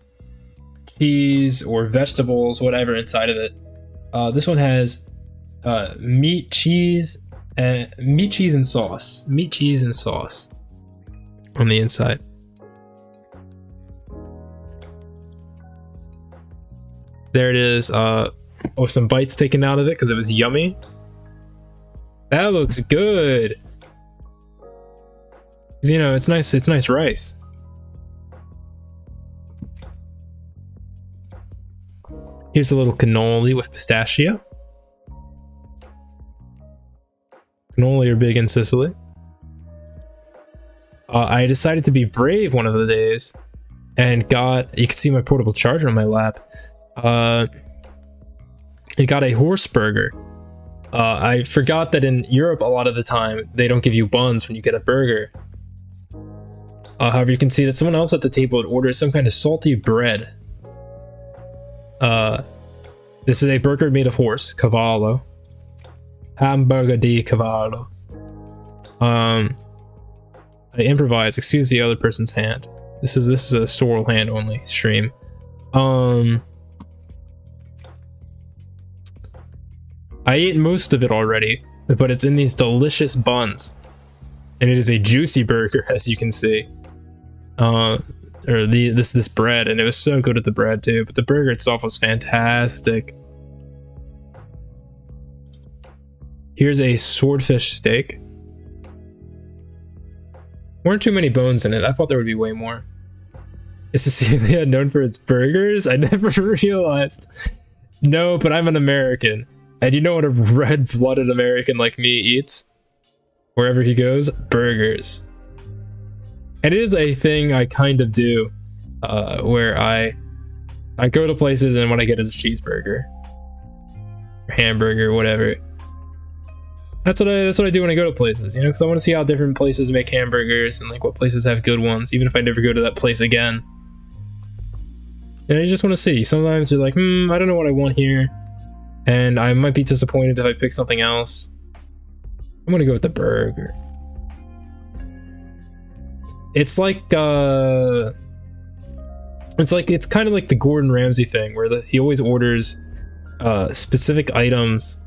cheese or vegetables, whatever inside of it. This one has meat, cheese, and sauce. Meat, cheese, and sauce on the inside. There it is, with some bites taken out of it because it was yummy. That looks good. You know, it's nice rice. Here's a little cannoli with pistachio. Cannoli are big in Sicily. I decided to be brave one of the days and got, you can see my portable charger on my lap. It got a horse burger. I forgot that in Europe a lot of the time they don't give you buns when you get a burger. However, you can see that someone else at the table had ordered some kind of salty bread. This is a burger made of horse, cavallo. Hamburger di cavallo. I I improvise. Excuse the other person's hand. This is a Sorrel hand only stream. I ate most of it already, but it's in these delicious buns, and it is a juicy burger, as you can see. Or this bread, and it was so good at the bread too. But the burger itself was fantastic. Here's a swordfish steak. Weren't too many bones in it. I thought there would be way more. Is Sicilia known for its burgers? I never realized. No, but I'm an American. And you know what a red-blooded American like me eats? Wherever he goes, burgers. And it is a thing I kind of do, where I go to places and what I get is a cheeseburger, or hamburger, whatever. That's what I do when I go to places, you know, because I want to see how different places make hamburgers and like what places have good ones, even if I never go to that place again. And I just want to see. Sometimes you're like, I don't know what I want here, and I might be disappointed if I pick something else. I'm gonna go with the burger. It's kind of like the Gordon Ramsay thing, where he always orders specific items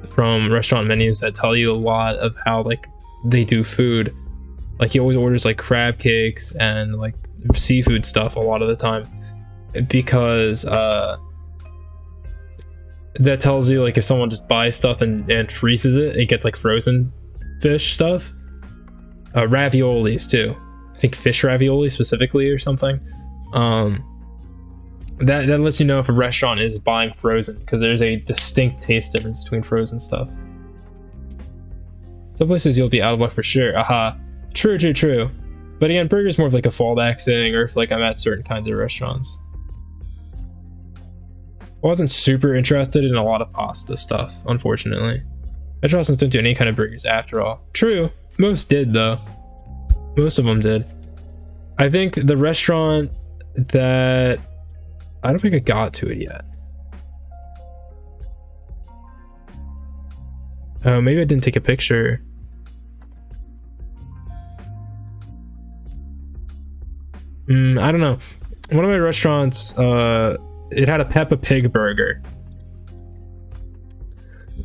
from restaurant menus that tell you a lot of how like they do food. Like he always orders like crab cakes and like seafood stuff a lot of the time, because that tells you like if someone just buys stuff and freezes it, it gets like frozen fish stuff. Raviolis too. I think fish ravioli specifically or something. That lets you know if a restaurant is buying frozen, because there's a distinct taste difference between frozen stuff. Some places you'll be out of luck for sure. Aha. True. But again, burger's more of like a fallback thing, or if like I'm at certain kinds of restaurants. I wasn't super interested in a lot of pasta stuff, unfortunately. Restaurants don't do any kind of burgers after all. True. Most did though. Most of them did. I think the restaurant that... I don't think I got to it yet. Maybe I didn't take a picture. I don't know. One of my restaurants, it had a Peppa Pig burger,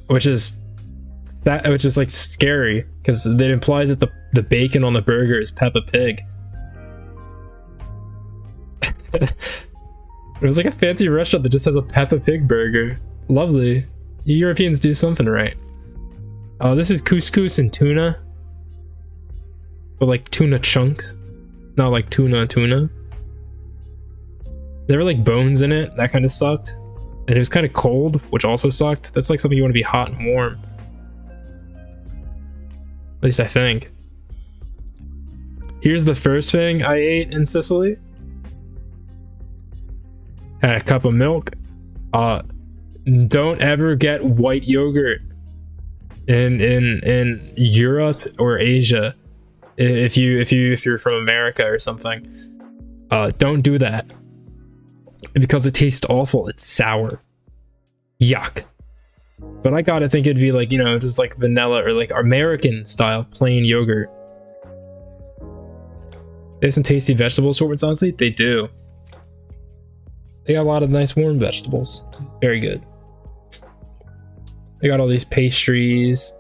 which is like scary, because it implies that the bacon on the burger is Peppa Pig. It was like a fancy restaurant that just has a Peppa Pig burger. Lovely. You Europeans do something right. Oh, this is couscous and tuna, but like tuna chunks, not like tuna. There were like bones in it. That kind of sucked. And it was kind of cold, which also sucked. That's like something you want to be hot and warm. At least I think. Here's the first thing I ate in Sicily. Had a cup of milk. Don't ever get white yogurt in Europe or Asia. If you're from America or something, don't do that, because it tastes awful. It's sour. Yuck. But I gotta think it'd be like, you know, just like vanilla or like American style plain yogurt. They have some tasty vegetable assortments, honestly. They do. They got a lot of nice warm vegetables. Very good. They got all these pastries,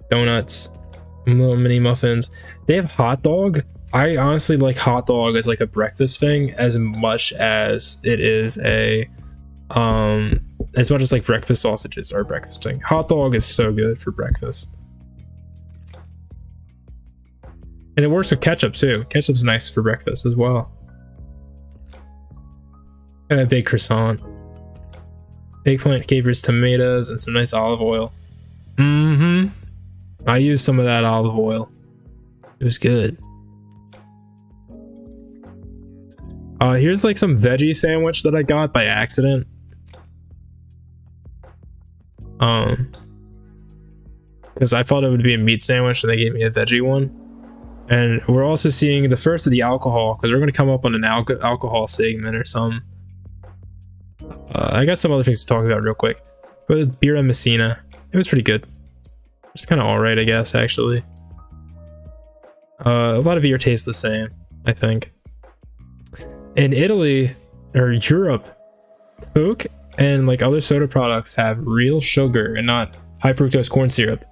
donuts, little mini muffins. They have hot dog. I honestly like hot dog as like a breakfast thing as much as it is a as much as like breakfast sausages are breakfasting. Hot dog is so good for breakfast. And it works with ketchup too. Ketchup's nice for breakfast as well. And a big croissant. Eggplant, capers, tomatoes, and some nice olive oil. I used some of that olive oil. It was good. Here's like some veggie sandwich that I got by accident. Because I thought it would be a meat sandwich and they gave me a veggie one. And we're also seeing the first of the alcohol, because we're going to come up on an alcohol segment or some. I got some other things to talk about real quick. But it was beer and Messina. It was pretty good. It's kind of alright, I guess, actually. A lot of beer tastes the same, I think. In Italy or Europe, Coke and like other soda products have real sugar and not high fructose corn syrup,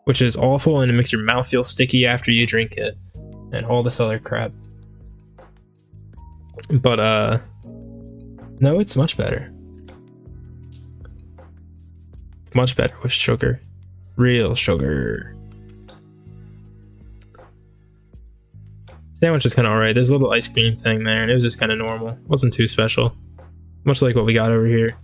which is awful and it makes your mouth feel sticky after you drink it and all this other crap. But no, it's much better. It's much better with sugar. Real sugar. Sandwich is kind of alright. There's a little ice cream thing there, and it was just kind of normal. Wasn't too special. Much like what we got over here.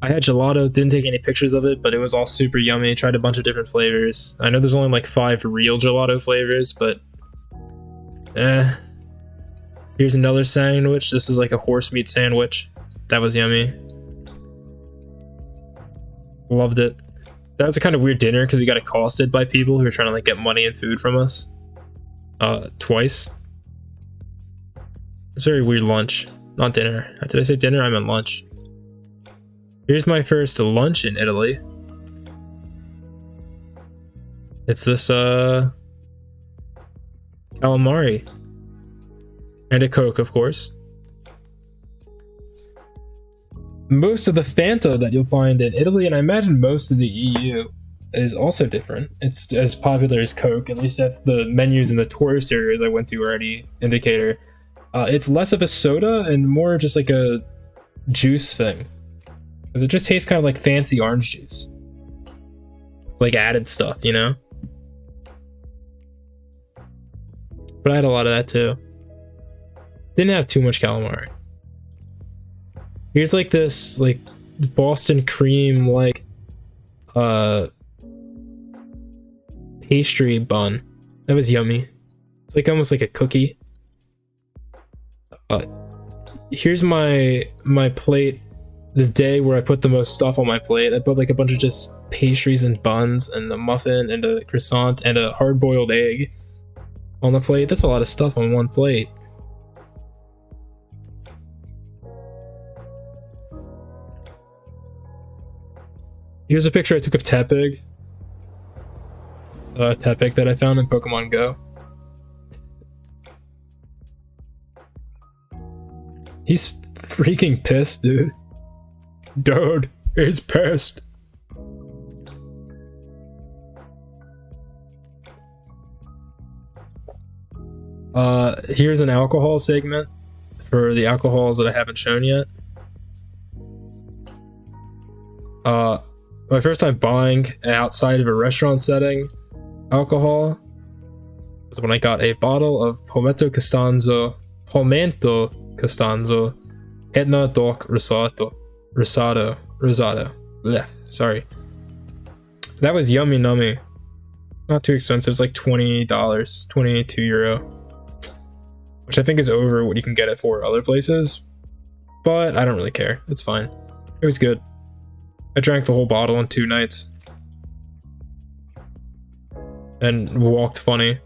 I had gelato, didn't take any pictures of it, but it was all super yummy. Tried a bunch of different flavors. I know there's only like 5 real gelato flavors, but here's another sandwich. This is like a horse meat sandwich. That was yummy. Loved it. That was a kind of weird dinner because we got accosted by people who were trying to like get money and food from us. Twice. It's a very weird lunch. Not dinner. Did I say dinner? I meant lunch. Here's my first lunch in Italy. It's this calamari. And a Coke, of course. Most of the Fanta that you'll find in Italy, and I imagine most of the EU, is also different. It's as popular as Coke, at least at the menus in the tourist areas I went to already indicator. It's less of a soda and more just like a juice thing. Because it just tastes kind of like fancy orange juice. Like added stuff, you know? But I had a lot of that too. Didn't have too much calamari. Here's like this like Boston cream like pastry bun. That was yummy. It's like almost like a cookie. Here's my plate the day where I put the most stuff on my plate. I put like a bunch of just pastries and buns and a muffin and a croissant and a hard-boiled egg on the plate. That's a lot of stuff on one plate. Here's a picture I took of Tepig. Tepig that I found in Pokemon Go. He's freaking pissed, dude. Dude, he's pissed. Here's an alcohol segment for the alcohols that I haven't shown yet. My first time buying outside of a restaurant setting alcohol was when I got a bottle of Pomento Costanzo, Etna Doc Rosado. Blech, sorry. That was yummy nummy. Not too expensive. It's like $20, 22 euro, which I think is over what you can get it for other places. But I don't really care. It's fine. It was good. I drank the whole bottle in 2 nights. And walked funny.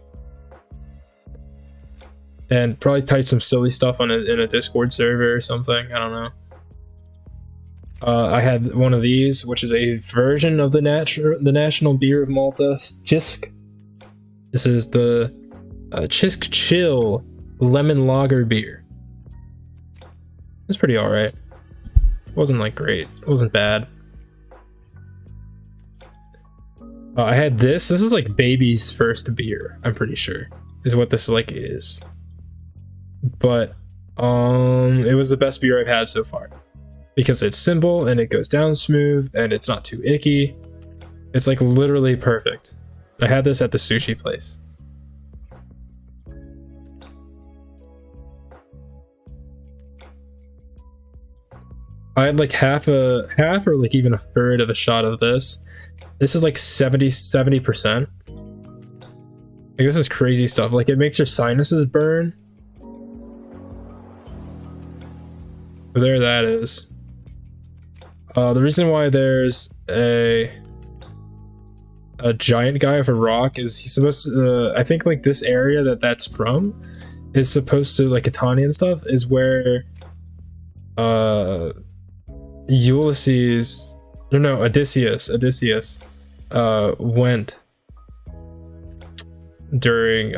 And probably typed some silly stuff in a Discord server or something. I don't know. I had one of these, which is a version of the national beer of Malta, Chisk. This is the Chisk Chill lemon lager beer. It's pretty alright. It wasn't like great. It wasn't bad. I had this. This is like baby's first beer, I'm pretty sure, is what this like is. But it was the best beer I've had so far. Because it's simple and it goes down smooth and it's not too icky. It's like literally perfect. I had this at the sushi place. I had like half or like even a third of a shot of this. This is like 70%. Like this is crazy stuff. Like it makes your sinuses burn. But there that is. The reason why there's a giant guy with a rock is he's supposed to, I think like this area that's from is supposed to, like Catania and stuff, is where Odysseus went during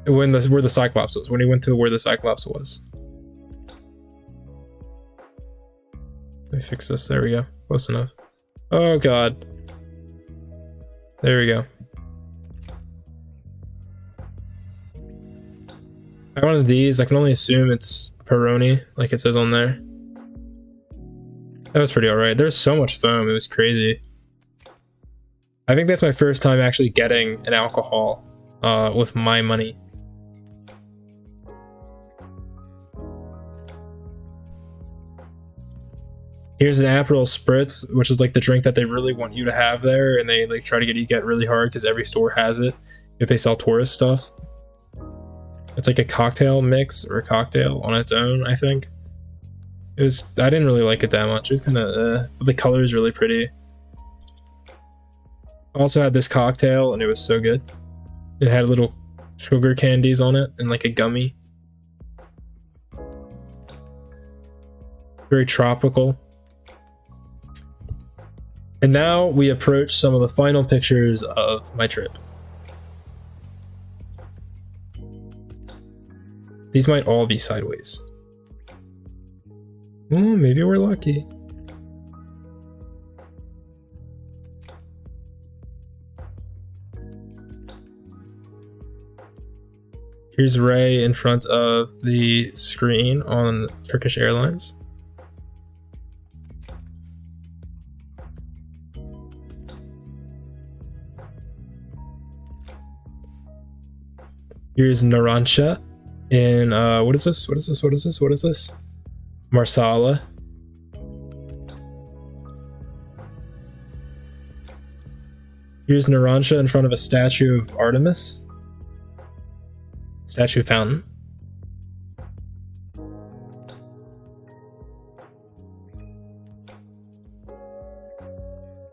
where the Cyclops was, when he went to where the Cyclops was. Let me fix this. There we go. Close enough. Oh god. There we go. I wanted these. I can only assume it's Peroni, like it says on there. That was pretty alright. There was so much foam. It was crazy. I think that's my first time actually getting an alcohol with my money. Here's an Aperol Spritz, which is like the drink that they really want you to have there, and they like try to get you to get really hard because every store has it if they sell tourist stuff. It's like a cocktail mix or a cocktail on its own, I think. I didn't really like it that much. It was kind of, but the color is really pretty. I also had this cocktail and it was so good. It had little sugar candies on it and like a gummy. Very tropical. And now we approach some of the final pictures of my trip. These might all be sideways. Oh, maybe we're lucky. Here's Ray in front of the screen on Turkish Airlines. Here's Narancia in what is this? What is this? What is this? What is this? Marsala. Here's Narancia in front of a statue of Artemis. Statue fountain.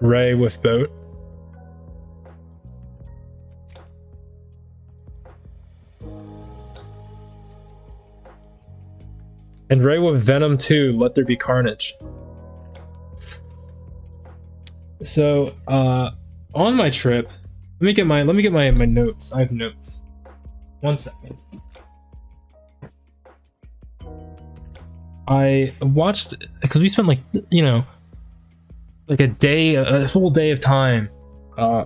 Ray with boat. And Ray with Venom 2, Let There Be Carnage. So, on my trip, let me get my notes. I have notes. 1 second. I watched, because we spent like, you know, like a full day of time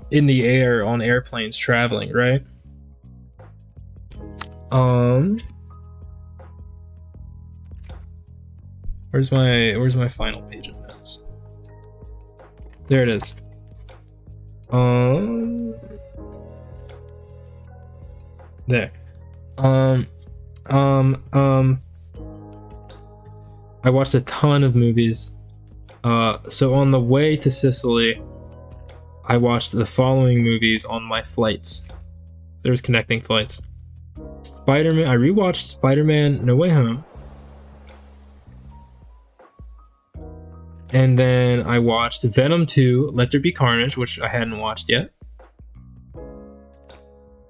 in the air on airplanes traveling, right? Where's my final page of notes? There it is. There. I watched a ton of movies. So on the way to Sicily, I watched the following movies on my flights. There's connecting flights. Spider-Man. I rewatched Spider-Man No Way Home. And then I watched Venom 2, Let There Be Carnage, which I hadn't watched yet.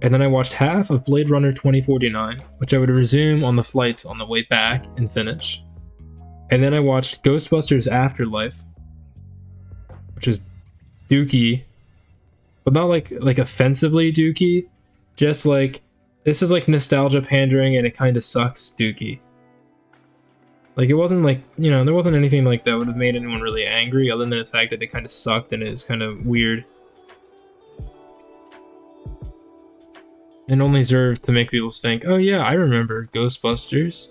And then I watched half of Blade Runner 2049, which I would resume on the flights on the way back and finish. And then I watched Ghostbusters Afterlife, which is dookie, but not like offensively dookie, just like, this is like nostalgia pandering and it kind of sucks dookie. Like, it wasn't like, you know, there wasn't anything like that would have made anyone really angry other than the fact that they kind of sucked and it was kind of weird. And only served to make people think, oh yeah, I remember Ghostbusters.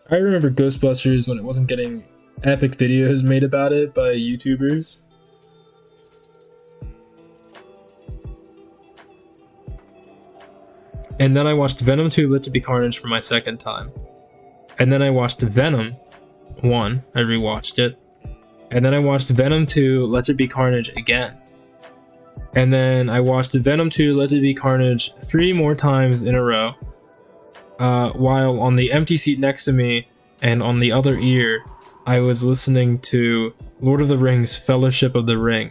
I remember Ghostbusters when it wasn't getting epic videos made about it by YouTubers. And then I watched Venom 2, Let There Be Carnage for my second time. And then I watched Venom 1, I rewatched it. And then I watched Venom 2, Let There Be Carnage again. And then I watched Venom 2, Let There Be Carnage 3 more times in a row. While on the empty seat next to me and on the other ear, I was listening to Lord of the Rings, Fellowship of the Ring.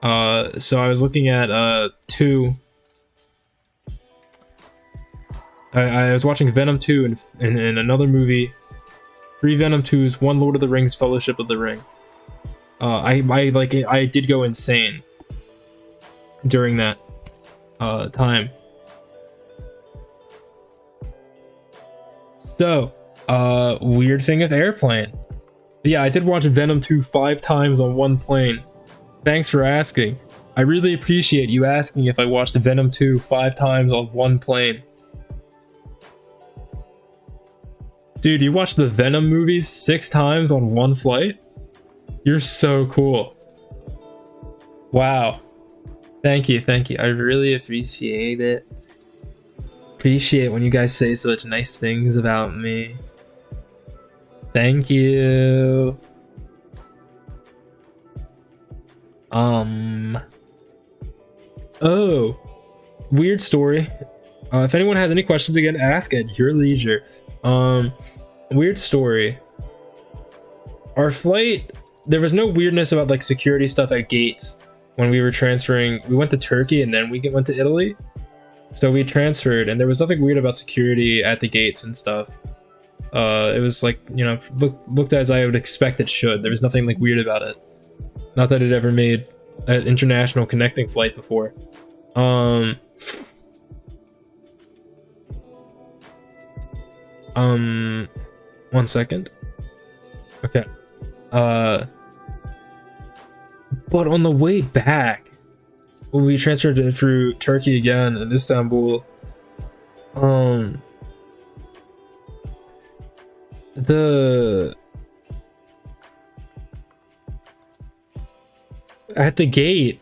So I was looking at 2. I was watching Venom 2 and another movie, 3 Venom 2s, 1 Lord of the Rings, Fellowship of the Ring. I did go insane during that time. So, weird thing with airplane. Yeah, I did watch Venom 2 5 times on one plane. Thanks for asking. I really appreciate you asking if I watched Venom 2 5 times on one plane. Dude, you watched the Venom movies 6 times on one flight? You're so cool. Wow. Thank you, thank you. I really appreciate it. Appreciate when you guys say such nice things about me. Thank you. Oh, weird story. If anyone has any questions, again, ask at your leisure. Weird story. Our flight, there was no weirdness about like security stuff at gates when we were transferring. We went to Turkey and then we went to Italy. So we transferred and there was nothing weird about security at the gates and stuff. It was like, you know, looked as I would expect it should. There was nothing like weird about it. Not that it ever made an international connecting flight before. 1 second. Okay. But on the way back, when we transferred through Turkey again in Istanbul, at the gate,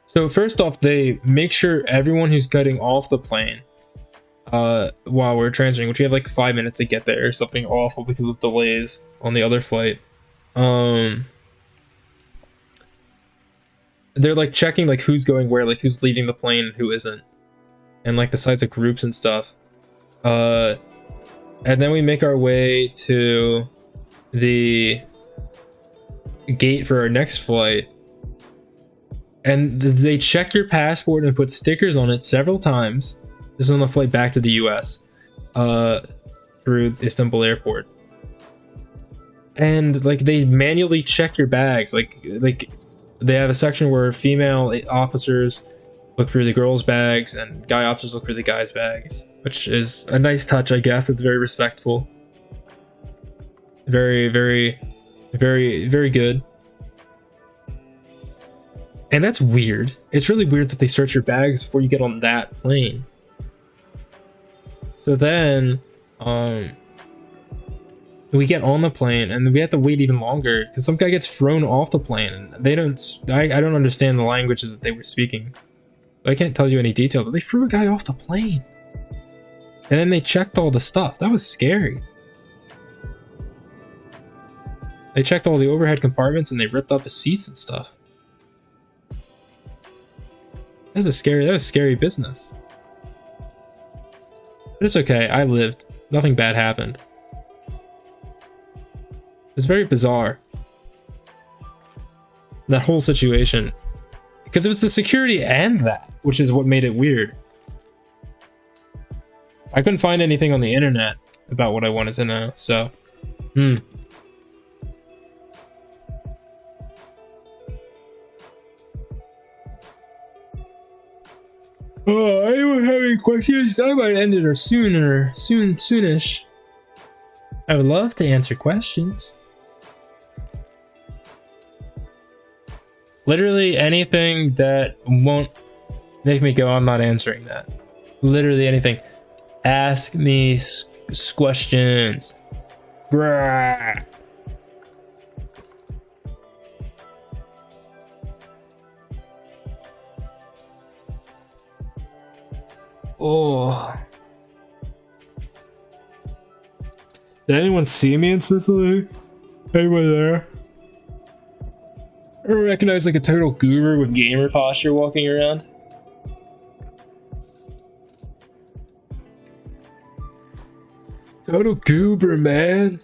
so first off, they make sure everyone who's getting off the plane while we're transferring, which we have like 5 minutes to get there or something awful because of delays on the other flight, they're like checking like who's going where, like who's leaving the plane and who isn't, and like the size of groups and stuff. And then we make our way to the gate for our next flight, and they check your passport and put stickers on it several times. This is on the flight back to the US through Istanbul airport, and like they manually check your bags. Like they have a section where female officers look for the girls' bags and guy officers look for the guys' bags, which is a nice touch, I guess. It's very respectful. Very, very, very, very good. And that's weird. It's really weird that they search your bags before you get on that plane. So then, we get on the plane and we have to wait even longer because some guy gets thrown off the plane and they don't. I don't understand the languages that they were speaking. I can't tell you any details. They threw a guy off the plane, and then they checked all the stuff. That was scary. They checked all the overhead compartments and they ripped up the seats and stuff. That was scary business. But it's okay. I lived. Nothing bad happened. It's very bizarre, that whole situation, because it was the security and that, which is what made it weird. I couldn't find anything on the internet about what I wanted to know, so Oh, anyone have any questions? I might end it soonish. I would love to answer questions. Literally anything that won't make me go, I'm not answering that. Literally anything. Ask me questions. Grah. Oh. Did anyone see me in Sicily? Anyone there? I recognize like a total guru with gamer posture walking around. Total goober, man.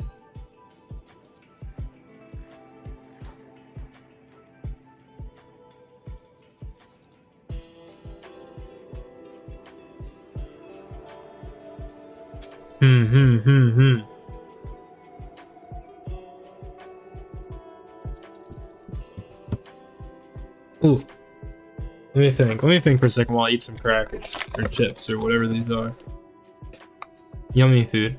Ooh. Let me think. Let me think for a second while I eat some crackers or chips or whatever these are. Yummy food.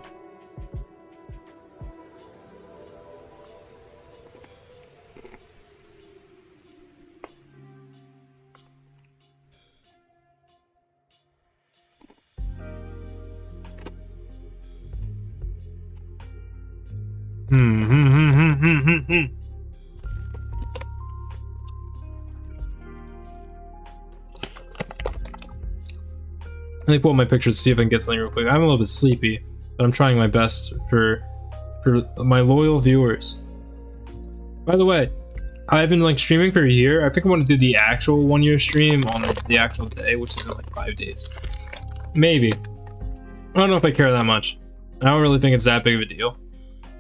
Let me pull up my pictures to see if I can get something real quick. I'm a little bit sleepy, but I'm trying my best for my loyal viewers. By the way, I've been like streaming for a year. I think I want to do the actual 1 year stream on the actual day, which is in like 5 days. Maybe. I don't know if I care that much. I don't really think it's that big of a deal.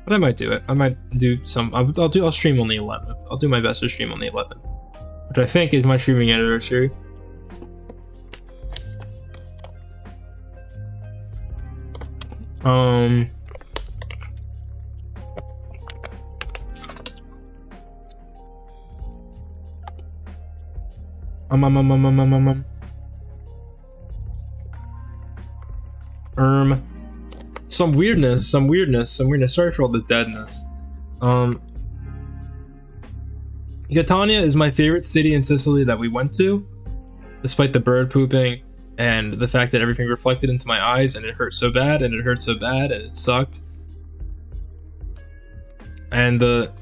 But I might do it. I might do some. I'll stream on the 11th. I'll do my best to stream on the 11th, which I think is my streaming anniversary. Some weirdness. Sorry for all the deadness. Catania is my favorite city in Sicily that we went to, despite the bird pooping and the fact that everything reflected into my eyes and it hurt so bad and it sucked. And the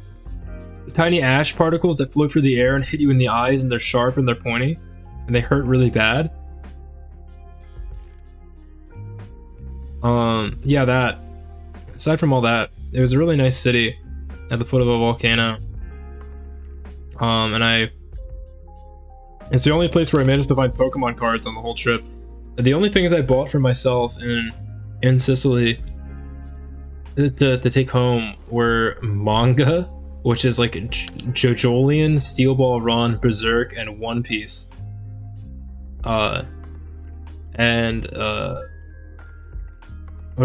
tiny ash particles that float through the air and hit you in the eyes, and they're sharp and they're pointy and they hurt really bad. Yeah, that. Aside from all that, it was a really nice city at the foot of a volcano. It's the only place where I managed to find Pokemon cards on the whole trip. The only things I bought for myself in Sicily to take home were manga, which is like JoJolion, Steel Ball Run, Berserk, and One Piece. What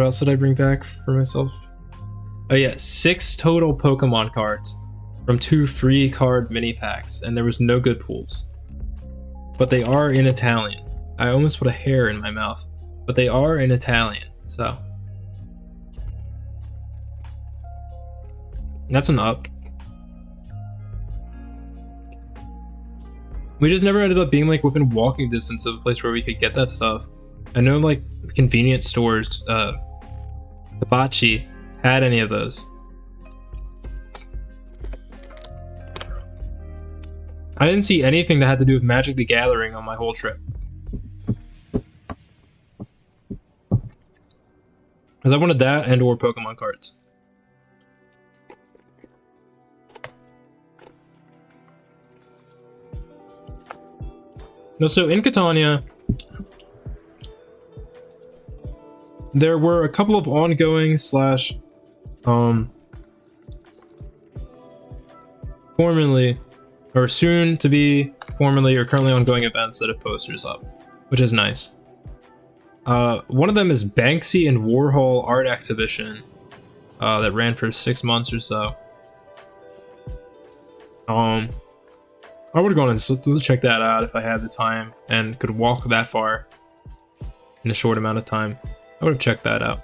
else did I bring back for myself? Oh yeah, 6 total Pokemon cards from 2 free card mini packs, and there was no good pools. But they are in Italian. I almost put a hair in my mouth, but they are in Italian, so. That's an up. We just never ended up being like within walking distance of a place where we could get that stuff. I know like convenience stores, Hibachi had any of those. I didn't see anything that had to do with Magic the Gathering on my whole trip. Because I wanted that and or Pokemon cards. No, so in Catania, there were a couple of ongoing slash formerly or soon to be formerly or currently ongoing events that have posters up, which is nice. One of them is Banksy and Warhol art exhibition that ran for 6 months or so. I would have gone and check that out if I had the time and could walk that far in a short amount of time. I would have checked that out.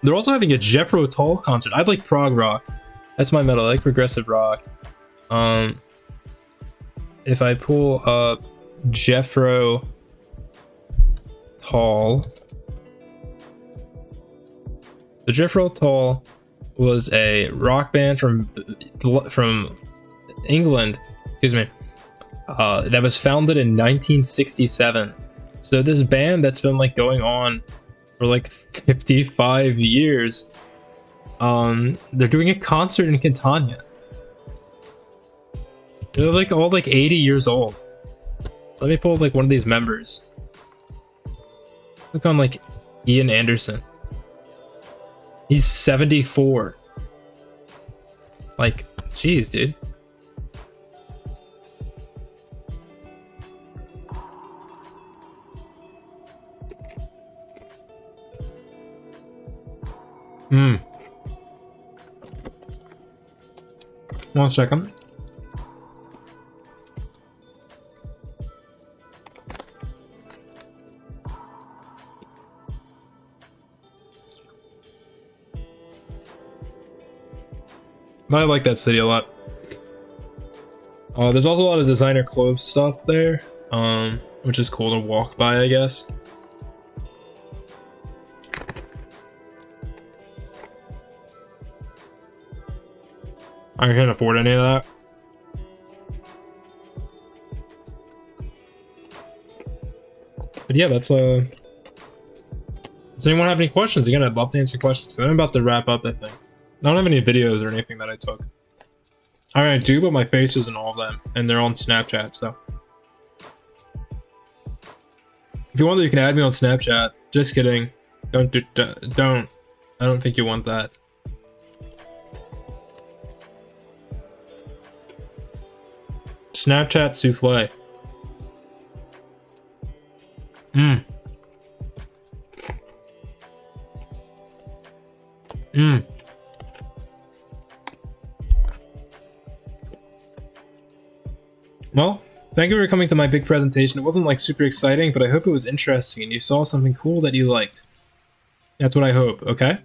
They're also having a Jethro Tull concert. I like prog rock. That's my metal. I like progressive rock. If I pull up Jethro Tull, the Jethro Tull was a rock band from England, excuse me, that was founded in 1967. So this band that's been like going on for like 55 years, they're doing a concert in Catania. They're like all like 80 years old. Let me pull like one of these members. Look on like Ian Anderson. He's 74. Like, jeez, dude. One second. But I like that city a lot. There's also a lot of designer clothes stuff there, which is cool to walk by, I guess. I can't afford any of that. But yeah, that's does anyone have any questions? Again, I'd love to answer questions. I'm about to wrap up, I think. I don't have any videos or anything that I took. I do, but my face isn't all of them, and they're on Snapchat, so. If you want, you can add me on Snapchat. Just kidding. Don't. I don't think you want that. Snapchat Souffle. Well, thank you for coming to my big presentation. It wasn't like super exciting, but I hope it was interesting and you saw something cool that you liked. That's what I hope, okay?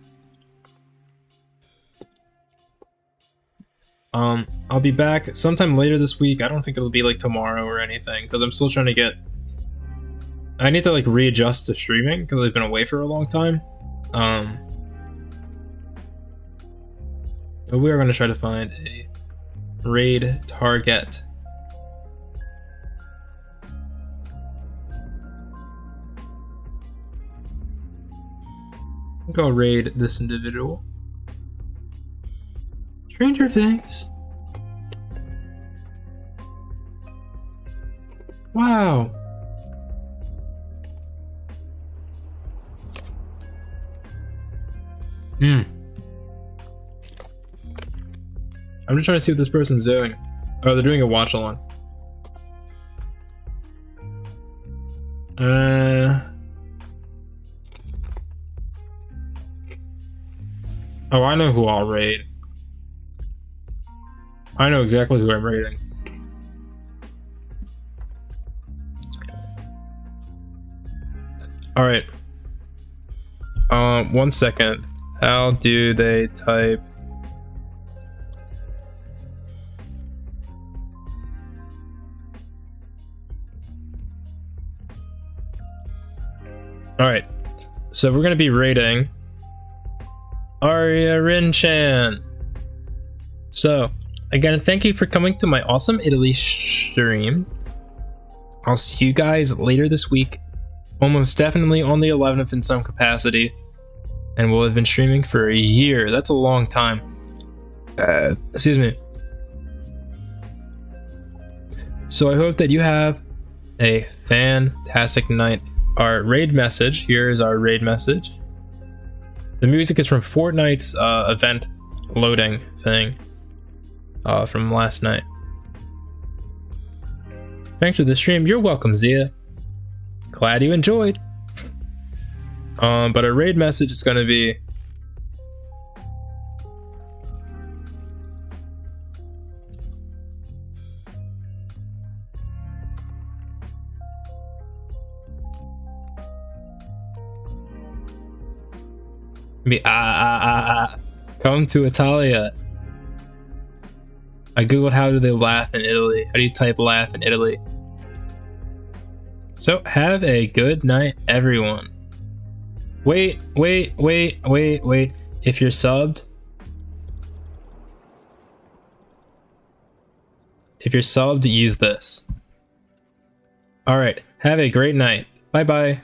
I'll be back sometime later this week. I don't think it'll be like tomorrow or anything, because I'm still trying to get... I need to like readjust to streaming, because I've been away for a long time. But we are going to try to find a raid target. I think I'll raid this individual. Stranger Things. Wow. I'm just trying to see what this person's doing. Oh, they're doing a watch along. Oh, I know who I'll raid. I know exactly who I'm raiding. Alright. 1 second. How do they type? Alright. So we're gonna be raiding Arya Rinchan. So, again, thank you for coming to my awesome Italy stream. I'll see you guys later this week. Almost definitely on the 11th in some capacity. And we'll have been streaming for a year. That's a long time. Excuse me. So I hope that you have a fantastic night. Our raid message. Here is our raid message. The music is from Fortnite's event loading thing from last night. Thanks for the stream. You're welcome, Zia. Glad you enjoyed. But our raid message is going to be come to Italia. I googled how do they laugh in Italy. How do you type laugh in Italy? So have a good night, everyone. Wait. If you're subbed, use this. Alright, have a great night. Bye bye.